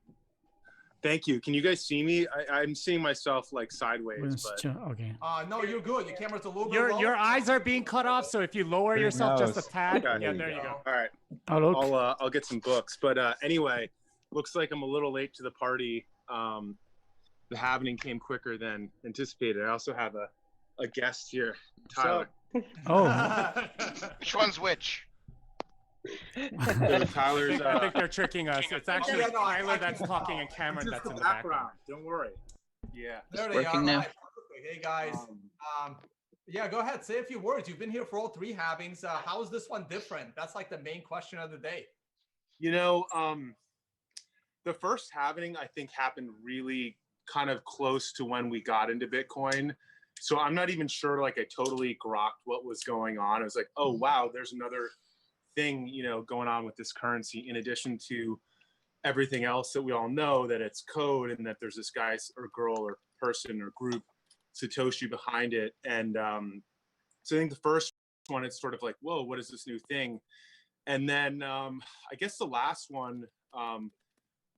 Speaker 19: Thank you. Can you guys see me? I'm seeing myself like sideways, but
Speaker 2: Okay.
Speaker 4: No, you're good. Your camera's a little bit
Speaker 16: Your
Speaker 4: low.
Speaker 16: your eyes are being cut off, so if you lower yourself just a tad,
Speaker 19: Okay.
Speaker 16: yeah, there you go.
Speaker 19: All right.
Speaker 2: Oh, look.
Speaker 19: I'll get some books. But anyway, looks like I'm a little late to the party. The halving came quicker than anticipated. I also have a guest here, Tyler.
Speaker 2: Oh.
Speaker 7: Which one's which?
Speaker 19: So Tyler's.
Speaker 16: I think they're tricking us. It's actually
Speaker 4: Yeah, no,
Speaker 16: Tyler that's talking and Cameron
Speaker 19: Just
Speaker 16: that's
Speaker 19: the
Speaker 16: in the background.
Speaker 19: Don't worry. Yeah.
Speaker 4: There
Speaker 17: It's
Speaker 4: they
Speaker 17: working
Speaker 4: are.
Speaker 17: now.
Speaker 4: Right. Hey guys. Yeah, go ahead. Say a few words. You've been here for all 3 halvings. How is this one different? That's like the main question of the day.
Speaker 19: You know, the first halving I think happened really kind of close to when we got into Bitcoin. So I'm not even sure like I totally grokked what was going on. I was like, oh wow, there's another thing, you know, going on with this currency in addition to everything else that we all know, that it's code and that there's this guy or girl or person or group Satoshi behind it. And so I think the first one, it's sort of like, whoa, what is this new thing? And then I guess the last one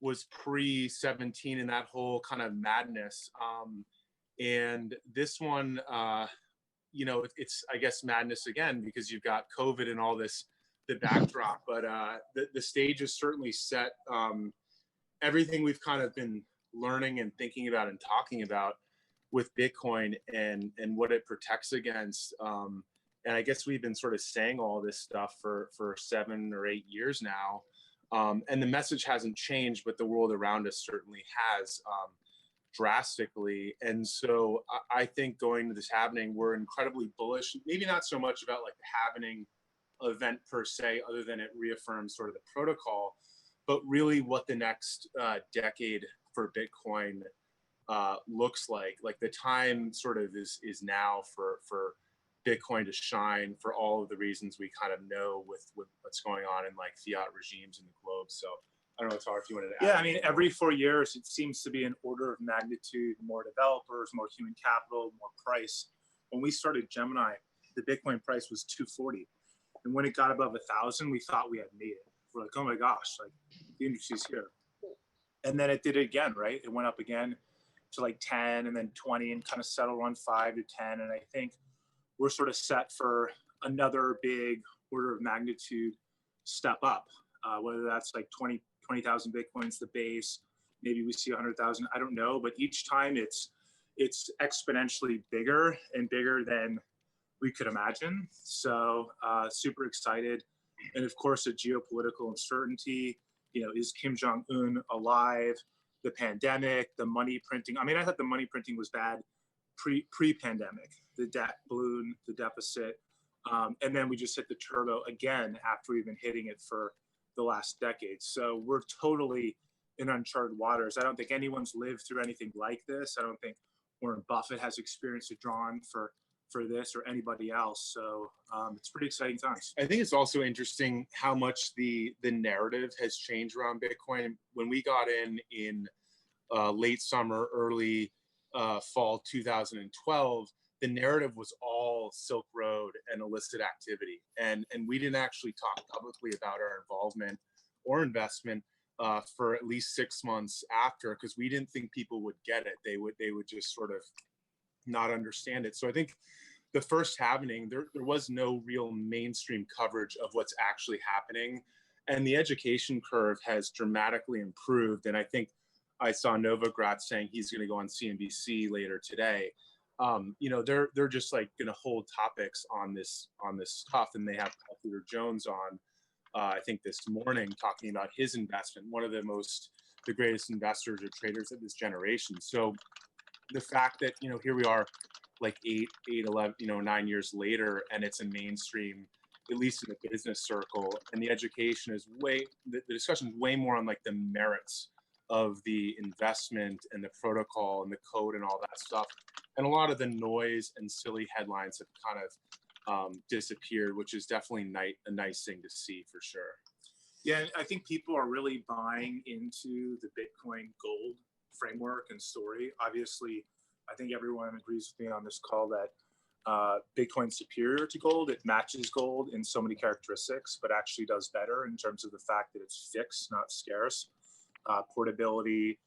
Speaker 19: was pre-17 and that whole kind of madness. And this one, you know, it's, I guess, madness again, because you've got COVID and all this, the backdrop, but the stage is certainly set. Everything we've kind of been learning and thinking about and talking about with Bitcoin and what it protects against. And I guess we've been sort of saying all this stuff for 7 or 8 years now. And the message hasn't changed, but the world around us certainly has drastically. And so I think going to this halving, we're incredibly bullish, maybe not so much about like the halving event per se, other than it reaffirms sort of the protocol, but really what the next decade for Bitcoin looks like. Like the time sort of is now for Bitcoin to shine for all of the reasons we kind of know with what's going on in like fiat regimes in the globe. So I don't know, Tar, if you wanted to add.
Speaker 3: Yeah, I mean, every 4 years, it seems to be an order of magnitude, more developers, more human capital, more price. When we started Gemini, the Bitcoin price was 240. And when it got above 1,000, we thought we had made it. We're like, oh my gosh, like the industry's here. And then it did it again, right? It went up again to like 10 and then 20 and kind of settled on 5 to 10. And I think we're sort of set for another big order of magnitude step up, whether that's like 20,000 Bitcoins, the base, maybe we see 100,000, I don't know. But each time it's exponentially bigger and bigger than we could imagine. So super excited. And of course, the geopolitical uncertainty, you know, is Kim Jong-un alive? The pandemic, the money printing. I mean, I thought the money printing was bad pre-pandemic, the debt balloon, the deficit. And then we just hit the turbo again after we've been hitting it for the last decade. So we're totally in uncharted waters. I don't think anyone's lived through anything like this. I don't think Warren Buffett has experienced a drawn for this or anybody else. So it's pretty exciting times.
Speaker 19: I think it's also interesting how much the narrative has changed around Bitcoin. When we got in late summer, early fall 2012, the narrative was all Silk Road and illicit activity. And we didn't actually talk publicly about our involvement or investment for at least 6 months after, because we didn't think people would get it. They would just sort of not understand it. So I think the first halving, there was no real mainstream coverage of what's actually happening. And the education curve has dramatically improved. And I think I saw Novogratz saying he's going to go on CNBC later today. You know, they're just like going to hold topics on this stuff. And they have Paul Tudor Jones on, I think this morning, talking about his investment, one of the greatest investors or traders of this generation. So the fact that, you know, here we are like 11, 9 years later, and it's a mainstream, at least in the business circle, and the education is the discussion is way more on like the merits of the investment and the protocol and the code and all that stuff. And a lot of the noise and silly headlines have kind of disappeared, which is definitely a nice thing to see for sure.
Speaker 3: Yeah, I think people are really buying into the Bitcoin gold framework and story. Obviously, I think everyone agrees with me on this call that Bitcoin's superior to gold. It matches gold in so many characteristics, but actually does better in terms of the fact that it's fixed, not scarce, portability,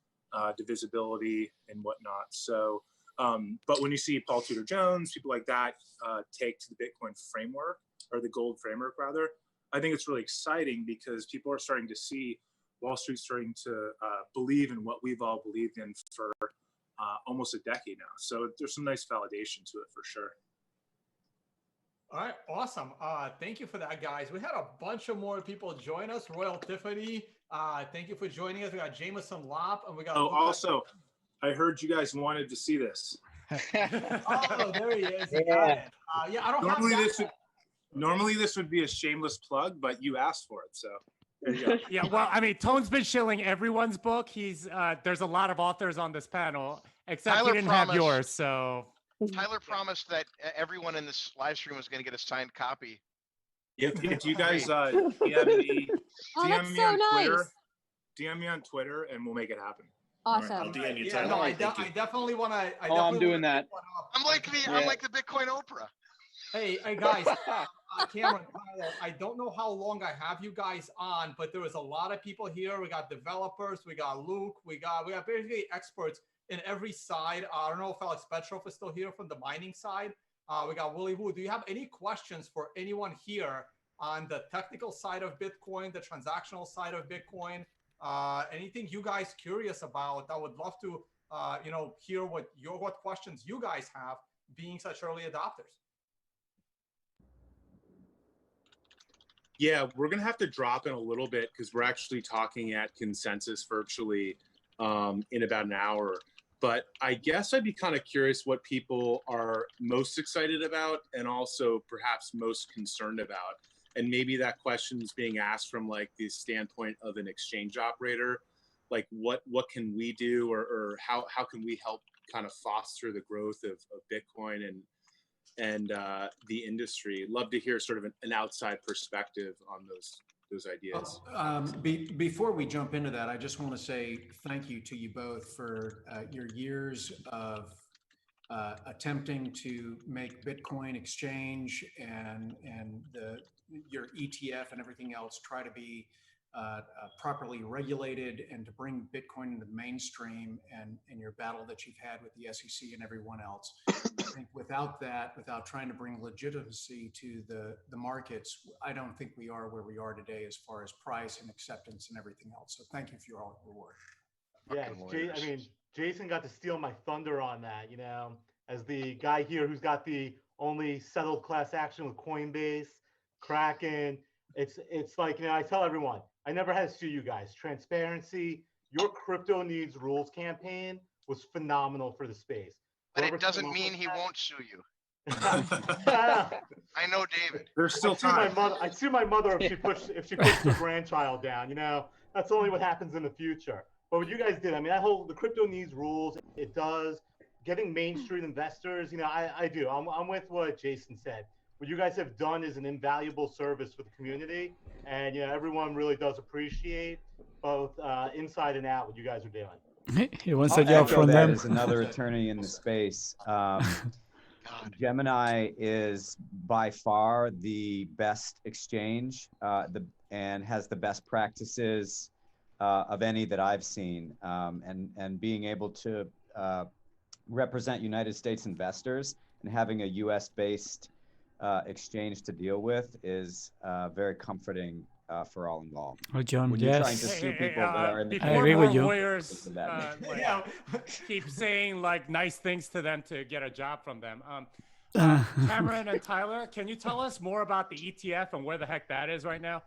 Speaker 3: divisibility, and whatnot. So, but when you see Paul Tudor Jones, people like that take to the Bitcoin framework, or the gold framework rather, I think it's really exciting because people are starting to see Wall Street starting to believe in what we've all believed in for almost a decade now. So there's some nice validation to it for sure.
Speaker 4: All right, awesome. Thank you for that, guys. We had a bunch of more people join us. Royal Tiffany, thank you for joining us. We got Jameson Lop, and we got.
Speaker 3: Oh, also, I heard you guys wanted to see this.
Speaker 4: Oh, there he is.
Speaker 3: Yeah.
Speaker 4: Yeah, I don't
Speaker 3: normally
Speaker 4: have that.
Speaker 3: this would normally this would be a shameless plug, but you asked for it, so there you go.
Speaker 16: Yeah, well, I mean, Tone's been shilling everyone's book. He's there's a lot of authors on this panel, except
Speaker 7: Tyler
Speaker 16: he didn't have
Speaker 7: promised-
Speaker 16: yours. So
Speaker 7: Tyler promised that everyone in this live stream was going to get a signed copy.
Speaker 3: If you guys DM me,
Speaker 15: Oh, that's
Speaker 3: DM me
Speaker 15: so
Speaker 3: on
Speaker 15: nice.
Speaker 3: Twitter, DM me on Twitter, and we'll make it happen.
Speaker 15: Awesome.
Speaker 3: I'll DM you.
Speaker 4: Yeah,
Speaker 3: Tyler.
Speaker 4: no, I
Speaker 3: Thank you.
Speaker 4: definitely want to.
Speaker 23: I'm doing that.
Speaker 7: I'm like the Bitcoin Oprah.
Speaker 4: Hey guys, Cameron, Tyler, I don't know how long I have you guys on, but there was a lot of people here. We got developers, we got Luke, we got basically experts in every side. I don't know if Alex Petrov is still here from the mining side. We got Willie Wu. Do you have any questions for anyone here on the technical side of Bitcoin, the transactional side of Bitcoin? Anything you guys curious about? I would love to, hear what questions you guys have, being such early adopters.
Speaker 3: Yeah, we're gonna have to drop in a little bit because we're actually talking at consensus virtually in about an hour. But I guess I'd be kind of curious what people are most excited about and also perhaps most concerned about. And maybe that question is being asked from like the standpoint of an exchange operator, like what can we do or how can we help kind of foster the growth of Bitcoin and the industry. Love to hear sort of an outside perspective on those ideas.
Speaker 11: Before we jump into that, I just want to say thank you to you both for your years of attempting to make Bitcoin exchange and your ETF and everything else try to be properly regulated and to bring Bitcoin into the mainstream and your battle that you've had with the SEC and everyone else. I think without that, without trying to bring legitimacy to the markets, I don't think we are where we are today as far as price and acceptance and everything else. So thank you for your all your work.
Speaker 18: Yeah, Jason got to steal my thunder on that, as the guy here who's got the only settled class action with Coinbase, Kraken. It's like, I tell everyone, I never had to sue you guys. Transparency, your crypto needs rules campaign was phenomenal for the space.
Speaker 7: But it doesn't mean he won't sue you. I know David.
Speaker 3: There's still time.
Speaker 18: I'd sue my mother if she pushed her grandchild down. That's only what happens in the future. But what you guys did, the crypto needs rules. It does. Getting Main Street investors, I do. I'm with what Jason said. What you guys have done is an invaluable service for the community, and everyone really does appreciate both inside and out what you guys are doing.
Speaker 2: He wants a job from them.
Speaker 20: As another attorney in the space, Gemini is by far the best exchange and has the best practices of any that I've seen. And being able to represent United States investors and having a US-based exchange to deal with is very comforting for all involved.
Speaker 2: Oh, John,
Speaker 20: when you're trying to sue people that are in the
Speaker 16: before more lawyers
Speaker 20: yeah.
Speaker 16: keep saying like nice things to them to get a job from them. Cameron and Tyler, can you tell us more about the ETF and where the heck that is right now?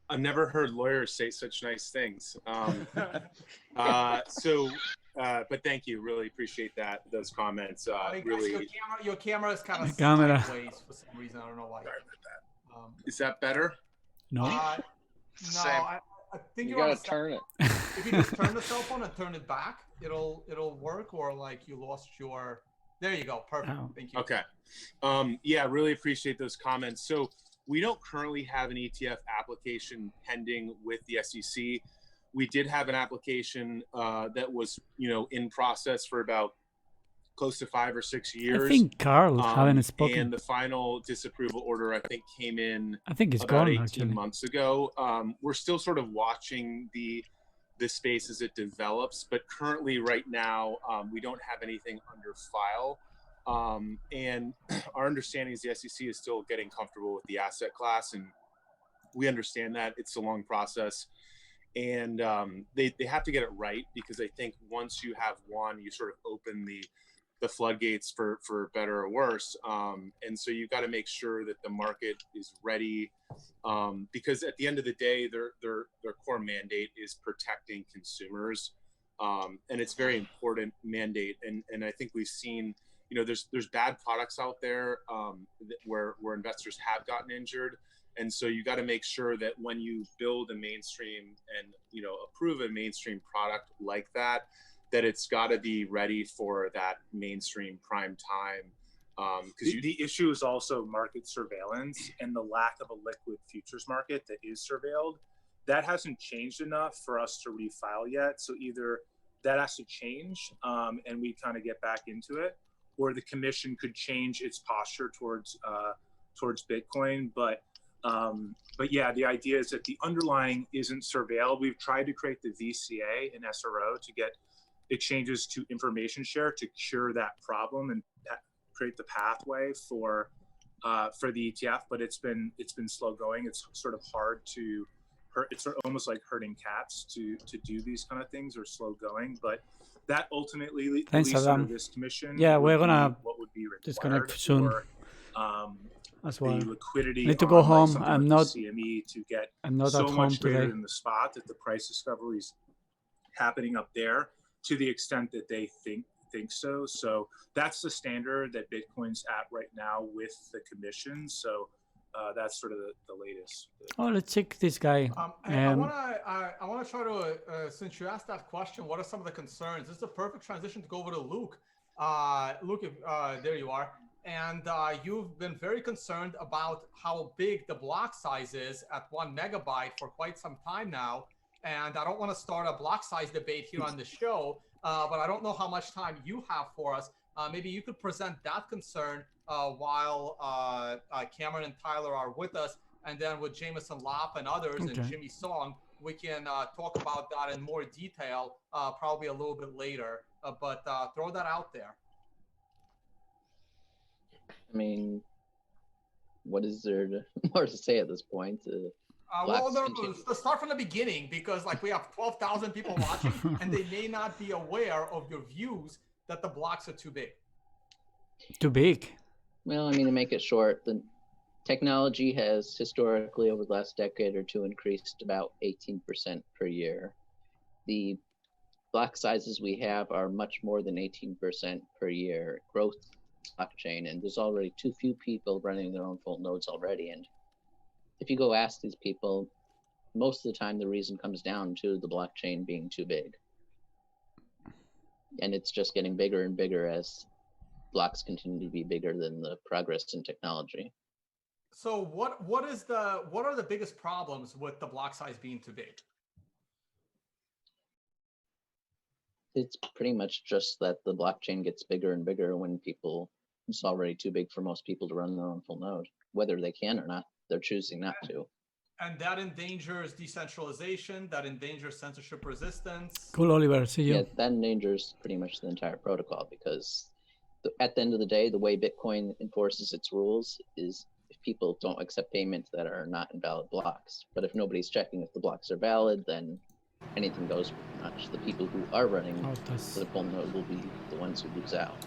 Speaker 3: I've never heard lawyers say such nice things. But thank you. Really appreciate those comments. Really.
Speaker 4: Your camera is kind of sideways for some reason. I don't know why.
Speaker 3: Sorry about that. Is that better?
Speaker 2: No.
Speaker 4: No, I think
Speaker 23: you gotta turn it.
Speaker 4: If you just turn the cell phone and turn it back, it'll work. Or like you lost your. There you go. Perfect. Oh. Thank you.
Speaker 3: Okay. Yeah, really appreciate those comments. So we don't currently have an ETF application pending with the SEC. We did have an application that was, in process for about close to 5 or 6 years.
Speaker 2: I think Carl haven't spoken.
Speaker 3: And the final disapproval order, I think, came in.
Speaker 2: I think it's
Speaker 3: about
Speaker 2: gone
Speaker 3: 18
Speaker 2: actually.
Speaker 3: months ago. We're still sort of watching the space as it develops, but currently, right now, we don't have anything under file. And our understanding is the SEC is still getting comfortable with the asset class, and we understand that it's a long process. And they have to get it right, because I think once you have one, you sort of open the floodgates for better or worse. And so you've got to make sure that the market is ready, because at the end of the day, their core mandate is protecting consumers
Speaker 19: and it's very important mandate. And I think we've seen, you know, there's bad products out there where investors have gotten injured. And so you got to make sure that when you build a mainstream and, you know, approve a mainstream product like that, that it's got to be ready for that mainstream prime time.
Speaker 3: Because the issue is also market surveillance and the lack of a liquid futures market that is surveilled. That hasn't changed enough for us to refile yet. So either that has to change and we kind of get back into it, or the commission could change its posture towards Bitcoin. But yeah, the idea is that the underlying isn't surveilled. We've tried to create the VCA and SRO to get exchanges to information share to cure that problem and create the pathway for the ETF, but it's been slow going. It's sort of hard to hurt. It's almost like herding cats to do these kind of things, or slow going. But that ultimately leads to this commission.
Speaker 2: Yeah, we're gonna
Speaker 3: what would be
Speaker 2: disconnect soon.
Speaker 3: For,
Speaker 2: as well.
Speaker 3: The liquidity.
Speaker 2: I need to go home.
Speaker 3: Like
Speaker 2: I'm not.
Speaker 3: CME to get
Speaker 2: I'm not
Speaker 3: so
Speaker 2: at home
Speaker 3: much greater
Speaker 2: today.
Speaker 3: than the spot that the price discovery is happening up there to the extent that they think so. So that's the standard that Bitcoin's at right now with the commission. So that's sort of the latest.
Speaker 2: Oh, let's check this guy.
Speaker 4: I want to try to, since you asked that question, what are some of the concerns? This is a perfect transition to go over to Luke. Luke, there you are. And you've been very concerned about how big the block size is at 1 megabyte for quite some time now. And I don't want to start a block size debate here on the show, but I don't know how much time you have for us. Maybe you could present that concern while Cameron and Tyler are with us, and then with Jameson Lopp and others and Jimmy Song, we can talk about that in more detail, probably a little bit later. But throw that out there.
Speaker 10: I mean, what is there more to say at this point?
Speaker 4: Well, let's start from the beginning, because like we have 12,000 people watching and they may not be aware of your views that the blocks are too big.
Speaker 2: Too big?
Speaker 10: Well, I mean, to make it short, the technology has historically over the last decade or two increased about 18% per year. The block sizes we have are much more than 18% per year growth blockchain, and there's already too few people running their own full nodes already. And if you go ask these people, most of the time the reason comes down to the blockchain being too big. And it's just getting bigger and bigger as blocks continue to be bigger than the progress in technology.
Speaker 4: So what are the biggest problems with the block size being too big?
Speaker 10: It's pretty much just that the blockchain gets bigger and bigger when it's already too big for most people to run their own full node, whether they can or not. They're choosing not to.
Speaker 4: And that endangers decentralization, that endangers censorship resistance.
Speaker 2: Cool, Oliver. See you.
Speaker 10: Yeah, that endangers pretty much the entire protocol, because at the end of the day, the way Bitcoin enforces its rules is if people don't accept payments that are not invalid blocks. But if nobody's checking if the blocks are valid, then anything goes pretty much. The people who are running the full node will be the ones who lose out.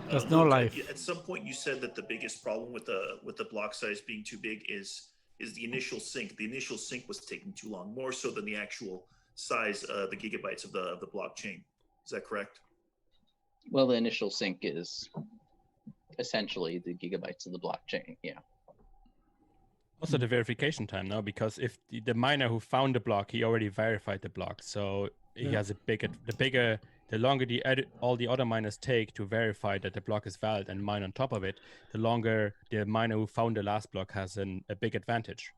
Speaker 2: There's no life.
Speaker 12: At some point, you said that the biggest problem with the block size being too big is the initial sync. The initial sync was taking too long, more so than the actual size, the gigabytes of the blockchain. Is that correct?
Speaker 10: Well, the initial sync is essentially the gigabytes of the blockchain. Yeah.
Speaker 21: Also the verification time now, because if the miner who found the block, he already verified the block, so he has the longer all the other miners take to verify that the block is valid and mine on top of it, the longer the miner who found the last block has a big advantage.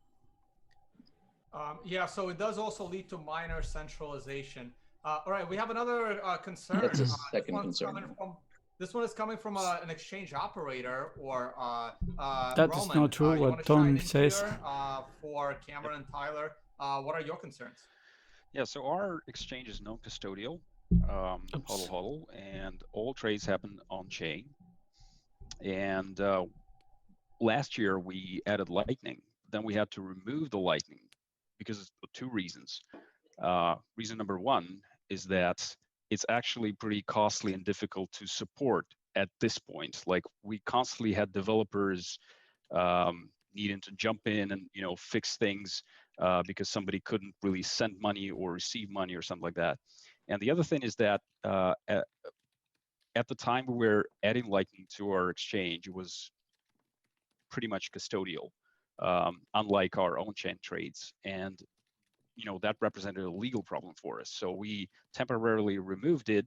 Speaker 4: Yeah, so it does also lead to miner centralization. All right, we have another concern.
Speaker 10: That's a second concern.
Speaker 4: This one is coming from an exchange operator, or
Speaker 2: that is not true what Tom says.
Speaker 4: For Cameron and Tyler, what are your concerns?
Speaker 22: Yeah, so our exchange is non-custodial, HODL, and all trades happen on chain. And last year we added Lightning. Then we had to remove the Lightning because of two reasons. Reason number one is that it's actually pretty costly and difficult to support at this point. Like, we constantly had developers needing to jump in and fix things because somebody couldn't really send money or receive money or something like that. And the other thing is that at the time we were adding Lightning to our exchange, it was pretty much custodial, unlike our on-chain trades. And that represented a legal problem for us. So we temporarily removed it.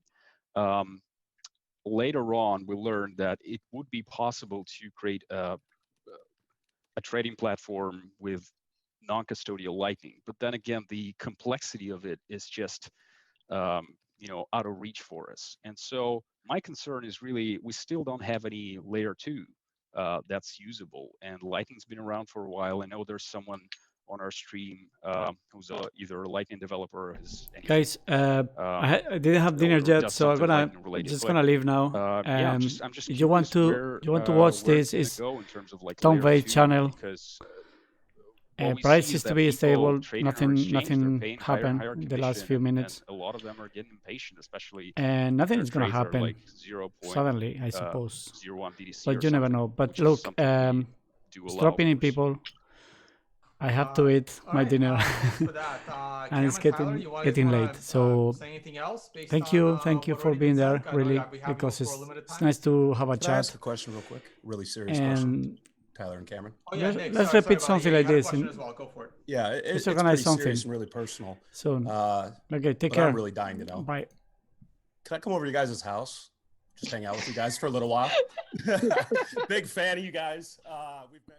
Speaker 22: Later on, we learned that it would be possible to create a trading platform with non-custodial Lightning. But then again, the complexity of it is just out of reach for us. And so my concern is really, we still don't have any layer 2 that's usable. And Lightning's been around for a while. I know there's someone on our stream who's either a Lightning developer or has any,
Speaker 2: guys, I didn't have dinner yet, so I'm just gonna leave now.
Speaker 22: I'm just
Speaker 2: if you want to watch this, is Tom Vei's channel. Price is to be stable. Nothing happened in the last few minutes.
Speaker 22: A lot of them are getting impatient, especially.
Speaker 2: And nothing is gonna happen
Speaker 22: like
Speaker 2: suddenly, I suppose.
Speaker 22: 0.01 BTC
Speaker 2: But you never know. But look, stop pinning people. I have to eat my dinner, and it's getting late. So thank you for being there, really, because it's nice to have a
Speaker 5: Can I ask
Speaker 2: chat.
Speaker 5: a question real quick? Really serious question. Tyler and Cameron.
Speaker 2: Let's repeat something like this.
Speaker 5: Yeah,
Speaker 2: let's
Speaker 5: it's
Speaker 2: organize
Speaker 5: pretty
Speaker 2: something
Speaker 5: serious and really personal.
Speaker 2: soon. Okay, take
Speaker 5: but
Speaker 2: care.
Speaker 5: I'm really dying to know.
Speaker 2: Bye.
Speaker 5: Can I come over to you guys' house? Just hang out with you guys for a little while. Big fan of you guys. We've met.